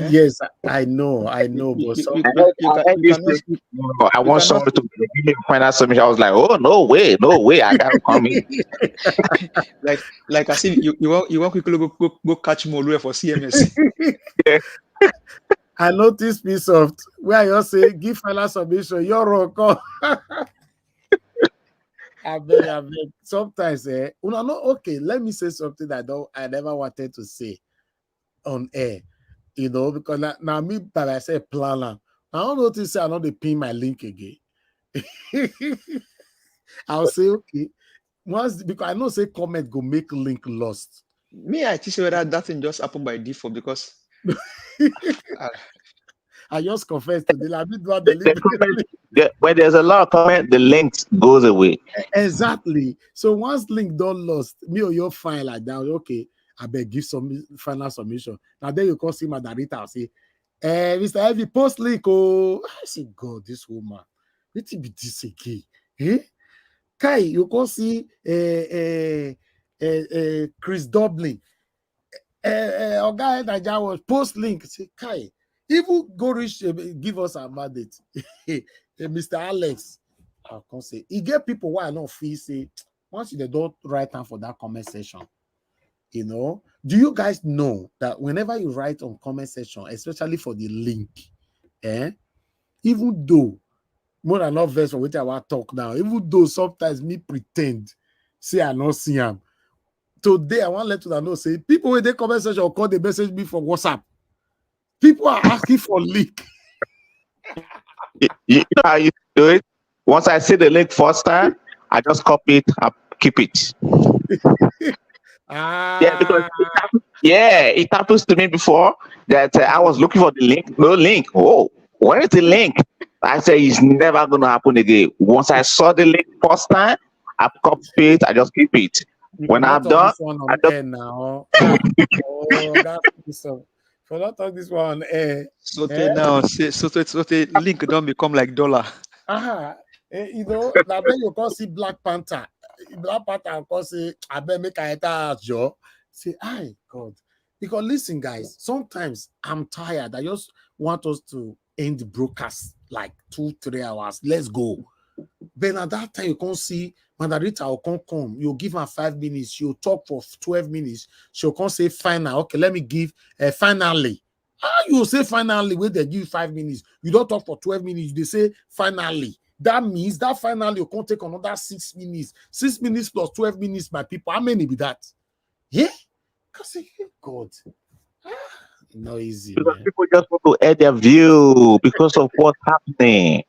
Yes, I know, but I want someone to give me a final submission. I was like, oh, no way, I gotta come in. like I see you want quickly go catch Molue for CMS. I noticed piece of where you say give final submission, you're wrong. I bet. Sometimes, okay, let me say something I never wanted to say on air, because now me, but I say planner. I don't notice I know they pin my link again. I'll say, okay, once, because I know say comment go make link lost. Me, I teach you that thing just happened by default because I just confessed to the link. When there's a lot of comment, the links goes away. Exactly. So once link don't lost, me or your file like that, okay, I bet give some final submission. Now then you call see Madarita, I'll say, Mr. Heavy, post link. Oh, I say, God, this woman, let it be this again. Kai, you can see Chris Dublin. Guy Niger was post link. Say, Kai, even go reach, give us a mandate. Mr. Alex, I can say, he get people why I don't feel say, once they don't write down for that comment section, do you guys know that whenever you write on comment section, especially for the link, even though more than not verse for which I want to talk now, even though sometimes me pretend say I not see him. Today I want to let you know, say people in the comment section call the message me from WhatsApp. People are asking for link. You know how you do it? Once I see the link first time, I just copy it and keep it. Yeah, because it happens to me before that I was looking for the link, no link. Oh, where is the link? I say it's never going to happen again. Once I saw the link first time, I copy it, I just keep it. When I'm done, I just... now. That's for not talk this one on air. So now, so link don't become like dollar. Now then you can see Black Panther. Black Panther can say, I bet make a enter Joe. Say, hi God. Because listen, guys, sometimes I'm tired. I just want us to end the broadcast like 2-3 hours. Let's go. Then at that time, you can see Mandarita will come. You give her 5 minutes. You talk for 12 minutes. She'll come say final. Okay, let me give finally. You say finally when they give 5 minutes. You don't talk for 12 minutes. They say finally. That means that finally you can take another 6 minutes. 6 minutes plus 12 minutes, my people. How many be that? Yeah? Because God. No easy. Because people just want to add their view because of what's happening.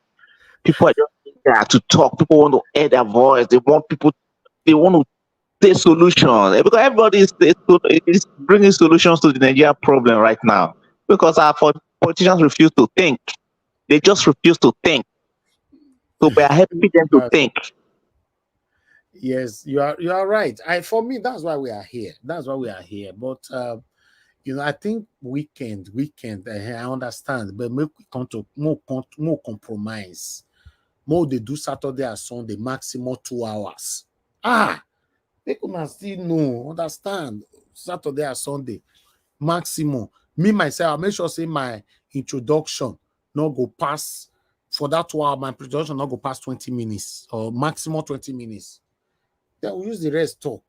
People are just there to talk. People want to add their voice. They want to say solutions. Because everybody is bringing solutions to the Nigeria problem right now. Because our politicians refuse to think. They just refuse to think. So we are helping them to think. Yes, you are right. For me, that's why we are here. That's why we are here. But I think weekend. I understand, but make we come to more compromise. More they do Saturday and Sunday, maximum 2 hours. People must still know, understand. Saturday and Sunday, maximum. Me myself, I make sure say my introduction not go past for that 2 hours. My introduction not go past 20 minutes or maximum 20 minutes. Then we use the rest talk.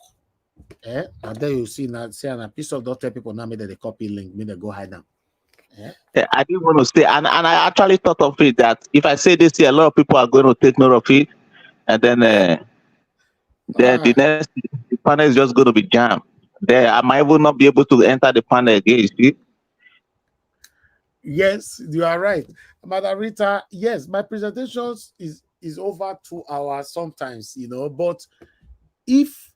And then you see now, say a piece of doctor people now made they copy link, me they go hide them. I didn't want to say, and I actually thought of it that if I say this here, a lot of people are going to take note of it, and then the next the panel is just going to be jammed. There, I might even not be able to enter the panel again. You see? Yes, you are right, Madam Rita. Yes, my presentations is over 2 hours sometimes, but if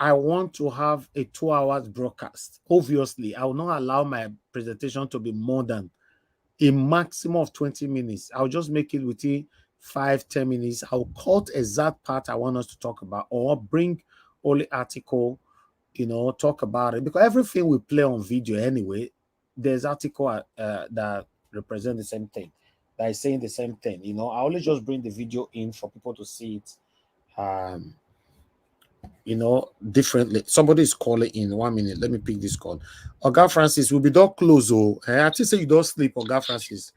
I want to have a 2 hours broadcast, obviously I will not allow my presentation to be more than a maximum of 20 minutes. I'll just make it within 5-10 minutes. I'll cut exact part I want us to talk about or bring only article talk about it, because everything we play on video anyway, there's article that represent the same thing, that is saying the same thing. I only just bring the video in for people to see it, differently. Somebody is calling in. 1 minute. Let me pick this call. Oga Francis, will be done close. I think say you don't sleep, Oga Francis.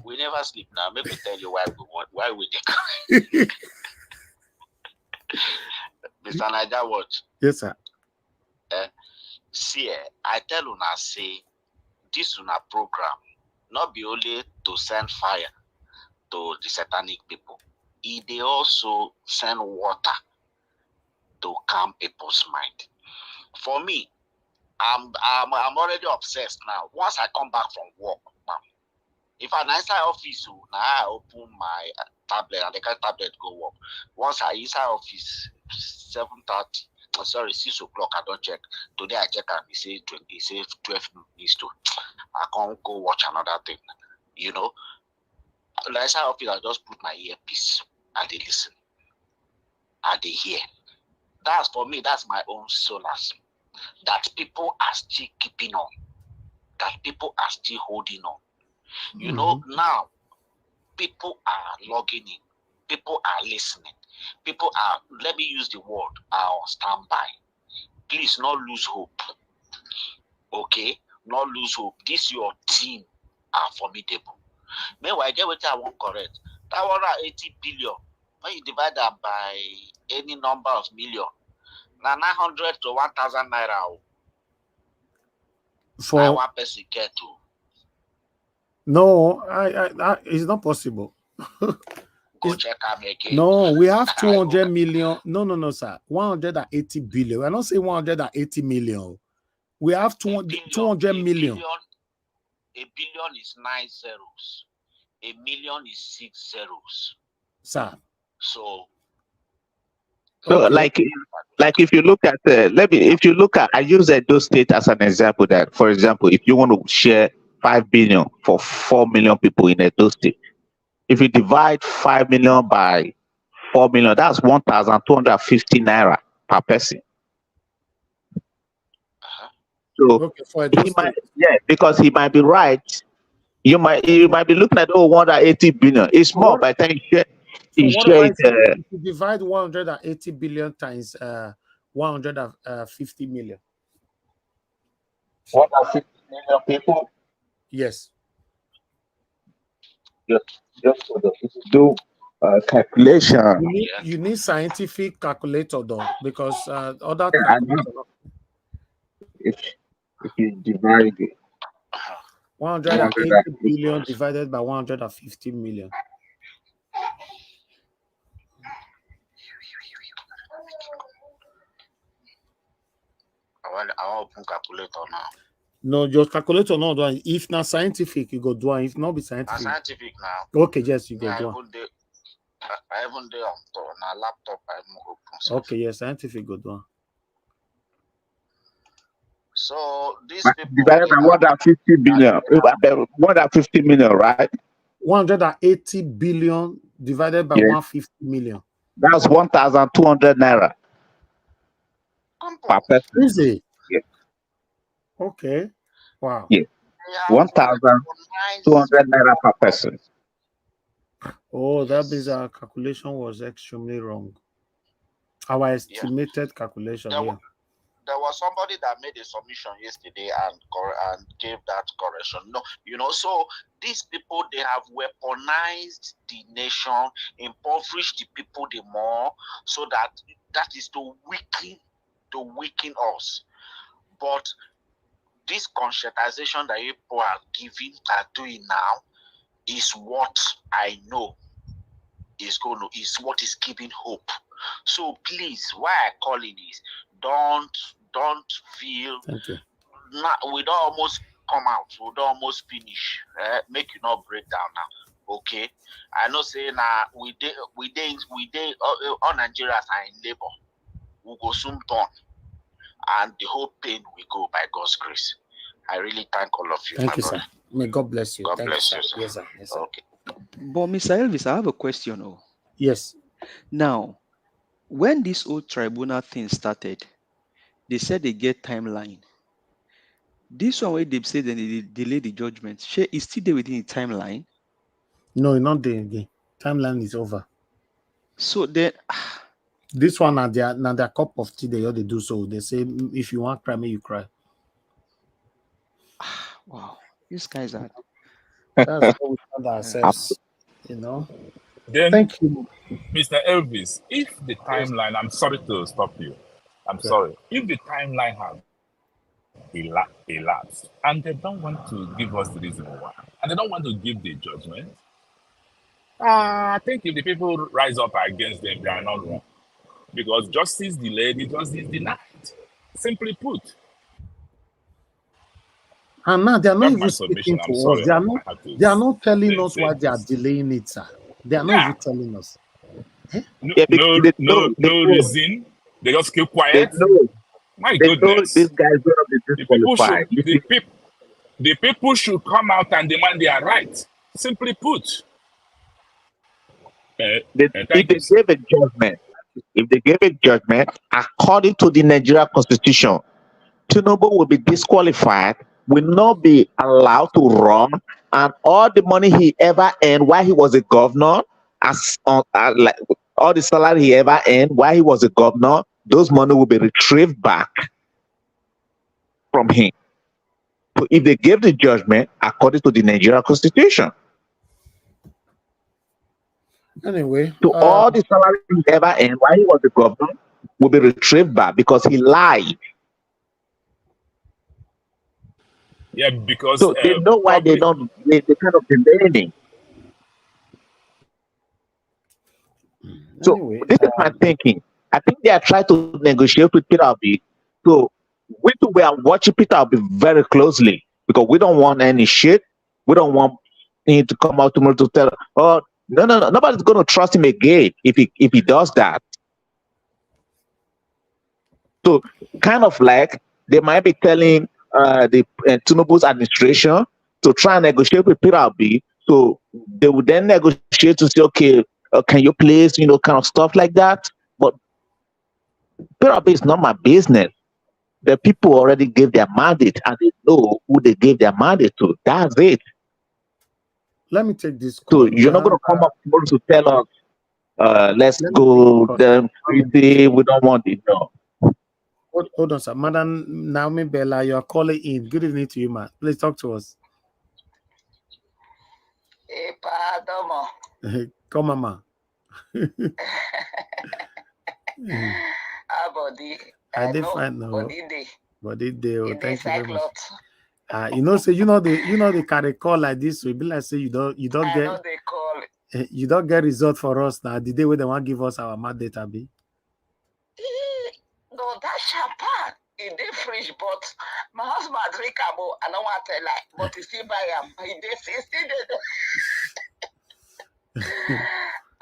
We never sleep now. Let me tell you why we Mr. Niger, what? Yes, sir. See, I tell una say this una program not be only to send fire to the satanic people. They also send water to calm people's mind. For me, I'm already obsessed now. Once I come back from work, if I'm inside office, now I open my tablet and the tablet go work. Once I inside office, 7:30. Sorry, 6 o'clock. I don't check. Today I check and it says 12 minutes to. I can't go watch another thing. Inside office, I just put my earpiece and they listen. And they hear. That's for me. That's my own solace. That people are still keeping on. That people are still holding on. Now people are logging in. People are listening. People are, let me use the word, are on standby. Please, not lose hope. Okay? Not lose hope. This your team are formidable. Meanwhile, get what I want correct. That 180 billion, when you divide that by any number of million, now 900 to 1,000 naira. For one person get to. No, it's not possible. Go check out again. No, we have 200 million. No, sir. 180 billion. We're not saying 180 million. We have 200 million. A billion is 9 zeros. A million is 6 zeros. Sir. So like if you look at I use Edo State as an example, that for example, if you want to share 5 billion for 4 million people in Edo State, if you divide 5 million by 4 million, that's 1,250 naira per person. So because he might be right. You might be looking at 180 billion. It's more by the time you share it. If you divide 180 billion times 150 million. 150 million people? Yes. Just do calculation. You need scientific calculator though, because other if you divide it, 180 billion divided by 150 million. I want to open calculator now. No, your calculator not doing. If not scientific, you go do it. If not be scientific. Scientific now. Okay, yes, you go do it. I haven't done on a laptop. I'm open. Okay, yes, scientific go do it. So this people divided by 150 billion, 150 million, right? 180 billion divided by 150 million. That's 1,200 naira per person. Is it? Yeah. Okay. Wow. Yeah. 1,200 naira per person. Oh, that means our calculation was extremely wrong. Our estimated calculation. There was somebody that made a submission yesterday and gave that correction. No, so these people, they have weaponized the nation, impoverished the people the more, so that is to weaken us. But this conscientization that people are doing now is what I know is what is giving hope. So please, why I call it is, don't feel we don't almost come out, we don't almost finish. Make you not break down now. Okay. I know saying we all Nigerians are in labor. We go soon born. And the whole pain will go by God's grace. I really thank all of you. Thank you, sir. May God bless you. God bless you, sir. Yes, sir. Yes, sir. Okay. But Mr. Elvis, I have a question. Yes. Now, when this whole tribunal thing started, They said they get timeline. This one where they say that they delay the judgment. Shey is still there within the timeline. No, not there again. Timeline is over. So then this one now their cup of tea, they do so. They say if you want cry, may you cry. Wow, these guys are that's how we find ourselves, you know. Then, thank you, Mr. Elvis. If the timeline, I'm sorry to stop you. I'm sorry. If the timeline has elapsed and they don't want to give us the reason why, and they don't want to give the judgment, I think if the people rise up against them, they are not wrong. Because justice delayed, justice denied. Simply put. And now they are not That's even my speaking submission. to I'm us. sorry. They are not telling us say why they are this. delaying it, sir. They are not even telling us. No reason. They just keep quiet. My goodness. These guys gonna be disqualified. The people should come out and demand their right. Simply put. If they gave a judgment according to the Nigeria Constitution, Tinubu will be disqualified, will not be allowed to run, and all the money he ever earned while he was a governor, like all the salary he ever earned while he was a governor, those money will be retrieved back from him. So if they gave the judgment according to the Nigeria Constitution, anyway, to all the salary he ever earned while he was a governor will be retrieved back because he lied. Yeah, because so they know why they kind of delaying. So anyway, this is my thinking. I think they are trying to negotiate with Peter Obi. So we are watching Peter Obi very closely because we don't want any shit. We don't want him to come out tomorrow to tell, oh, no, nobody's going to trust him again if he does that. So kind of like they might be telling the Tinubu's administration to try and negotiate with Peter Obi. So they would then negotiate to say, okay, can you please, kind of stuff like that. But Peter Obi is not my business. The people already gave their mandate and they know who they gave their mandate to. That's it. Let me take this call. So you're not going to come up tomorrow to tell us, let's go, we don't want it. No. Hold on, sir. Madam Naomi Bella, you are calling in. Good evening to you, man. Please talk to us. Come, Mama. I did find no. Body day. Oh, thank you very much. You know they carry call like this. So it be like say you don't get you don't get result for us now. The day when they want to give us our mandate, be. No, that champagne, it did fresh, but my husband drink about, I don't want to lie, but he still buy him. He still did.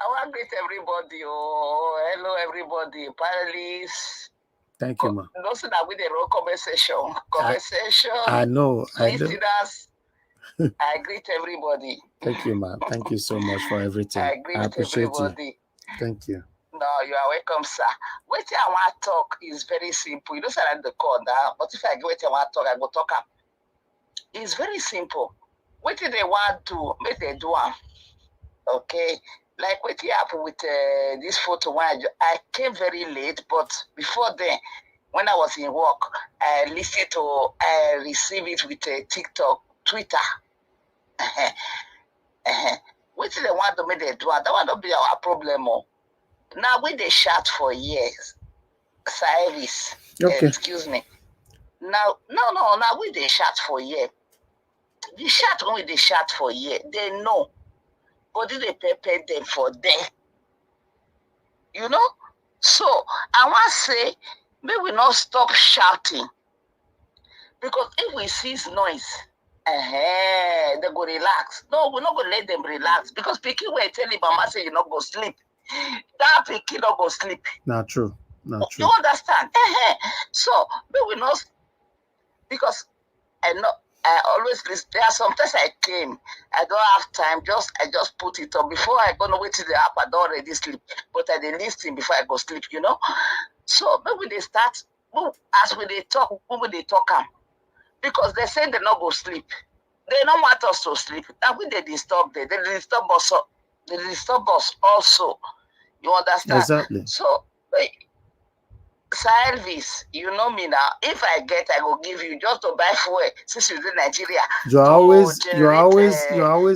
I want to greet everybody. Oh, hello, everybody. Panelists. Thank you, ma. Those that with the raw conversation. I know. Listeners, I greet everybody. Thank you, ma. Thank you so much for everything. I appreciate everybody. You. Thank you. No, you are welcome, sir. What I want to talk is very simple. You don't say that the call now, but if I go what I want to talk, I go talk up. It's very simple. What do they want to make they do? Okay, like what happened with this photo. When I came very late, but before then, when I was in work, I listened to, I received it with TikTok, Twitter. What do they want to make they do? That will not be our problem. Now we they chat for years. Service. Okay. Excuse me. Now we they chat for years. The chat when they chat for years, they know. But they prepare them for them. You know? So I want to say, may we not stop shouting. Because if we cease noise, they go relax. No, we're not gonna let them relax. Because Pikin will tell him, Mama say you not go sleep. That Pikin not go sleep. Not true. Not true. You understand? So we will not, because I know I always listen. There are sometimes I came, I don't have time, I just put it on. Before I go wait till the app, I don't already sleep. But I did listen before I go sleep, you know. So maybe they start as we they talk, because they say they not go sleep. They don't want us to sleep. And when they disturb them, they disturb us. They disturb us also. You understand? Exactly. So, Sir Elvis, you know me now. If I get, I will give you just to buy fuel since you're in Nigeria. You're always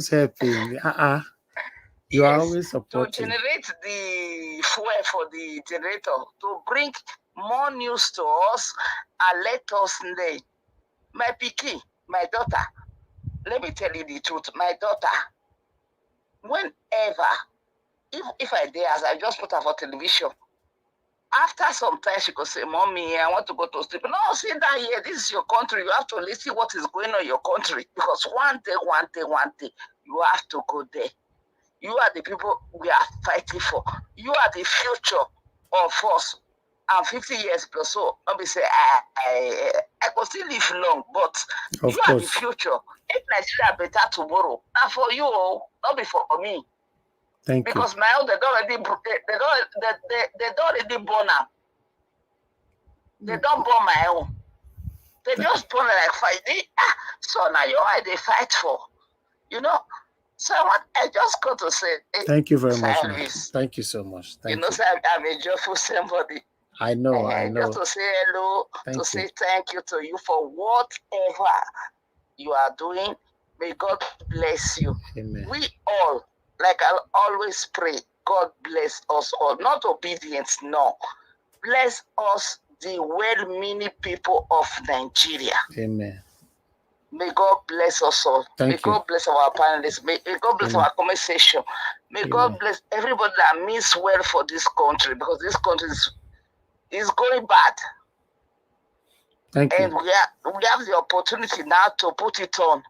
helping. You are always supporting. To generate the fuel for the generator, to bring more news to us and let us know. My picky, my daughter, let me tell you the truth. My daughter, whenever, if I dare, as I just put her for television, after some time she could say, Mommy, I want to go to sleep. No, sit down here. This is your country. You have to listen what is going on in your country. Because one day, you have to go there. You are the people we are fighting for. You are the future of us. I'm 50 years plus, so let me say I could still live long, but you are the future. If Nigeria better tomorrow, and for you, not be for me. Thank you. Because my own, they don't already born now. They don't born my own. They just born like fight. So now you are they fight for, you know. So I just got to say, thank you very much. Thank you so much. Thank you. Sir, I'm a joyful somebody. I know. Just to say hello, say thank you to you for whatever you are doing. May God bless you. Amen. We all, like I always pray, God bless us all. Not obedience, no. Bless us, the well-meaning people of Nigeria. Amen. May God bless us all. May God bless our panelists. May God bless our conversation. May God bless everybody that means well for this country, because this country is going bad. Thank you. And we have the opportunity now to put it on.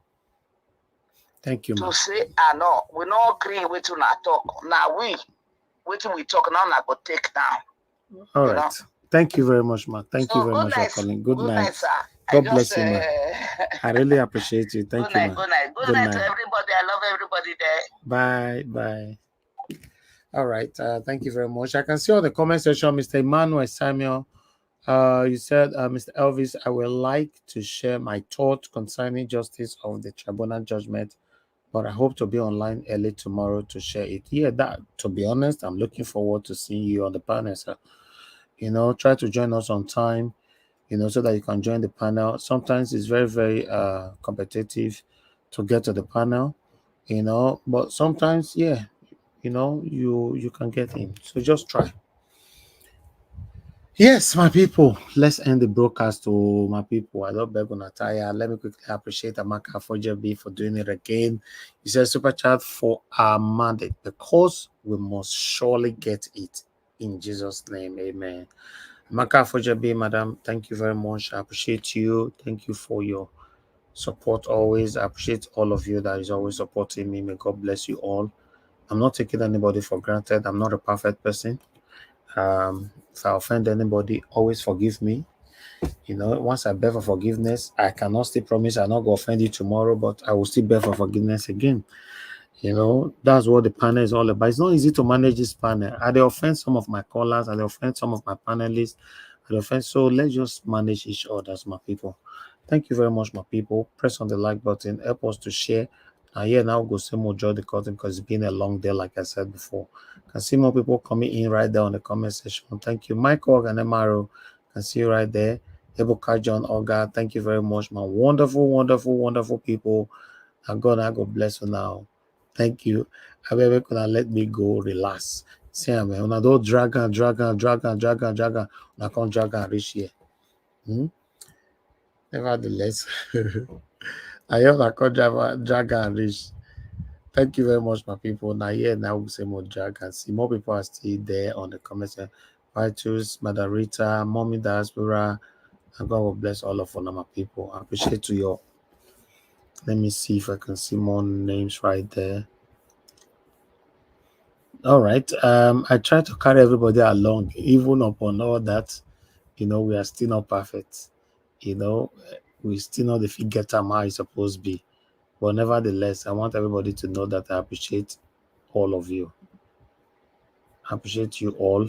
Thank you, to say, no, we not agree with you not talk. Now we talk now, I go take down. All right. Thank you very much, ma. Thank you very much for calling. Good night. Sir. God bless you, ma. I really appreciate you. Thank you, ma. Good night to everybody. I love everybody there. Bye. All right. Thank you very much. I can see all the comment section. Mr. Emmanuel Samuel, you said, Mr. Elvis, I would like to share my thought concerning justice of the tribunal judgment, but I hope to be online early tomorrow to share it. Yeah, that, to be honest, I'm looking forward to seeing you on the panel, sir. You know, try to join us on time, you know, so that you can join the panel. Sometimes it's very, very competitive to get to the panel, you know, but sometimes, yeah, you know, you can get in. So just try. Yes, my people, let's end the broadcast to my people. I don't beg on attire. Let me quickly appreciate Amaka for JB for doing it again. He says super chat for our mandate, because we must surely get it in Jesus' name. Amen. Amaka for JB, madam, thank you very much. I appreciate you. Thank you for your support always. I appreciate all of you that is always supporting me. May God bless you all. I'm not taking anybody for granted. I'm not a perfect person. If I offend anybody, always forgive me. You know, once I beg for forgiveness, I cannot still promise I'll not go offend you tomorrow, but I will still beg for forgiveness again. You know, that's what the panel is all about. It's not easy to manage this panel. I offend some of my callers, I offend some of my panelists, so let's just manage each other as my people. Thank you very much, my people. Press on the like button, help us to share. Now go see more joy the curtain, because it's been a long day, like I said before. Can see more people coming in right there on the comment section. Thank you, Michael and Emaro. Can see you right there. Ebuka John Oga, thank you very much, my wonderful people. And God bless you now. Thank you. I will gonna let me go relax. See, I mean, when I don't drag and I can't drag and reach here. Nevertheless, I have a drag and reach. Thank you very much, my people. Now we say more drag and see more people are still there on the comments. Vitus, Madarita, Mommy Diaspora, and God will bless all of my people. I appreciate you all. Let me see if I can see more names right there. All right. I try to carry everybody along, even upon all that. You know, we are still not perfect. You know, we still not the figure time how it's supposed to be. But nevertheless, I want everybody to know that I appreciate all of you. I appreciate you all.